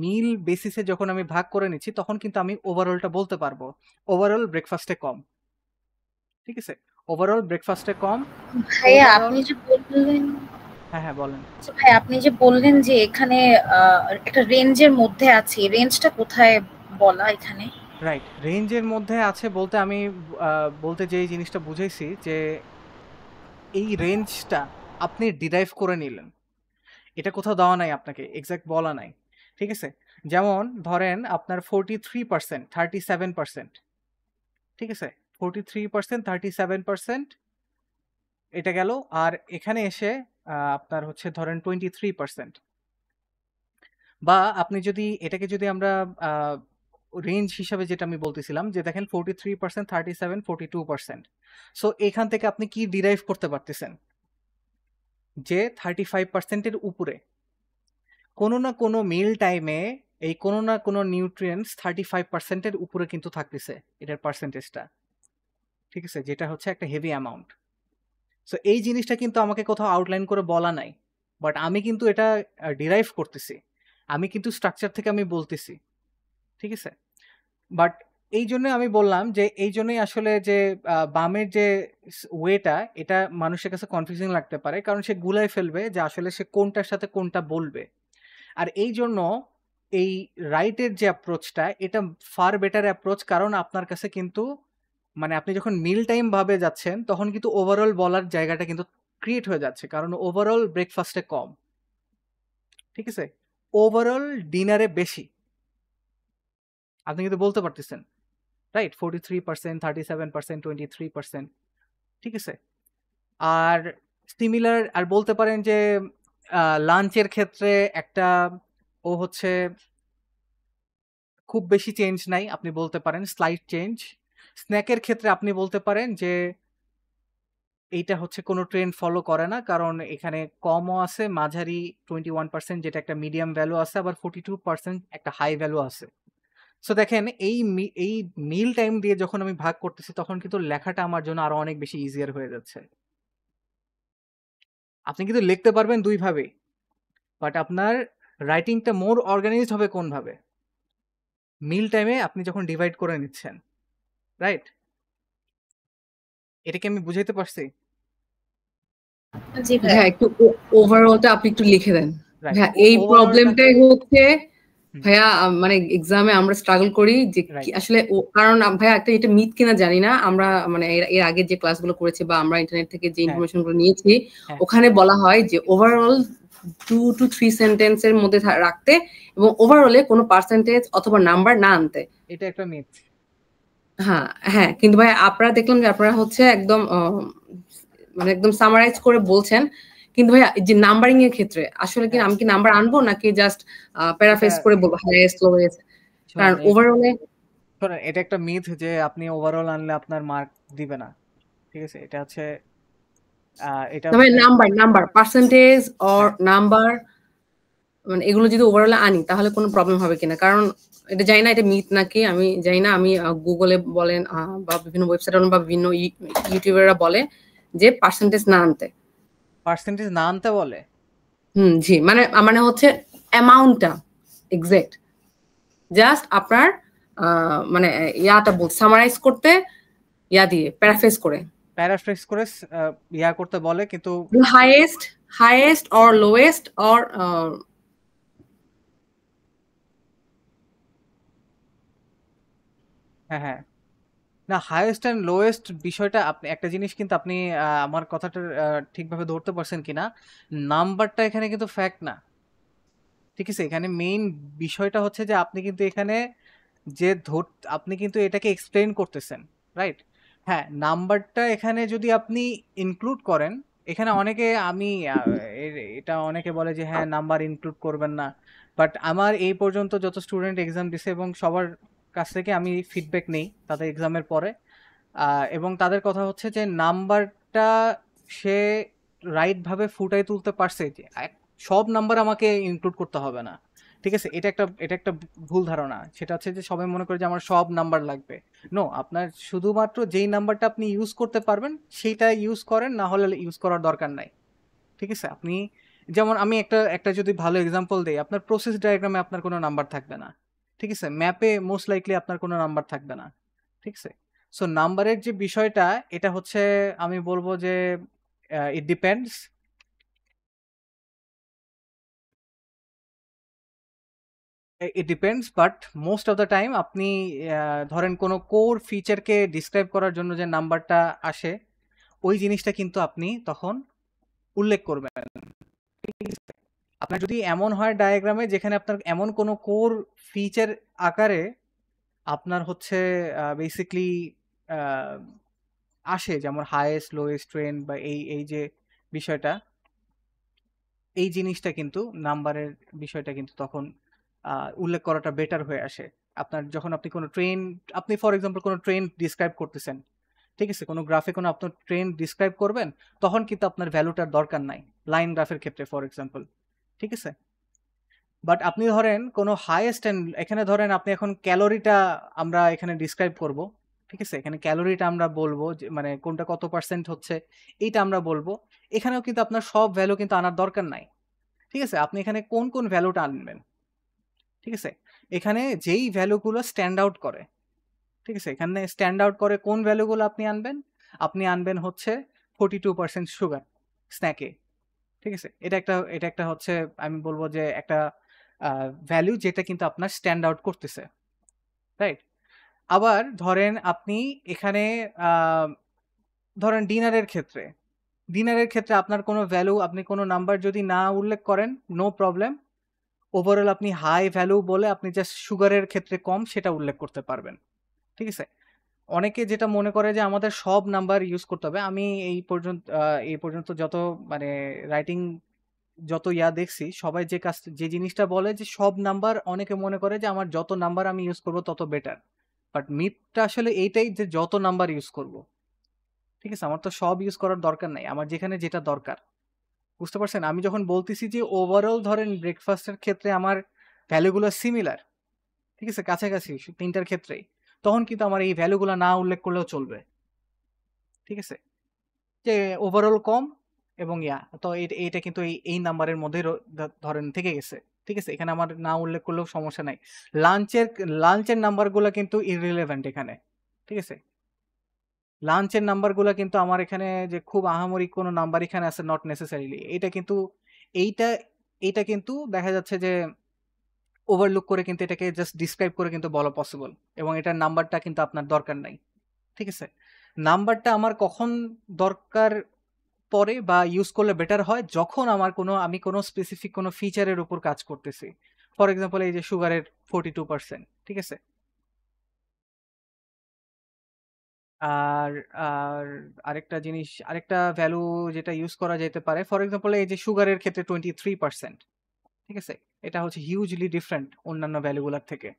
মিল বেসিসে যখন আমি ভাগ করে নিচ্ছি তখন কিন্তু আমি ওভারঅলটা বলতে পারবো ওভারঅল ব্রেকফাস্টে কম। ঠিক আছে, ওভারঅল ব্রেকফাস্টে কম। ভাইয়া Overall- আপনি যে বললেন, হ্যাঁ বলেন। আচ্ছা ভাই আপনি যে বললেন যে এখানে একটা রেঞ্জের মধ্যে আছে, রেঞ্জটা কোথায় বলা এখানে? রাইট, রেঞ্জের মধ্যে আছে বলতে আমি বলতে যে জিনিসটা বুঝাইছি যে এই রেঞ্জটা আপনি ডিরাইভ করে নিলেন, এটা কোথাও দেওয়া নাই, আপনাকে এক্সাক্ট বলা নাই। ঠিক আছে, যেমন ধরেন আপনার 43%, 37%, ঠিক আছে, 43%, 37% এটা গেল। আর এখানে এসে আপনার হচ্ছে ধরেন 23%, বা আপনি যদি এটাকে যদি আমরা রেঞ্জ হিসাবে যেটা আমি বলতেছিলাম যে দেখেন 43%, 37%, 42%। সো এখান থেকে আপনি কি ডিরাইভ করতে পারতেছেন যে 35%-এর উপরে কোনো না কোনো মিল টাইমে এই কোনো না কোনো নিউট্রিয়েন্টস 35%-এর উপরে কিন্তু থাকতেছে এটার পার্সেন্টেজটা। ঠিক আছে, যেটা হচ্ছে একটা হেভি অ্যামাউন্ট। সো এই জিনিসটা কিন্তু আমাকে কোথাও আউটলাইন করে বলা নাই, বাট আমি কিন্তু এটা ডিরাইভ করতেছি, আমি কিন্তু স্ট্রাকচার থেকে আমি বলতেছি। ঠিক আছে, বাট এই জন্য আমি বললাম যে এই জন্যই আসলে যে বামের যে ওয়েটা এটা মানুষের কাছে কনফিউজিং লাগতে পারে, কারণ সে গুলাই ফেলবে যে আসলে সে কোনটার সাথে কোনটা বলবে। আর এই জন্য এই রাইটের যে অ্যাপ্রোচটা এটা ফার বেটার অ্যাপ্রোচ, কারণ আপনার কাছে কিন্তু মানে আপনি যখন মিল টাইম ভাবে যাচ্ছেন তখন কিন্তু ওভারঅল বলার জায়গাটা কিন্তু ক্রিয়েট হয়ে যাচ্ছে, কারণ ওভারঅল ব্রেকফাস্টে কম, ঠিক আছে, ওভারঅল ডিনারে বেশি, আপনি কিন্তু বলতে পারতেছেন, রাইট? 43%, 37%, 23%, ঠিক আছে। আর সিমিলার আর বলতে পারেন যে লাঞ্চের ক্ষেত্রে একটা ও হচ্ছে খুব বেশি চেঞ্জ নাই, আপনি বলতে পারেন স্লাইট চেঞ্জ। স্ন্যাকের ক্ষেত্রে আপনি বলতে পারেন যে এইটা হচ্ছে কোনো ট্রেন্ড ফলো করে না, কারণ এখানে কমও আছে, মাঝারি 21% যেটা একটা মিডিয়াম ভ্যালু আছে, আবার 42% একটা হাই ভ্যালু আছে। সো দেখেন এই মিল টাইম দিয়ে যখন আমি ভাগ করতেছি তখন কিন্তু লেখাটা আমার জন্য আরো অনেক বেশি ইজিয়ার হয়ে যাচ্ছে। আপনি কিন্তু লিখতে পারবেন দুইভাবে, বাট আপনার রাইটিংটা মোর অর্গানাইজড হবে কোন ভাবে? মিল টাইমে আপনি যখন ডিভাইড করে নিচ্ছেন, রাইট? এটা কি আমি বুঝাইতে পারছি? জি ভাই, হ্যাঁ, একটু ওভারঅলটা আপনি একটু লিখে দেন। Right. হ্যাঁ, এই প্রবলেমটাই হচ্ছে ভাইয়া, মানে এক্সামে আমরা স্ট্রাগল করি যে Right. আসলে কারণ ভাইয়া একটা এটা মিথ কিনা জানি না, আমরা মানে এর আগে যে ক্লাসগুলো করেছি বা আমরা ইন্টারনেট থেকে যে ইনফরমেশন গুলো নিয়েছি ওখানে বলা হয় যে ওভারঅল 2 to 3 সেন্টেন্সের মধ্যে রাখতে এবং ওভারঅলে কোনো পার্সেন্টেজ অথবা নাম্বার না আনতে। এটা একটা মিথ। হ্যাঁ, কিন্তু ভাই আপনারা দেখলাম যে আপনারা হচ্ছে একদম মানে একদম সামারাইজ করে বলছেন, কিন্তু ভাইয়া যে নাম্বারিং এর ক্ষেত্রে আসলে কি আমি কি নাম্বার আনবো নাকি জাস্ট প্যারাফ্রেজ করে বলবো হাইয়েস্ট লোয়েস্ট? কারণ ওভারঅলে শোনেন, এটা একটা মিথ যে আপনি ওভারঅল আনলে আপনার মার্ক দিবে না। ঠিক আছে, এটা হচ্ছে এটা তবে নাম্বার পার্সেন্টেজ অর নাম্বার মানে এগুলো যদি ওভারঅলে আনি তাহলে কোনো প্রবলেম হবে কিনা, কারণ এটা জানি না এটা মিথ নাকি, আমি জানি না। আমি গুগলে বলেন বা বিভিন্ন ওয়েবসাইটে বা বিভিন্ন ইউটিউবাররা বলে যে পার্সেন্টেজ না আনতে। পার্সেন্টেজ না আনতে বলে? জি, মানে হচ্ছে অ্যামাউন্টটা এক্সাক্ট, জাস্ট আপনার মানে ইয়াটা সামারাইজ করতে ইয়া দিয়ে প্যারাফ্রেজ করে ইয়া করতে বলে, কিন্তু হাইয়েস্ট অর লোয়েস্ট অর হ্যাঁ হ্যাঁ, না হাইয়েস্ট এন্ড লোয়েস্ট বিষয়টা আপনি একটা জিনিস কিন্তু আপনি আমার কথাটা ঠিকভাবে ধরতে পারছেন কিনা, নাম্বারটা এখানে কিন্তু ফ্যাক্ট না, ঠিক আছে? এখানে মেইন বিষয়টা হচ্ছে যে আপনি কিন্তু এখানে যে আপনি কিন্তু এটাকে এক্সপ্লেন করতেছেন, রাইট? হ্যাঁ, নাম্বারটা এখানে যদি আপনি ইনক্লুড করেন, এখানে অনেকে এটা অনেকে বলে যে হ্যাঁ নাম্বার ইনক্লুড করবেন না, বাট আমার এই পর্যন্ত যত স্টুডেন্ট এক্সাম দিছে এবং সবার কাছ থেকে আমি ফিডব্যাক নেই তাদের এক্সামের পরে, এবং তাদের কথা হচ্ছে যে নাম্বারটা সে রাইটভাবে ফুটাই তুলতে পারছে, যে সব নাম্বার আমাকে ইনক্লুড করতে হবে না, ঠিক আছে? এটা একটা ভুল ধারণা। সেটা হচ্ছে যে সবাই মনে করে যে আমার সব নাম্বার লাগবে। নো, আপনার শুধুমাত্র যেই নাম্বারটা আপনি ইউজ করতে পারবেন সেইটা ইউজ করেন, না হলে ইউজ করার দরকার নাই, ঠিক আছে? আপনি যেমন আমি একটা যদি ভালো এক্সাম্পল দেই, আপনার প্রসেস ডায়াগ্রামে আপনার কোনো নাম্বার থাকবে না, ঠিক আছে? ম্যাপে মোস্ট লাইকলি আপনার কোনো নাম্বার থাকবে না, ঠিক আছে? সো নাম্বারের যে বিষয়টা, এটা হচ্ছে আমি বলবো যে it depends. It depends, but most of the time আপনি ধরেন কোনো কোর ফিচারকে ডিসক্রাইব করার জন্য যে নাম্বারটা আসে, ওই জিনিসটা কিন্তু আপনি তখন উল্লেখ করবেন। আপনার যদি এমন হয় ডায়াগ্রামে যেখানে আপনার এমন কোনো কোর ফিচার আকারে আপনার হচ্ছে বেসিকলি আসে, যেমন হাইয়েস্ট লোয়েস্ট ট্রেন্ড বা এই যে বিষয়টা, এই জিনিসটা কিন্তু নাম্বারের বিষয়টা কিন্তু তখন উল্লেখ করাটা বেটার হয়ে আসে। আপনার যখন আপনি ফর এক্সাম্পল কোনো ট্রেন ডিসক্রাইব করতেছেন, ঠিক আছে? কোনো গ্রাফে কোনো আপনার ট্রেন ডিসক্রাইব করবেন, তখন কিন্তু আপনার ভ্যালুটার দরকার নাই, লাইন গ্রাফের ক্ষেত্রে ফর এক্সাম্পল, ঠিক আছে? বাট আপনি ধরেন কোনো হাইয়েস্ট এন্ড, এখানে ধরেন আপনি এখন ক্যালোরিটা আমরা এখানে ডিসক্রাইব করব, ঠিক আছে? এখানে ক্যালোরিটা আমরা বলবো যে মানে কোনটা কত পার্সেন্ট হচ্ছে এইটা আমরা বলবো। এখানেও কিন্তু আপনার সব ভ্যালু কিন্তু আনার দরকার নাই, ঠিক আছে? আপনি এখানে কোন ভ্যালুটা আনবেন, ঠিক আছে? এখানে যেই ভ্যালুগুলো স্ট্যান্ড আউট করে, ঠিক আছে? এখানে স্ট্যান্ড আউট করে কোন ভ্যালুগুলো আপনি আনবেন হচ্ছে 42% সুগার স্ন্যাকে, ঠিক আছে? এটা একটা হচ্ছে আমি বলবো যে একটা ভ্যালু যেটা কিন্তু আপনার স্ট্যান্ড আউট করতেছে, রাইট? আবার ধরেন আপনি এখানে ধরেন ডিনারের ক্ষেত্রে আপনার কোনো ভ্যালু, আপনি কোনো নাম্বার যদি না উল্লেখ করেন, নো প্রবলেম। ওভারঅল আপনি হাই ভ্যালু বলে আপনি জাস্ট সুগারের ক্ষেত্রে কম সেটা উল্লেখ করতে পারবেন, ঠিক আছে? অনেকে যেটা মনে করে যে আমাদের সব নাম্বার ইউজ করতে হবে। আমি এই পর্যন্ত যত মানে রাইটিং যত দেখছি, সবাই যে জিনিসটা বলে যে সব নাম্বার, অনেকে মনে করে যে আমার যত নাম্বার আমি ইউজ করব তত বেটার, বাট মিথটা আসলে এইটাই যে যত নাম্বার ইউজ করব, ঠিক আছে? আমার তো সব ইউজ করার দরকার নাই, আমার যেখানে যেটা দরকার, বুঝতে পারছেন? আমি যখন বলতেছি যে ওভারঅল ধরেন ব্রেকফাস্টের ক্ষেত্রে আমার ভ্যালুগুলো সিমিলার, ঠিক আছে, কাছাকাছি তিনটার ক্ষেত্রেই, তখন কিন্তু আমার এই ভ্যালুগুলো না উল্লেখ করলেও চলবে, ঠিক আছে? যে ওভারঅল কম এবং তো এইটা কিন্তু এই নাম্বারের মধ্যে ধরেন থেকে গেছে, ঠিক আছে? এখানে আমার না উল্লেখ করলেও সমস্যা নাই। লাঞ্চের নাম্বারগুলো কিন্তু ইররিলেভেন্ট এখানে, ঠিক আছে? লাঞ্চের নাম্বারগুলো কিন্তু আমার এখানে যে খুব আহামরি কোনো নাম্বার এখানে আছে নট নেসেসারিলি, এইটা এইটা কিন্তু দেখা যাচ্ছে যে ওভারলুক করে কিন্তু এটাকে জাস্ট ডিসক্রাইব করে কিন্তু বলা পসিবল, এবং এটার নাম্বারটা কিন্তু আপনার দরকার নাই, ঠিক আছে? নাম্বারটা আমার কখন দরকার পরে বা ইউজ করলে বেটার হয়, যখন আমি কোনো স্পেসিফিক কোনো ফিচারের উপর কাজ করতেছি। ফর এক্সাম্পল এই যে সুগারের 42%, ঠিক আছে? আর আর আরেকটা ভ্যালু যেটা ইউজ করা যেতে পারে, ফর এক্সাম্পল এই যে সুগারের ক্ষেত্রে 23%, ঠিক আছে? এটা হচ্ছে হিউজলি ডিফারেন্ট অন্যান্য ভ্যালুগুলোর থেকে।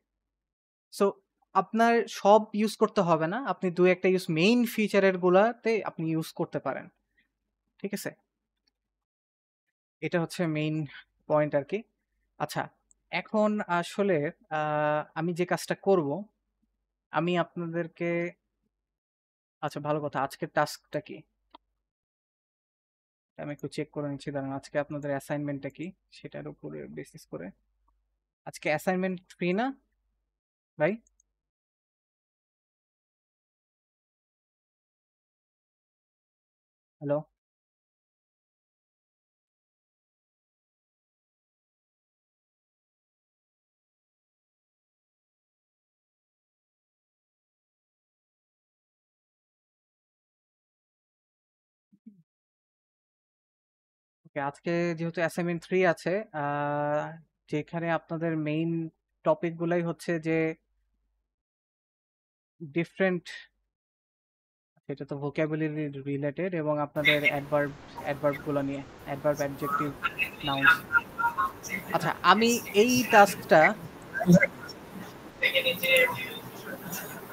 সো আপনার সব ইউজ করতে হবে না, আপনি একটা মেইন ফিচারের গুলাতে আপনি ইউজ করতে পারেন, ঠিক আছে? এটা হচ্ছে মেইন পয়েন্ট আর কি। আচ্ছা, এখন আসলে আমি যে কাজটা করব, আমি আপনাদেরকে, আচ্ছা ভালো কথা, আজকের টাস্কটা কি? আমি একটু চেক করে নিচ্ছি, দাঁড়ান। আজকে আপনাদের অ্যাসাইনমেন্টটা কি সেটার উপরে বেসিস করে। আজকে অ্যাসাইনমেন্ট ফ্রি না ভাই? হ্যালো, ওকে। আজকে যেহেতু অ্যাসাইনমেন্ট 3 আছে, যেখানে আপনাদের মেইন টপিক গুলাই হচ্ছে যে ডিফারেন্ট, এটা তো ভোকাবুলারি রিলেটেড, এবং আপনাদের অ্যাডভার্ব গুলো নিয়ে, অ্যাডভার্ব, অ্যাডজেক্টিভ, নাউন্স। আচ্ছা, আমি এই টাস্কটা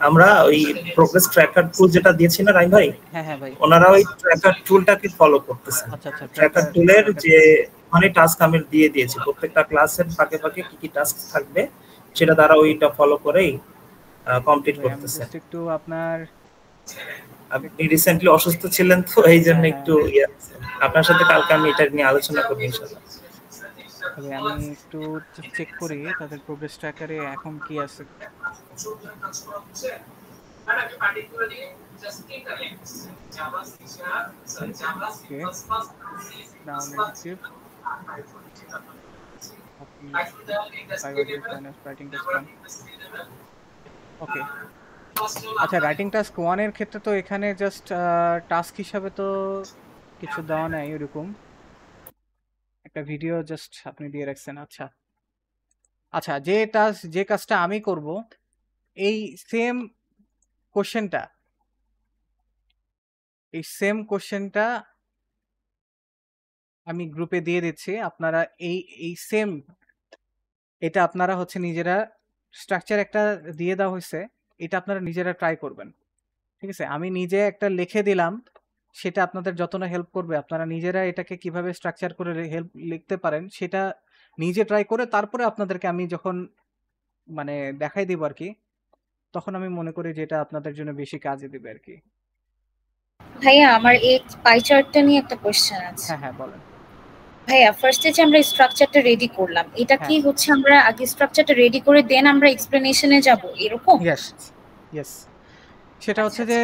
আমরা ওই প্রোগ্রেস ট্র্যাকার টুল যেটা দিয়েছি না রাইম ভাই, হ্যাঁ ভাই, ওনারা ওই ট্র্যাকার টুলটাকে ফলো করতেছে। আচ্ছা আচ্ছা, ট্র্যাকার টুলের যে অনেক টাস্ক আমি দিয়ে দিয়েছি, প্রত্যেকটা ক্লাসের ফাঁকে ফাঁকে কি কি টাস্ক থাকবে সেটা দ্বারা ওইটা ফলো করেই কমপ্লিট করতেছে। একটু আপনার, আপনি রিসেন্টলি অসুস্থ ছিলেন তো এই জন্য একটু আপনার সাথে কালকে আমি এটা নিয়ে আলোচনা করব ইনশাআল্লাহ। আমি একটু চেক করি তাদের প্রোগ্রেস ট্র্যাকারে এখন কি আছে। ওকে, আচ্ছা, রাইটিং টাস্ক 1 এর ক্ষেত্রে তো এখানে জাস্ট টাস্ক হিসাবে তো কিছু দেওয়া নাই, এরকম একটা ভিডিও জাস্ট আপনি দিয়ে রাখছেন। আচ্ছা আচ্ছা, যে কাজটা আমি করব, এই সেম কোশ্চেনটা আমি গ্রুপে দিয়ে দিচ্ছি। আপনারা এই সেম, এটা আপনারা হচ্ছে নিজেরা, স্ট্রাকচার একটা দিয়ে দেওয়া হয়েছে, এটা আপনারা নিজেরা ট্রাই করবেন। ঠিক আছে, আমি নিজে একটা লিখে দিলাম, সেটা আপনাদের যত না হেল্প করবে, আপনারা নিজেরা এটাকে কিভাবে স্ট্রাকচার করে লিখতে পারেন সেটা নিজে ট্রাই করে তারপরে আপনাদেরকে আমি যখন মানে দেখাই দিব আর কি, তখন আমি মনে করি যে এটা আপনাদের জন্য বেশি কাজে দিবে আর কি। ভাইয়া, আমার এই পাই চার্টটা নিয়ে একটা কোশ্চেন আছে। হ্যাঁ বলেন ভাইয়া, ফার্স্টে যে আমরা স্ট্রাকচারটা রেডি করলাম, এটা কি হচ্ছে আমরা আগে স্ট্রাকচারটা রেডি করে দেন আমরা এক্সপ্লেনেশনে যাব এরকম? ইয়েস, সেটা হচ্ছে যে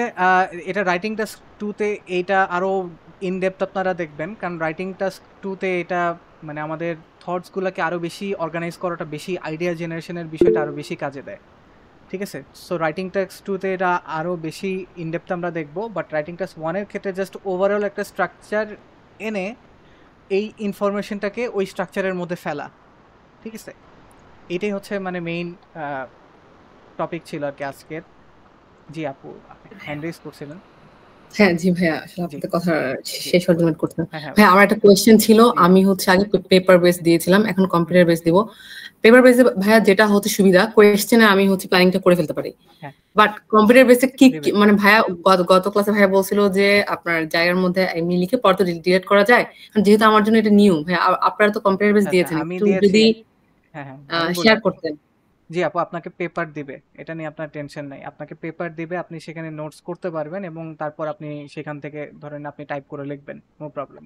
এটা রাইটিং টাস্ক 2 তে এইটা আরো ইন ডেপথ আপনারা দেখবেন, কারণ রাইটিং টাস্ক 2 তে এটা মানে আমাদের থটস গুলোকে আরো বেশি অর্গানাইজ করাটা, বেশি আইডিয়া জেনারেশনের বিষয়টা আরো বেশি কাজে দেয়। ঠিক আছে, সো রাইটিং টাস্ক 2 তে এটা আরো বেশি ইন ডেপথ আমরা দেখবো, বাট রাইটিং টাস্ক 1 এর ক্ষেত্রে জাস্ট ওভারঅল একটা স্ট্রাকচার এনে এই ইনফরমেশনটাকে ওই স্ট্রাকচারের মধ্যে ফেলা। ঠিক আছে, এটাই হচ্ছে মানে মেইন টপিক ছিল আর কি আজকের। জি আপু, হ্যান্ড রেজ করছিলেন। হ্যাঁ জি ভাইয়া, আসলে আপনাদের কথা শেষ হজমেন্ট করতেন। ভাই, আমার একটা কোয়েশ্চেন ছিল, আমি হচ্ছে আগে পেপার বেস দিয়েছিলাম, এখন কম্পিউটার বেস দিব। পেপার বেসে ভাইয়া যেটা হচ্ছে সুবিধা, কোয়েশ্চেনে আমি হচ্ছে প্ল্যানিংটা করে ফেলতে পারি, বাট কম্পিউটার বেসে কি মানে ভাইয়া গত ক্লাসে ভাইয়া বলছিল যে আপনার জায়গার মধ্যে এমনি লিখে পরে তো ডিলিট করা যায়, যেহেতু আমার জন্য এটা নিউ। ভাইয়া, আপনারা তো কম্পিউটার বেস দিয়েছেন, একটু যদি শেয়ার করতেন। জি আপু, আপনাকে পেপার দিবে, এটা নিয়ে আপনার টেনশন নাই। আপনাকে পেপার দিবে, আপনি সেখানে নোটস করতে পারবেন, এবং তারপর আপনি সেখান থেকে ধরেন আপনি টাইপ করে লিখবেন, নো প্রবলেম।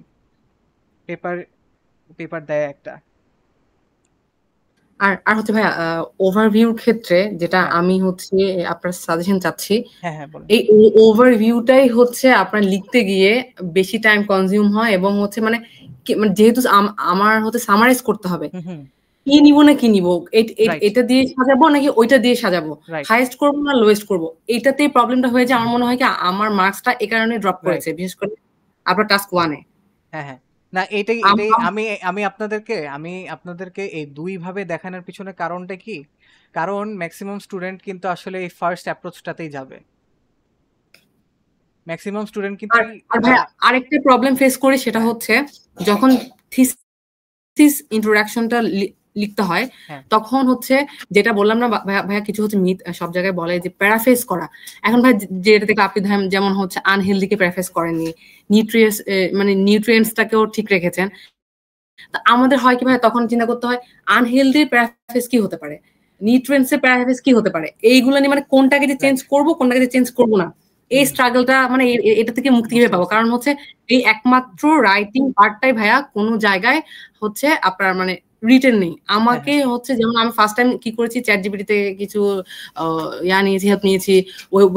পেপার দেয় একটা। আর হচ্ছে ভাইয়া, ওভারভিউর ক্ষেত্রে যেটা আমি হচ্ছে আপনার সাজেশন চাচ্ছি, এই ওভারভিউটাই হচ্ছে আপনার লিখতে গিয়ে বেশি টাইম কনজিউম হয়, এবং হচ্ছে মানে যেহেতু আমার হচ্ছে সামারাইজ করতে হবে, কি নিব না কি নিব, এটা দিয়ে সাজাবো নাকি ওইটা দিয়ে সাজাবো, হাইয়েস্ট করবো না লোয়েস্ট করবো, এইটাতেই প্রবলেমটা হয়ে যায়। আমার মনে হয় কি আমার মার্কসটা এই কারণে ড্রপ করেছে, বিশেষ করে আপনার টাস্ক 1 এ। হ্যাঁ, না এটাই আমি আপনাদেরকে এই দুই ভাবে দেখানোর পিছনে কারণটা কি, কারণ ম্যাক্সিমাম স্টুডেন্ট কিন্তু আসলে এই ফার্স্ট অ্যাপ্রোচটাতেই যাবে। ম্যাক্সিমাম স্টুডেন্ট কিন্তু আরেকটা প্রবলেম ফেস করি, সেটা হচ্ছে যখন থিসিস ইন্ট্রোডাকশনটা লিখতে হয়, তখন হচ্ছে যেটা বললাম না ভাইয়া, কিছু হচ্ছে মিথ সব জায়গায় বলে যে প্যারাফ্রেজ করা। এখন ভাই যেটা থেকে আপনি যেমন হচ্ছে আনহেলদিকে প্যারাফ্রেজ করেননি, নিউট্রিয়েন্টসটাকেও ঠিক রেখেছেন। তা আমাদের হয় কি ভাই, তখন চিন্তা করতে হয় আনহেলদি প্যারাফ্রেজ কি হতে পারে, নিউট্রিয়েন্টসের প্যারাফ্রেজ কি হতে পারে, এইগুলো নিয়ে মানে কোনটাকে যে চেঞ্জ করবো কোনটাকে যে চেঞ্জ করবো না, এই স্ট্রাগলটা মানে এটা থেকে মুক্তি কিভাবে পাবো? কারণ হচ্ছে এই একমাত্র রাইটিং পার্টটাই ভাইয়া কোনো জায়গায় হচ্ছে আপনার মানে রিটেন নেই। আমাকে হচ্ছে যেমন আমি ফার্স্ট টাইম কি করেছি, চ্যাট জিপিটিতে কিছু নিয়েছি, হেল্প নিয়েছি,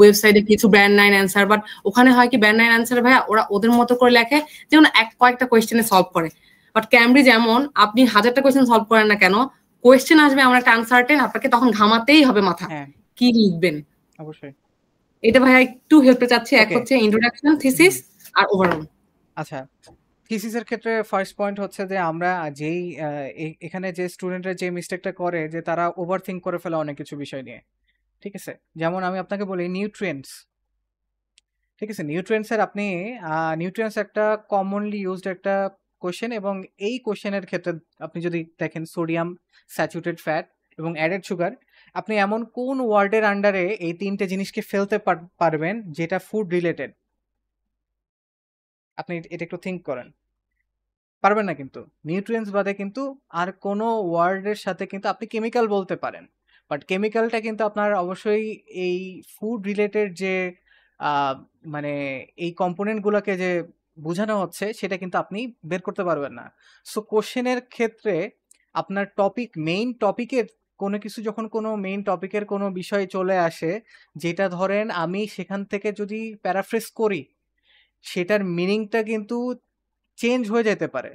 ওয়েবসাইটে কিছু ব্র্যান্ড 9 অ্যান্সার, বাট ওখানে হয় কি ব্র্যান্ড 9 অ্যান্সার ভাইয়া ওরা ওদের মতো করে লেখে, যেমন কয়েকটা কোয়েশ্চেনে সলভ করে। বাট ক্যামব্রিজ যেমন আপনি 1000টা কোয়েশ্চেন সলভ করেন না কেন, কোয়েশ্চেন আসবে আমার একটা আনসার্টেন, আপনাকে তখন ঘামাতেই হবে মাথা কি লিখবেন। অবশ্যই এটা ভাইয়া একটু হেল্প চাচ্ছি। এক হচ্ছে ইন্ট্রোডাকশন, থিসিস আর ওভারঅল। আচ্ছা, থিসিসের ক্ষেত্রে ফার্স্ট পয়েন্ট হচ্ছে যে আমরা যেই এখানে যে স্টুডেন্টরা যে মিস্টেকটা করে যে তারা ওভারথিঙ্ক করে ফেলে অনেক কিছু বিষয় নিয়ে। ঠিক আছে, যেমন আমি আপনাকে বলি নিউট্রিয়েন্টস। ঠিক আছে, নিউট্রিয়েন্টসের আপনি নিউট্রিয়েন্টস একটা কমনলি ইউজড একটা কোশ্চেন, এবং এই কোশ্চেনের ক্ষেত্রে আপনি যদি দেখেন সোডিয়াম, স্যাচুরেটেড ফ্যাট এবং অ্যাডেড সুগার, আপনি এমন কোন ওয়ার্ডের আন্ডারে এই তিনটে জিনিসকে ফেলতে পারবেন যেটা ফুড রিলেটেড? আপনি এটা একটু থিঙ্ক করেন, পারবেন না কিন্তু। নিউট্রিয়েন্টস বাদে কিন্তু আর কোনো ওয়ার্ডের সাথে কিন্তু আপনি কেমিক্যাল বলতে পারেন, বাট কেমিক্যালটা কিন্তু আপনার অবশ্যই এই ফুড রিলেটেড যে মানে এই কম্পোনেন্টগুলোকে যে বোঝানো হচ্ছে সেটা কিন্তু আপনি বের করতে পারবেন না। সো কোশ্চেনের ক্ষেত্রে আপনার মেইন টপিকের কোনো কিছু, যখন কোনো মেইন টপিকের কোনো বিষয় চলে আসে, যেটা ধরেন আমি সেখান থেকে যদি প্যারাফ্রেজ করি, সেটার মিনিংটা কিন্তু চেঞ্জ হয়ে যেতে পারে,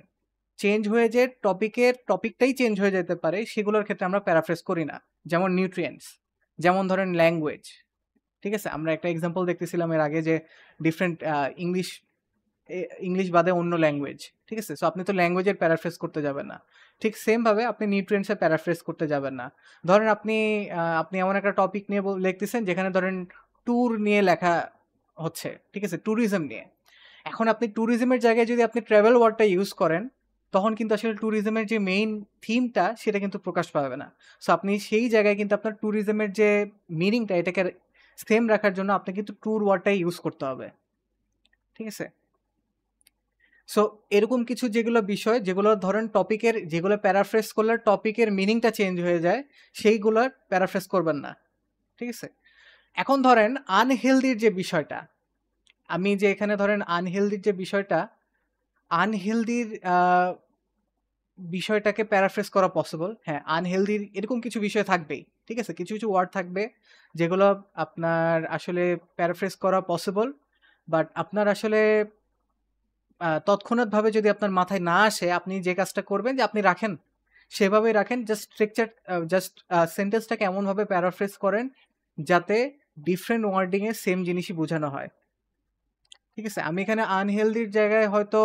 টপিকটাই চেঞ্জ হয়ে যেতে পারে, সেগুলোর ক্ষেত্রে আমরা প্যারাফ্রেজ করি না। যেমন নিউট্রিয়েন্টস, যেমন ধরেন ল্যাঙ্গুয়েজ। ঠিক আছে, আমরা একটা এক্সাম্পল দেখতেছিলাম এর আগে যে ডিফারেন্ট ইংলিশ বাদে অন্য ল্যাঙ্গুয়েজ। ঠিক আছে, সো আপনি তো ল্যাঙ্গুয়েজের প্যারাফ্রেজ করতে যাবেন না, ঠিক সেম ভাবে আপনি নিউট্রিয়েন্টসের প্যারাফ্রেজ করতে যাবেন না। ধরেন আপনি এমন একটা টপিক নিয়ে লিখতেছেন যেখানে ধরেন ট্যুর নিয়ে লেখা হচ্ছে, ঠিক আছে, ট্যুরিজম নিয়ে। এখন আপনি ট্যুরিজমের জায়গায় যদি আপনি ট্রাভেল ওয়ার্ডটা ইউজ করেন, তখন কিন্তু আসলে ট্যুরিজমের যে মেইন থিমটা সেটা কিন্তু প্রকাশ পাবে না। সো আপনি সেই জায়গায় কিন্তু আপনার ট্যুরিজমের যে মিনিংটা, এটাকে সেম রাখার জন্য আপনি কিন্তু ট্যুর ওয়ার্ডটাই ইউজ করতে হবে। ঠিক আছে, সো এরকম কিছু যেগুলো বিষয়, যেগুলো ধরেন টপিকের, যেগুলো প্যারাফ্রেজ করলে টপিকের মিনিংটা চেঞ্জ হয়ে যায়, সেইগুলোর প্যারাফ্রেজ করবেন না। ঠিক আছে, এখন ধরেন আনহেলদির যে বিষয়টা, আমি যে এখানে ধরেন আনহেলদির যে আনহেলদির বিষয়টাকে প্যারাফ্রেজ করা পসিবল। হ্যাঁ, আনহেলদির এরকম কিছু বিষয় থাকবেই। ঠিক আছে, কিছু কিছু ওয়ার্ড থাকবে যেগুলো আপনার আসলে প্যারাফ্রেজ করা পসিবল, বাট আপনার আসলে তৎক্ষণাৎভাবে যদি আপনার মাথায় না আসে, আপনি যে কাজটা করবেন যে আপনি রাখেন, সেভাবেই রাখেন। জাস্ট সেন্টেন্সটাকে এমনভাবে প্যারাফ্রেজ করেন যাতে ডিফারেন্ট ওয়ার্ডিংয়ে সেম জিনিসই বোঝানো হয়। ঠিক আছে, আমি এখানে আনহেলদির জায়গায় হয়তো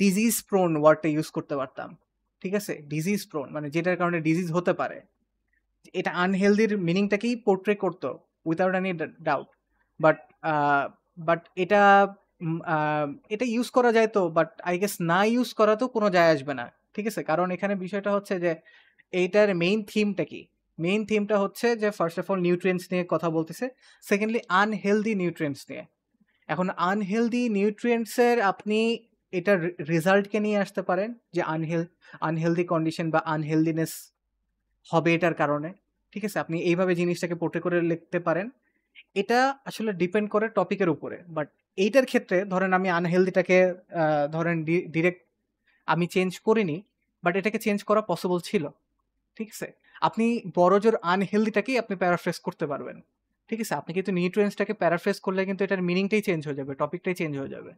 ডিজিজ প্রোন ওয়ার্ডটা ইউজ করতে পারতাম। ঠিক আছে, ডিজিজ প্রোন মানে যেটার কারণে ডিজিজ হতে পারে, এটা আনহেলদির মিনিংটাকেই পোর্ট্রে করতো উইথাউট এনি ডাউট। বাট এটা ইউজ করা যায় তো, বাট আই গেস না ইউজ করা তো কোনো যায় আসবে না। ঠিক আছে, কারণ এখানে বিষয়টা হচ্ছে যে এইটার মেইন থিমটা কি? মেইন থিমটা হচ্ছে যে ফার্স্ট অফ অল নিউট্রিয়েন্টস নিয়ে কথা বলতেছে, সেকেন্ডলি আনহেলদি নিউট্রিয়েন্টস নিয়ে। এখন আনহেলদি নিউট্রিয়েন্টসের আপনি এটার রেজাল্টকে নিয়ে আসতে পারেন যে আনহেলদি কন্ডিশন বা আনহেলদিনেস হবে এটার কারণে। ঠিক আছে, আপনি এইভাবে জিনিসটাকে পোর্ট্রে করে লিখতে পারেন। এটা আসলে ডিপেন্ড করে টপিকের উপরে। বাট এইটার ক্ষেত্রে ধরেন আমি আনহেলদিটাকে ধরেন ডিরেক্ট আমি চেঞ্জ করিনি, বাট এটাকে চেঞ্জ করা পসিবল ছিল। ঠিক আছে, আপনি বড়জোর আনহেলদিটাকেই আপনি প্যারাফ্রেজ করতে পারবেন। ঠিক আছে, আপনি কিন্তু নিউট্রিয়েন্টসটাকে প্যারাফ্রেজ করলে কিন্তু এটার মিনিংটাই চেঞ্জ হয়ে যাবে, টপিকটাই চেঞ্জ হয়ে যাবে।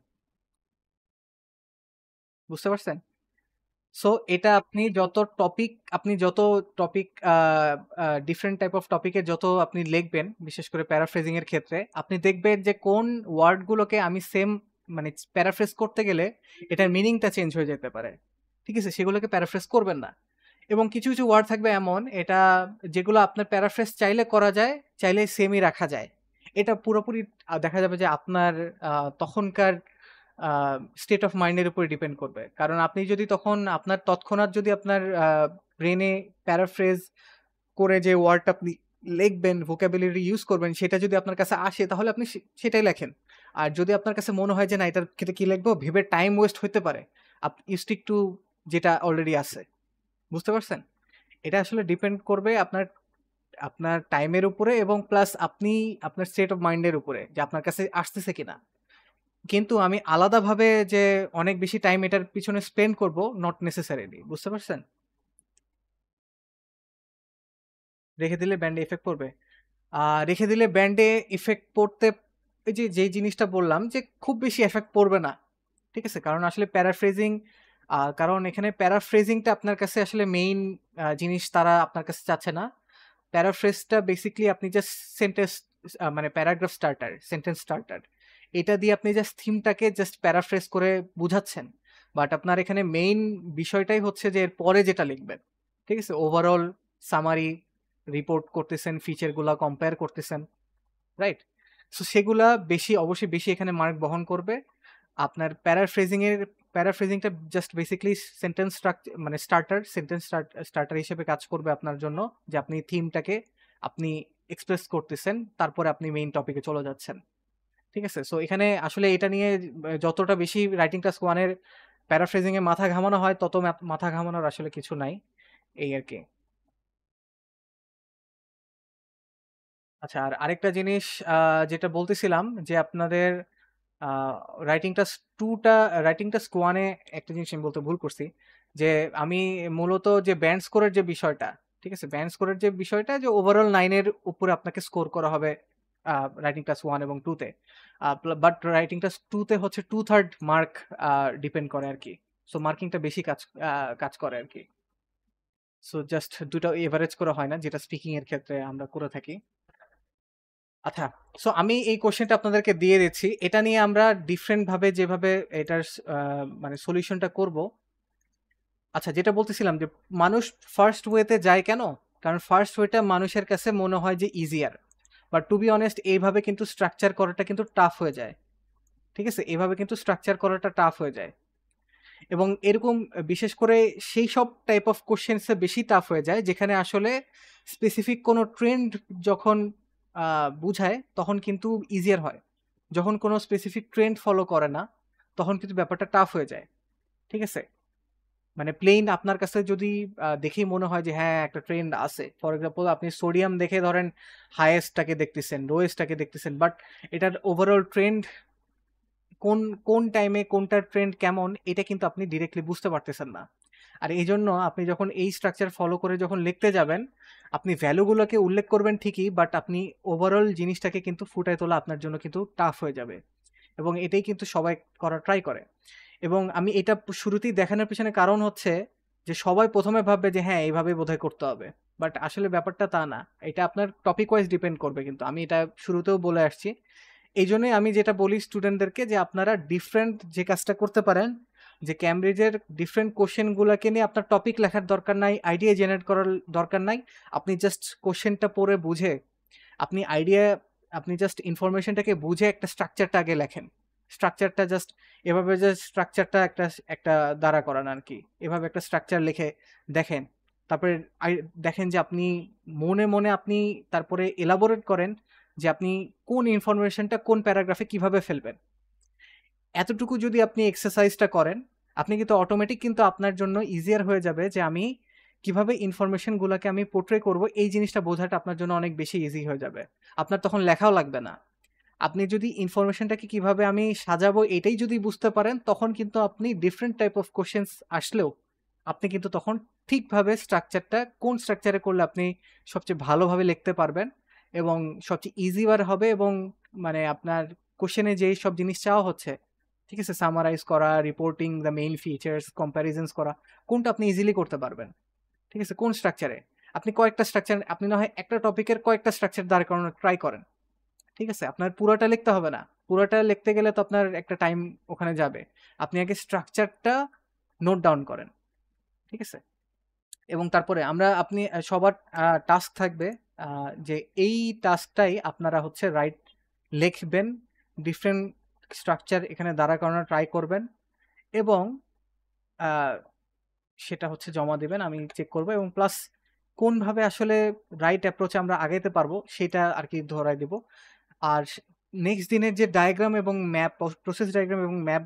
বুঝতে পারছেন? সো এটা আপনি যত টপিক ডিফারেন্ট টাইপ অফ টপিকের যত আপনি লিখবেন, বিশেষ করে প্যারাফ্রেজিং এর ক্ষেত্রে, আপনি দেখবেন যে কোন ওয়ার্ডগুলোকে আমি সেম মানে প্যারাফ্রেজ করতে গেলে এটার মিনিংটা চেঞ্জ হয়ে যেতে পারে। ঠিক আছে, সেগুলোকে প্যারাফ্রেজ করবেন না। এবং কিছু কিছু ওয়ার্ড থাকবে এমন যেগুলো আপনার প্যারাফ্রেজ চাইলে করা যায়, চাইলে সেমই রাখা যায়। এটা পুরোপুরি দেখা যাবে যে আপনার তখনকার স্টেট অফ মাইন্ডের উপরে ডিপেন্ড করবে। কারণ আপনি যদি তখন তৎক্ষণাৎ যদি আপনার ব্রেনে প্যারাফ্রেজ করে যে ওয়ার্ডটা আপনি লিখবেন, ভোকাবুলারি ইউজ করবেন, সেটা যদি আপনার কাছে আসে তাহলে আপনি সেটাই লেখেন। আর যদি আপনার কাছে মনে হয় যে না, এটার ক্ষেত্রে কি লিখবো, ভেবে টাইম ওয়েস্ট হতে পারে, আপনি স্টিক টু যেটা অলরেডি আছে। বুঝতে পারছেন? এটা আসলে ডিপেন্ড করবে আপনার আপনার টাইমের উপরে এবং প্লাস আপনি আপনার স্টেট অফ মাইন্ডের উপরে যে আপনার কাছে আসতেছে কিনা। কিন্তু আমি আলাদাভাবে যে অনেক বেশি টাইম এটার পিছনে স্পেন্ড করব, নট নেসেসারিলি। বুঝতে পারছেন? রেখে দিলে ব্যান্ডে ইফেক্ট পড়বে। রেখে দিলে ব্যান্ডে ইফেক্ট পড়তে, এই যে যেই জিনিসটা বললাম যে খুব বেশি এফেক্ট পড়বে না, ঠিক আছে? কারণ আসলে প্যারাফ্রেজিং, কারণ এখানে প্যারাফ্রেজিংটা আপনার কাছে আসলে মেইন জিনিস তারা আপনার কাছে চাচ্ছে না। প্যারাফ্রেজটা বেসিক্যালি আপনি জাস্ট সেন্টেন্স, মানে প্যারাগ্রাফ স্টার্টার, সেন্টেন্স স্টার্টার, এটা দিয়ে আপনি জাস্ট থিমটাকে জাস্ট প্যারাফ্রেজ করে বুঝাচ্ছেন। বাট আপনার এখানে মেইন বিষয়টাই হচ্ছে যে এর পরে যেটা লিখবেন, ঠিক আছে? ওভারঅল সামারি রিপোর্ট করতেছেন, ফিচারগুলা কম্পেয়ার করতেছেন, রাইট? সো সেগুলা বেশি, অবশ্যই বেশি এখানে মার্ক বহন করবে। আপনার প্যারাফ্রেজিংটা জাস্ট বেসিক্যালি সেন্টেন্স স্ট্রাকচার, মানে সেন্টেন্স স্টার্টার হিসেবে কাজ করবে আপনার জন্য, যে আপনি থিমটাকে আপনি এক্সপ্রেস করতেছেন, তারপরে আপনি মেইন টপিকে চলে যাচ্ছেন, ঠিক আছে? সো এখানে আসলে এটা নিয়ে যতটা বেশি রাইটিং টাস্ক 1 এর প্যারাফ্রেজিং এ মাথা ঘামানো হয়, তত মাথা ঘামানোর আসলে কিছু নাই, এই আর কি। আচ্ছা, আর আরেকটা জিনিস যেটা বলতেছিলাম যে আপনাদের রাইটিং টাস্ক 2টা, রাইটিং টাস্ক 1 এ একটা জিনিস আমি বলতে ভুল করছি, যে আমি মূলত যে ব্যান্ড স্কোরের যে বিষয়টা, ঠিক আছে? ব্যান্ড স্কোরের যে বিষয়টা, যে ওভারঅল 9 এর উপরে আপনাকে স্কোর করা হবে রাইটিং টাস্ক 1 এবং 2 তে। বাট রাইটিং টাস্ক 2 তে হচ্ছে 2/3 মার্ক ডিপেন্ড করে আর কি। সো মার্কিংটা বেশি কাজ করে আর কি। সো জাস্ট দুটো এভারেজ করা হয় না, যেটা স্পিকিং এর ক্ষেত্রে আমরা করে থাকি। আচ্ছা, সো আমি এই কোশ্চেনটা আপনাদেরকে দিয়ে দিচ্ছি। এটা নিয়ে আমরা ডিফারেন্ট ভাবে যেভাবে এটার মানে সলিউশনটা করব। আচ্ছা, যেটা বলতেছিলাম যে মানুষ ফার্স্ট ওয়েতে যায় কেন? কারণ ফার্স্ট ওয়েটা মানুষের কাছে মনে হয় যে easier. But to be honest, এইভাবে কিন্তু স্ট্রাকচার করাটা কিন্তু টাফ হয়ে যায়, ঠিক আছে? এইভাবে কিন্তু স্ট্রাকচার করাটা টাফ হয়ে যায়, এবং এরকম বিশেষ করে সেই সব টাইপ অফ কোশ্চেন্সে বেশি টাফ হয়ে যায় যেখানে আসলে স্পেসিফিক কোনো ট্রেন্ড যখন বুঝায়, তখন কিন্তু ইজিয়ার হয়। যখন কোনো স্পেসিফিক ট্রেন্ড ফলো করে না, তখন কিন্তু ব্যাপারটা টাফ হয়ে যায়, ঠিক আছে? মানে প্লেন আপনার কাছে যদি দেখেই মনে হয় যে হ্যাঁ একটা ট্রেন্ড আছে, ফর এক্সাম্পল আপনি সোডিয়াম দেখে ধরেন হাইয়েস্টটাকে দেখতেছেন, লোয়েস্টটাকে দেখতেছেন, বাট এটার ওভারঅল ট্রেন্ড কোন কোন টাইমে কোনটার ট্রেন্ড কেমন, এটা কিন্তু আপনি ডিরেক্টলি বুঝতে পারতেছেন না। আর এই জন্য আপনি যখন এই স্ট্রাকচার ফলো করে যখন লিখতে যাবেন, আপনি ভ্যালুগুলোকে উল্লেখ করবেন ঠিকই, বাট আপনি ওভারঅল জিনিসটাকে কিন্তু ফুটায় তোলা আপনার জন্য কিন্তু টাফ হয়ে যাবে, এবং এটাই কিন্তু সবাই করার ট্রাই করে। এবং আমি এটা শুরুতেই দেখানোর পিছনে কারণ হচ্ছে যে সবাই প্রথমে ভাববে যে হ্যাঁ এইভাবে বোধহয় করতে হবে, বাট আসলে ব্যাপারটা তা না। এটা আপনার টপিক ওয়াইজ ডিপেন্ড করবে, কিন্তু আমি এটা শুরুতেও বলে আসছি। এই জন্যই আমি যেটা বলি স্টুডেন্টদেরকে, যে আপনারা ডিফারেন্ট যে কাজটা করতে পারেন, যে ক্যামব্রিজের ডিফারেন্ট কোশ্চেনগুলোকে নিয়ে আপনার টপিক লেখার দরকার নাই, আইডিয়া জেনারেট করার দরকার নাই। আপনি জাস্ট কোশ্চেনটা পড়ে বুঝে আপনি জাস্ট ইনফরমেশনটাকে বুঝে একটা স্ট্রাকচারটা আগে লেখেন। স্ট্রাকচারটা জাস্ট এভাবে, জাস্ট স্ট্রাকচারটা একটা দাঁড়া করান আর কি। এভাবে একটা স্ট্রাকচার লিখে দেখেন, তারপরে দেখেন যে আপনি মনে মনে আপনি তারপরে এলাবোরেট করেন যে আপনি কোন ইনফরমেশনটা কোন প্যারাগ্রাফে কিভাবে ফেলবেন। এতটুকু যদি আপনি এক্সারসাইজটা করেন, আপনি কিন্তু অটোমেটিক কিন্তু আপনার জন্য ইজিয়ার হয়ে যাবে যে আমি কিভাবে ইনফরমেশনগুলোকে আমি পোর্ট্রে করব, এই জিনিসটা বোঝাটা আপনার জন্য অনেক বেশি ইজি হয়ে যাবে। আপনার তখন লেখাও লাগবে না। আপনি যদি ইনফরমেশনটাকে কিভাবে আমি সাজাবো এটাই যদি বুঝতে পারেন, তখন কিন্তু আপনি ডিফারেন্ট টাইপ অফ কোশ্চেন্স আসলেও আপনি কিন্তু তখন ঠিকভাবে স্ট্রাকচারটা কোন স্ট্রাকচারে করলে আপনি সবচেয়ে ভালোভাবে লিখতে পারবেন এবং সবচেয়ে ইজিবার হবে, এবং মানে আপনার কোশ্চেনে যেই সব জিনিস চাওয়া হচ্ছে, ঠিক আছে, সামারাইজ করা, রিপোর্টিং দ্য মেইন ফিচার্স, কম্প্যারিজনস করা, কোনটা আপনি ইজিলি করতে পারবেন, ঠিক আছে? কোন স্ট্রাকচারে আপনি কয়েকটা স্ট্রাকচার, আপনি না হয় একটা টপিকের কয়েকটা স্ট্রাকচার দাঁড় করানোর ট্রাই করেন, ঠিক আছে? আপনার পুরোটা লিখতে হবে না। পুরোটা লিখতে গেলে তো আপনার একটা টাইম ওখানে যাবে। আপনি আগে স্ট্রাকচারটা নোট ডাউন করেন, ঠিক আছে? এবং তারপরে আপনি সবার টাস্ক থাকবে যে এই টাস্কটাই আপনারা হচ্ছে লিখবেন, ডিফারেন্ট স্ট্রাকচার এখানে দাঁড়া করানোর ট্রাই করবেন, এবং সেটা হচ্ছে জমা দেবেন, আমি চেক করব, এবং প্লাস কোনভাবে আসলে রাইট অ্যাপ্রোচে আমরা আগাইতে পারবো সেটা আর কি ধরাই দেব। আর নেক্সট দিনের যে ডায়াগ্রাম এবং ম্যাপ, প্রসেস ডায়াগ্রাম এবং ম্যাপ,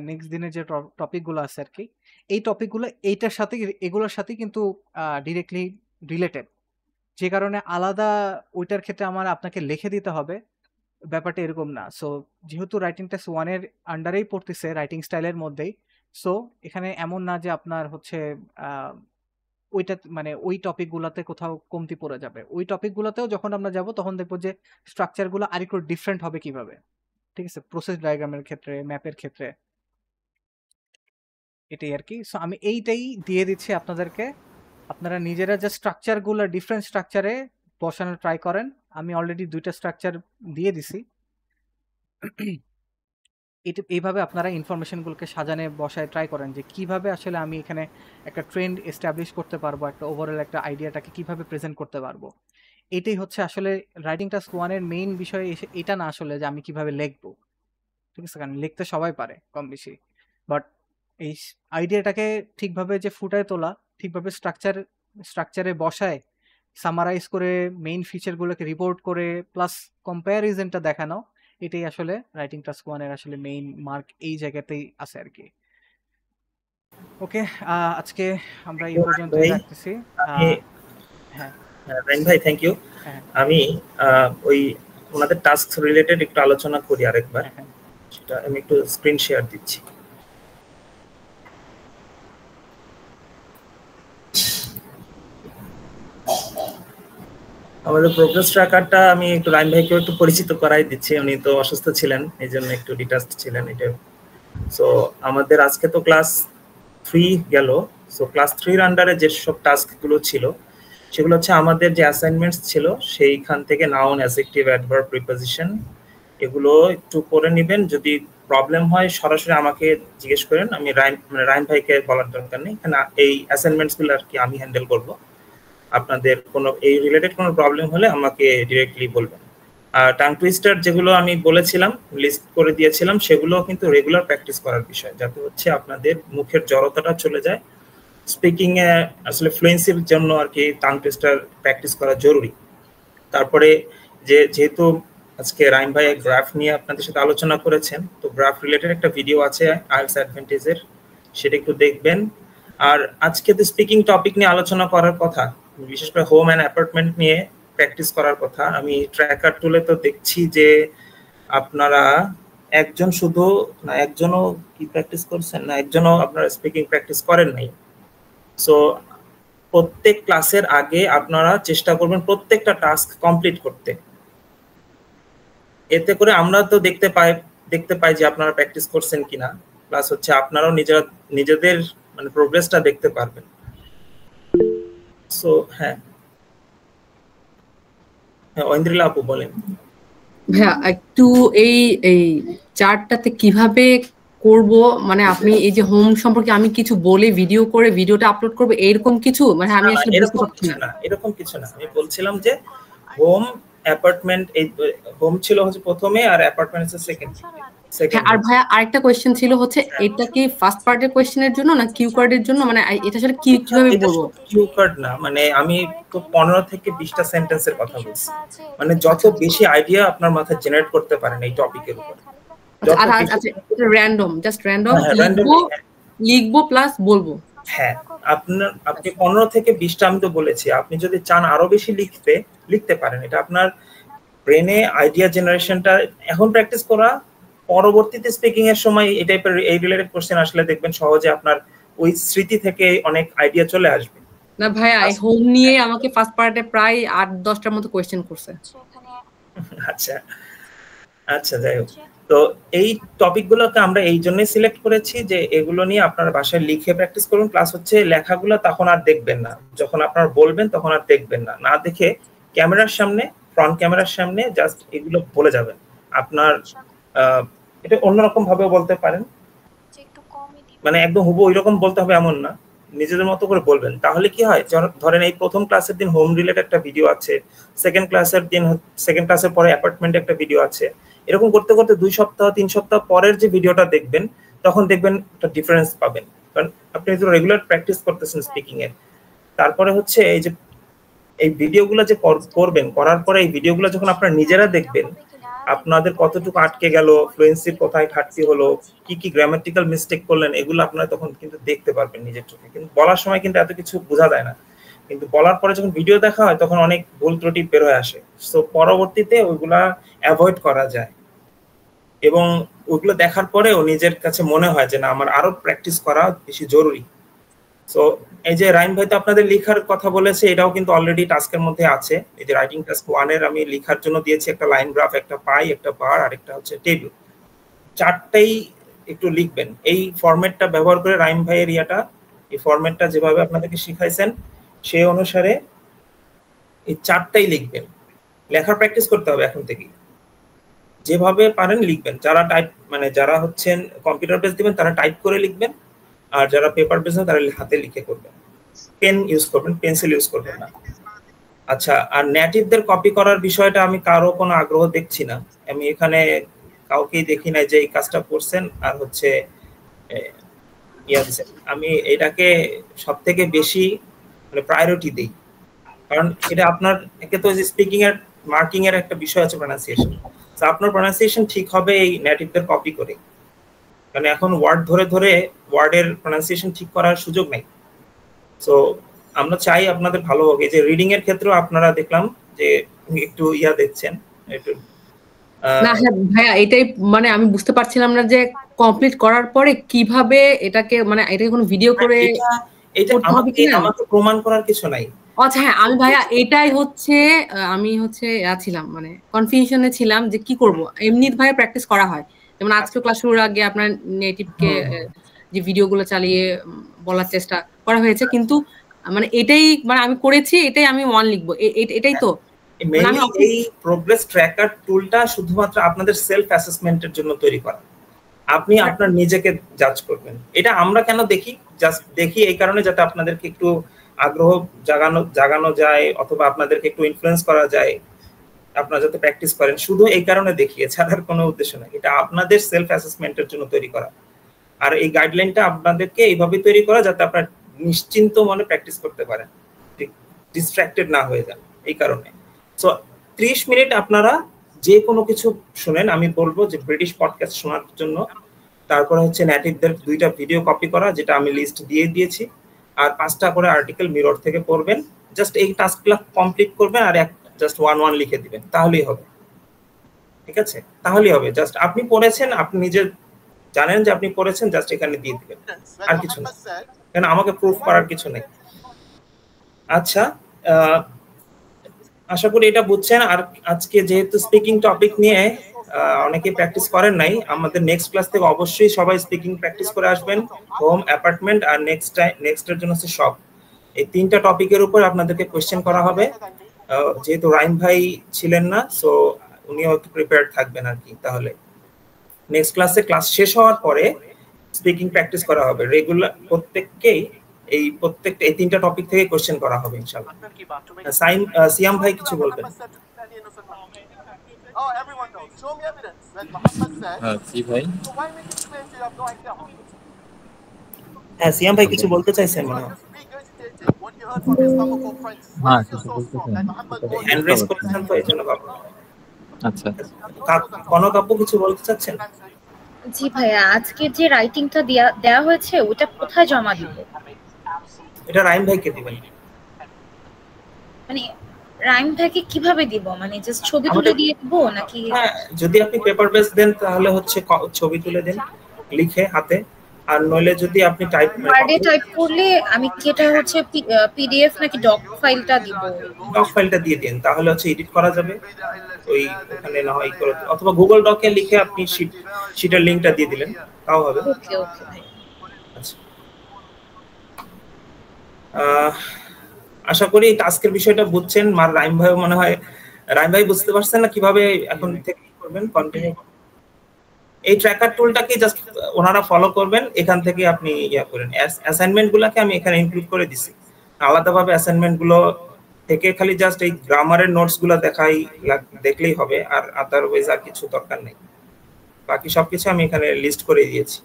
নেক্সট দিনের যে টপিকগুলো আছে আর কি, এই টপিকগুলো এগুলোর সাথে কিন্তু ডিরেক্টলি রিলেটেড। যে কারণে আলাদা ওইটার ক্ষেত্রে আপনাকে লিখে দিতে হবে, ব্যাপারটা এরকম না। সো যেহেতু রাইটিং টেস্ট 1 এর আন্ডারেই পড়তেছে, রাইটিং স্টাইলের মধ্যেই, সো এখানে এমন না যে আপনার হচ্ছে ওইটা মানে ওই টপিকগুলোতে কোথাও কমতি পড়ে যাবে। ওই টপিকগুলোতেও যখন আমরা যাব তখন দেখব যে স্ট্রাকচারগুলো আরেকটু ডিফারেন্ট হবে কিভাবে। ঠিক আছে? প্রসেস ডায়াগ্রামের ক্ষেত্রে, ম্যাপের ক্ষেত্রে। এটাই আরকি। সো আমি এইটাই দিয়ে দিচ্ছি আপনাদেরকে। আপনারা নিজেরা যে স্ট্রাকচারগুলো ডিফারেন্ট স্ট্রাকচারে বসানোর ট্রাই করেন। আমি অলরেডি ২ টা স্ট্রাকচার দিয়ে দিছি। এইভাবে আপনারা ইনফরমেশনগুলোকে সাজানে বসায় ট্রাই করেন যে কিভাবে আসলে আমি এখানে একটা ট্রেন্ড এস্টাবলিশ করতে পারবো, একটা ওভারঅল একটা আইডিয়াটাকে কিভাবে প্রেজেন্ট করতে পারবো। এটাই হচ্ছে আসলে রাইটিং টাস্ক 1 এর মেইন বিষয় এটা না আসলে যে আমি কিভাবে লিখবো। ঠিক আছে? কারণ লিখতে সবাই পারে কম বেশি। বাট এই আইডিয়াটাকে ঠিকভাবে যে ফুটায় তোলা, ঠিকভাবে স্ট্রাকচারে বসায় সামারাইজ করে মেইন ফিচারগুলোকে রিপোর্ট করে প্লাস কম্প্যারিজনটা দেখানো, এটাই আসলে রাইটিং টাস্ক 1 এর আসলে মেইন মার্ক এই জায়গাতেই আছে আরকি। ওকে, আজকে আমরা এই পর্যন্তই রাখতেছি। হ্যাঁ রাইন ভাই, থ্যাংক ইউ। আমি ওই ওনাদের টাস্ক রিলেটেড একটু আলোচনা করি আরেকবার। সেটা আমি একটু স্ক্রিন শেয়ার দিচ্ছি। আমাদের প্রোগ্রেস ট্র্যাকারটা আমি একটু রাইন ভাইকে একটু পরিচিত করাই দিচ্ছি। উনি তো অসুস্থ ছিলেন, এই জন্য একটু ডিটাচড ছিলেন। এটা সো আমাদের আজকে তো ক্লাস 3 গেল। সো ক্লাস 3 এর আন্ডারে যে সব টাস্কগুলো ছিল সেগুলো হচ্ছে আমাদের যে অ্যাসাইনমেন্টস ছিল সেইখান থেকে নাউন, অ্যাডজেক্টিভ, অ্যাডভার্ব, প্রিপোজিশন এগুলো একটু করে নেবেন। যদি প্রবলেম হয় সরাসরি আমাকে জিজ্ঞেস করেন, আমি রাইন ভাইকে বলার দরকার নেই। এখানে এই অ্যাসাইনমেন্টসগুলো আর কি আমি হ্যান্ডেল করব। আপনাদের কোনো এই রিলেটেড কোনো প্রবলেম হলে আমাকে ডিরেক্টলি বলবেন। আর টাং টুইস্টার যেগুলো আমি বলেছিলাম, লিস্ট করে দিয়েছিলাম, সেগুলো কিন্তু রেগুলার প্র্যাকটিস করার বিষয়, যাতে হচ্ছে আপনাদের মুখের জড়তাটা চলে যায়। স্পিকিং এ আসলে ফ্লুয়েন্সির জন্য আর কি টাং টুইস্টার প্র্যাকটিস করা জরুরি। তারপরে যেহেতু আজকে রাইম ভাই গ্রাফ নিয়ে আপনাদের সাথে আলোচনা করেছেন, তো গ্রাফ রিলেটেড একটা ভিডিও আছে আইএলটিএস অ্যাডভান্টেজের, সেটা একটু দেখবেন। আর আজকে তো স্পিকিং টপিক নিয়ে আলোচনা করার কথা, বিশেষ করে হোম অ্যান্ড অ্যাপার্টমেন্ট নিয়ে প্র্যাকটিস করার কথা। আমি ট্র্যাকার টুলে তো দেখছি যে আপনারা একজনও কি প্র্যাকটিস করছেন না, একজনও আপনারা স্পিকিং প্র্যাকটিস করেন নাই। সো প্রত্যেক ক্লাসের আগে আপনারা চেষ্টা করবেন প্রত্যেকটা টাস্ক কমপ্লিট করতে। এতে করে আমরা তো দেখতে পাই যে আপনারা প্র্যাকটিস করছেন কিনা, প্লাস হচ্ছে আপনারাও নিজেদের মানে প্রোগ্রেসটা দেখতে পারবেন। সো হ্যাঁ, ঐন্দ্রিলা আপু বলেন। ভাইয়া একটু এই চার্টটাতে কিভাবে করব, মানে আপনি এই যে হোম সম্পর্কে আমি কিছু বলে ভিডিও করে ভিডিওটা আপলোড করব এরকম কিছু, মানে আমি আসলে এরকম কিছু না। আমি বলছিলাম যে হোম অ্যাপার্টমেন্ট, এই হোম ছিল হচ্ছে প্রথমে আর অ্যাপার্টমেন্ট হচ্ছে সেকেন্ড। আর ভাইয়া আরেকটা কোশ্চেন ছিল হচ্ছে, এটা কি ফার্স্ট পার্টের কোশ্চেনের জন্য না কিউ কার্ডের জন্য, মানে এটা আসলে কিভাবে বলবো? কিউ কার্ড না, মানে আমি তো 15 থেকে 20টা সেন্টেন্সের কথা বলছি, মানে যত বেশি আইডিয়া আপনার মাথায় জেনারেট করতে পারেন এই টপিকের উপর। আচ্ছা, এটা র্যান্ডম, জাস্ট র্যান্ডম লিখবো প্লাস বলবো। হ্যাঁ, আপনি 15 থেকে 20টা আমি তো বলেছি, আপনি যদি চান আরো বেশি লিখতে পারেন। এটা আপনার ব্রেনে আইডিয়া জেনারেশনটা এখন প্র্যাকটিস করা, পরবর্তীতে স্পিকিং এর সময় এই টাইপের এই রিলেটেড কোশ্চেন আসলে দেখবেন সহজে আপনার ওই স্মৃতি থেকে অনেক আইডিয়া চলে আসবে। না ভাইয়া, এই হোম নিয়ে আমাকে ফার্স্ট পার্টে প্রায় 8-10টার মতো কোশ্চেন করছে। আচ্ছা, যাই হোক। তো এই টপিকগুলোকে আমরা এই জন্যই সিলেক্ট করেছি যে এগুলো নিয়ে আপনারা বাসায় লিখে প্র্যাকটিস করুন, প্লাস হচ্ছে লেখাগুলো তখন আর দেখবেন না, যখন আপনারা বলবেন তখন আর দেখবেন না, না দেখে ক্যামেরার সামনে, ফ্রন্ট ক্যামেরার সামনে জাস্ট এগুলো বলে যাবেন। আপনার এটা অন্যরকম ভাবেও বলতে পারেন, মানে একদম হুবহু ওইরকম বলতে হবে এমন না, নিজেদের মতো করে বলবেন। তাহলে কি হয়, ধরেন এই প্রথম ক্লাসের দিন হোম রিলেটেড একটা ভিডিও আছে, সেকেন্ড ক্লাসের পরে অ্যাপার্টমেন্ট একটা ভিডিও আছে, এরকম করতে করতে 2 সপ্তাহ 3 সপ্তাহ পরের যে ভিডিওটা দেখবেন তখন দেখবেন একটা ডিফারেন্স পাবেন, কারণ আপনি তো রেগুলার প্র্যাকটিস করতেছেন স্পিকিং এর। তারপরে হচ্ছে এই যে এই ভিডিওগুলো যে করবেন, করার পরে এই ভিডিওগুলো যখন আপনারা নিজেরা দেখবেন, আপনাদের কতটুকু আটকে গেল, ফ্লুয়েন্সির কোথায় ঘাটতি হলো, কি গ্রামাটিক্যাল মিস্টেক করলেন, এগুলো আপনারা তখন কিন্তু দেখতে পারবেন নিজের চোখে। কিন্তু বলার সময় কিন্তু এত কিছু বোঝা যায় না, কিন্তু বলার পরে যখন ভিডিও দেখা হয় তখন অনেক ভুল ত্রুটি বের হয়ে আসে। সো পরবর্তীতে ওইগুলা অ্যাভয়েড করা যায় এবং ওইগুলো দেখার পরেও নিজের কাছে মনে হয় যে না আমার আরো প্র্যাকটিস করা বেশি জরুরি। সো এই যে রাইম ভাই তো আপনাদের লেখার কথা বলেছে, এটাও কিন্তু অলরেডি টাস্কের মধ্যে আছে। এই যে রাইটিং টাস্ক 1 এর আমি লেখার জন্য দিয়েছি একটা লাইন গ্রাফ, একটা পাই, একটা বার আর একটা হচ্ছে টেবিল, চারটাই একটু লিখবেন এই ফরম্যাটটা ব্যবহার করে। রাইম ভাইয়ের ইয়াটা, এই ফরম্যাটটা যেভাবে আপনাদেরকে শিখাইছেন সেই অনুসারে এই চারটাই লিখবেন। লেখার প্র্যাকটিস করতে হবে এখন থেকেই, যেভাবে পারেন লিখবেন। যারা টাইপ মানে যারা হচ্ছেন কম্পিউটার বেস দিবেন তারা টাইপ করে লিখবেন, আর যারা পেপার বেস তারা হাতে লিখে করবেন। পেন ইউজ করবেন, পেন্সিল ইউজ করবেন না। আচ্ছা, আর নেটিভদের কপি করার বিষয়টা আমি কারো কোনো আগ্রহ দেখছি না। আমি এখানে কাউকেই দেখি নাই যে এই কাজটা করছেন আর হচ্ছে আমি এটাকে সব থেকে বেশি মানে প্রায়োরিটি দিই, কারণ এটা আপনার একে তো স্পিকিং এর মার্কিং এর একটা বিষয় আছে প্রনাউন্সিয়েশন। তো আপনার প্রনাউন্সিয়েশন ঠিক হবে এই নেটিভদের কপি করে, কারণ এখন ওয়ার্ড ধরে ধরে ওয়ার্ডের প্রনাউন্সিয়েশন ঠিক করার সুযোগ নাই। সো আমরা চাই আপনাদের ভালো হোক। এই যে রিডিং এর ক্ষেত্রেও আপনারা দেখলাম যে একটু ইয়া দেখছেন একটু না। হ্যাঁ ভাইয়া, এটাই মানে আমি বুঝতে পারছিলাম না যে কমপ্লিট করার পরে কিভাবে এটাকে মানে এটাকে কোনো ভিডিও করে এটা আমাকে প্রমাণ করার কিছু নাই। আচ্ছা হ্যাঁ, আমি ভাইয়া এটাই হচ্ছে আমি হচ্ছে ছিলাম মানে কনফিউশনে ছিলাম যে কি করব। এমনি ভাইয়া প্র্যাকটিস করা হয়, যেমন আজকে ক্লাস শুরুর আগে আপনার নেটিভকে যে ভিডিওগুলো চালিয়ে বলার চেষ্টা করা হয়েছে, কিন্তু মানে এটাই মানে আমি করেছি, এটাই আমি 1 লিখবো, এটাই তো। এই প্রোগ্রেস ট্র্যাকার টুলটা শুধুমাত্র আপনাদের সেলফ অ্যাসেসমেন্টের জন্য তৈরি করা। আপনি আপনার নিজেকে জাজ করবেন। এটা আমরা কেন দেখি, জাস্ট দেখি এই কারণে যাতে আপনাদেরকে একটু আগ্রহ জাগানো যায়, অথবা আপনাদেরকে একটু ইনফ্লুয়েন্স করা যায়, আপনারা যাতে প্র্যাকটিস করেন, শুধু এই কারণে দেখি, এছাড়ার কোনো উদ্দেশ্য নাই। এটা আপনাদের সেলফ অ্যাসেসমেন্টের জন্য তৈরি করা। আর এই গাইডলাইনটা আপনাদেরকে এইভাবে তৈরি করা যাতে আপনারা নিশ্চিন্ত মনে প্র্যাকটিস করতে পারেন, ডিস্ট্রাক্টেড না হয়ে যান। এই কারণে সো 30 মিনিট আপনারা যে কোনো কিছু শুনেন। আমি বলবো যে ব্রিটিশ পডকাস্ট শোনার জন্য, তারপরে হচ্ছে নেটিভদের 2টা ভিডিও কপি করা, যেটা আমি লিস্ট দিয়ে দিয়েছি, আর 5টা করে আর্টিকেল মিরর থেকে পড়বেন। জাস্ট এই টাস্কগুলো কমপ্লিট করবেন আর জাস্ট 1 লিখে দিবেন, তাহলেই হবে। ঠিক আছে, তাহলেই হবে। জাস্ট আপনি পড়েছেন, আপনি নিজে জানেন যে আপনি পড়েছেন, জাস্ট এখানে দিয়ে দিবেন, আর কিছু না, কারণ আমাকে প্রুফ করার কিছু নেই। আচ্ছা, আশা করি এটা বুঝছেন। আর আজকে যেহেতু স্পিকিং টপিক নিয়ে অনেকে প্র্যাকটিস করেন নাই, আমাদের নেক্সট ক্লাস থেকে অবশ্যই সবাই স্পিকিং প্র্যাকটিস করে আসবেন। হোম, অ্যাপার্টমেন্ট আর নেক্সটের জন্য হচ্ছে সব। এই 3টা টপিকের উপর আপনাদেরকে কোয়েশ্চেন করা হবে। যেহেতু রাইম ভাই ছিলেন না, সো উনিও একটু প্রিপেয়ার্ড থাকবেন আর কি। তাহলে নেক্সট ক্লাসে ক্লাস শেষ হওয়ার পরে স্পিকিং প্র্যাকটিস করা হবে রেগুলার, প্রত্যেককেই এই 3টা টপিক থেকে কোশ্চেন করা হবে ইনশাআল্লাহ। সিয়াম ভাই কিছু বলবেন? হ্যাঁ, সিয়াম ভাই কিছু বলতে চাইছেন মনে হয়। হ্যান্ড রেজ করছেন তো, এইজন্য বাবা। আচ্ছা, কনক আপু কিছু বলতে চাচ্ছেন? জি ভাইয়া, আজকে যে রাইটিংটা দেয়া হয়েছে ওটা কোথায় জমা দিব? এটা রাইম ভাইকে দিবেন। মানে রাইম ভাইকে কিভাবে দিব? মানে জাস্ট ছবি তুলে দিয়ে দিব নাকি? হ্যাঁ, যদি আপনি পেপার বেস দেন তাহলে হচ্ছে ছবি তুলে দেন লিখে হাতে, আর নইলে যদি আপনি ওয়ার্ডে টাইপ করলে আমি কি এটা হচ্ছে পিডিএফ নাকি ডক ফাইলটা দিব? ডক ফাইলটা দিয়ে দেন, তাহলে হচ্ছে এডিট করা যাবে ওই ওখানে না হয় করে, অথবা গুগল ডকে লিখে আপনি শিটের লিংকটা দিয়ে দিলেন, তাও হবে। ওকে ওকে ভাই। আচ্ছা, আশা করি টাস্কের বিষয়টা বুঝছেন। মার রাইম ভাই মনে হয়, রাইম ভাই বুঝতে পারছেন না কিভাবে এখন থেকে করবেন কন্টিনিউ। এই ট্র্যাকার টুলটাকে জাস্ট ওনারা ফলো করবেন, এখান থেকে আপনি ইয়া করেন। অ্যাসাইনমেন্ট গুলাকে আমি এখানে ইনক্লুড করে দিছি, আলাদাভাবে অ্যাসাইনমেন্ট গুলো থেকে খালি জাস্ট এই গ্রামারের নোটস গুলো দেখলেই হবে, আর আদারওয়াইজ আর কিছু দরকার নেই। বাকি সবকিছু আমি এখানে লিস্ট করে দিয়েছি।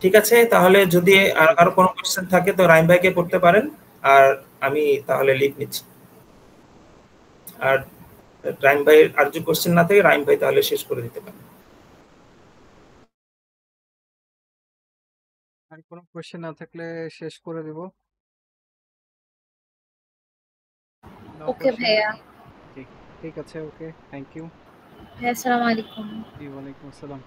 ঠিক আছে, তাহলে যদি আরো কোনো কোশ্চেন থাকে তো রাইম ভাইকে করতে পারেন, আর আমি তাহলে লিভ নিচ্ছি। আর রাইম ভাই আর যদি কোশ্চেন না থাকে, রাইম ভাই তাহলে শেষ করে দিতে পারেন। কোনো কোশ্চেন না থাকলে শেষ করে দেব। No ওকে question? ভাইয়া। ঠিক ঠিক আছে, ওকে, থ্যাংক ইউ। ভাইয়া আসসালামু আলাইকুম। জি, ওয়ালাইকুম আসসালাম।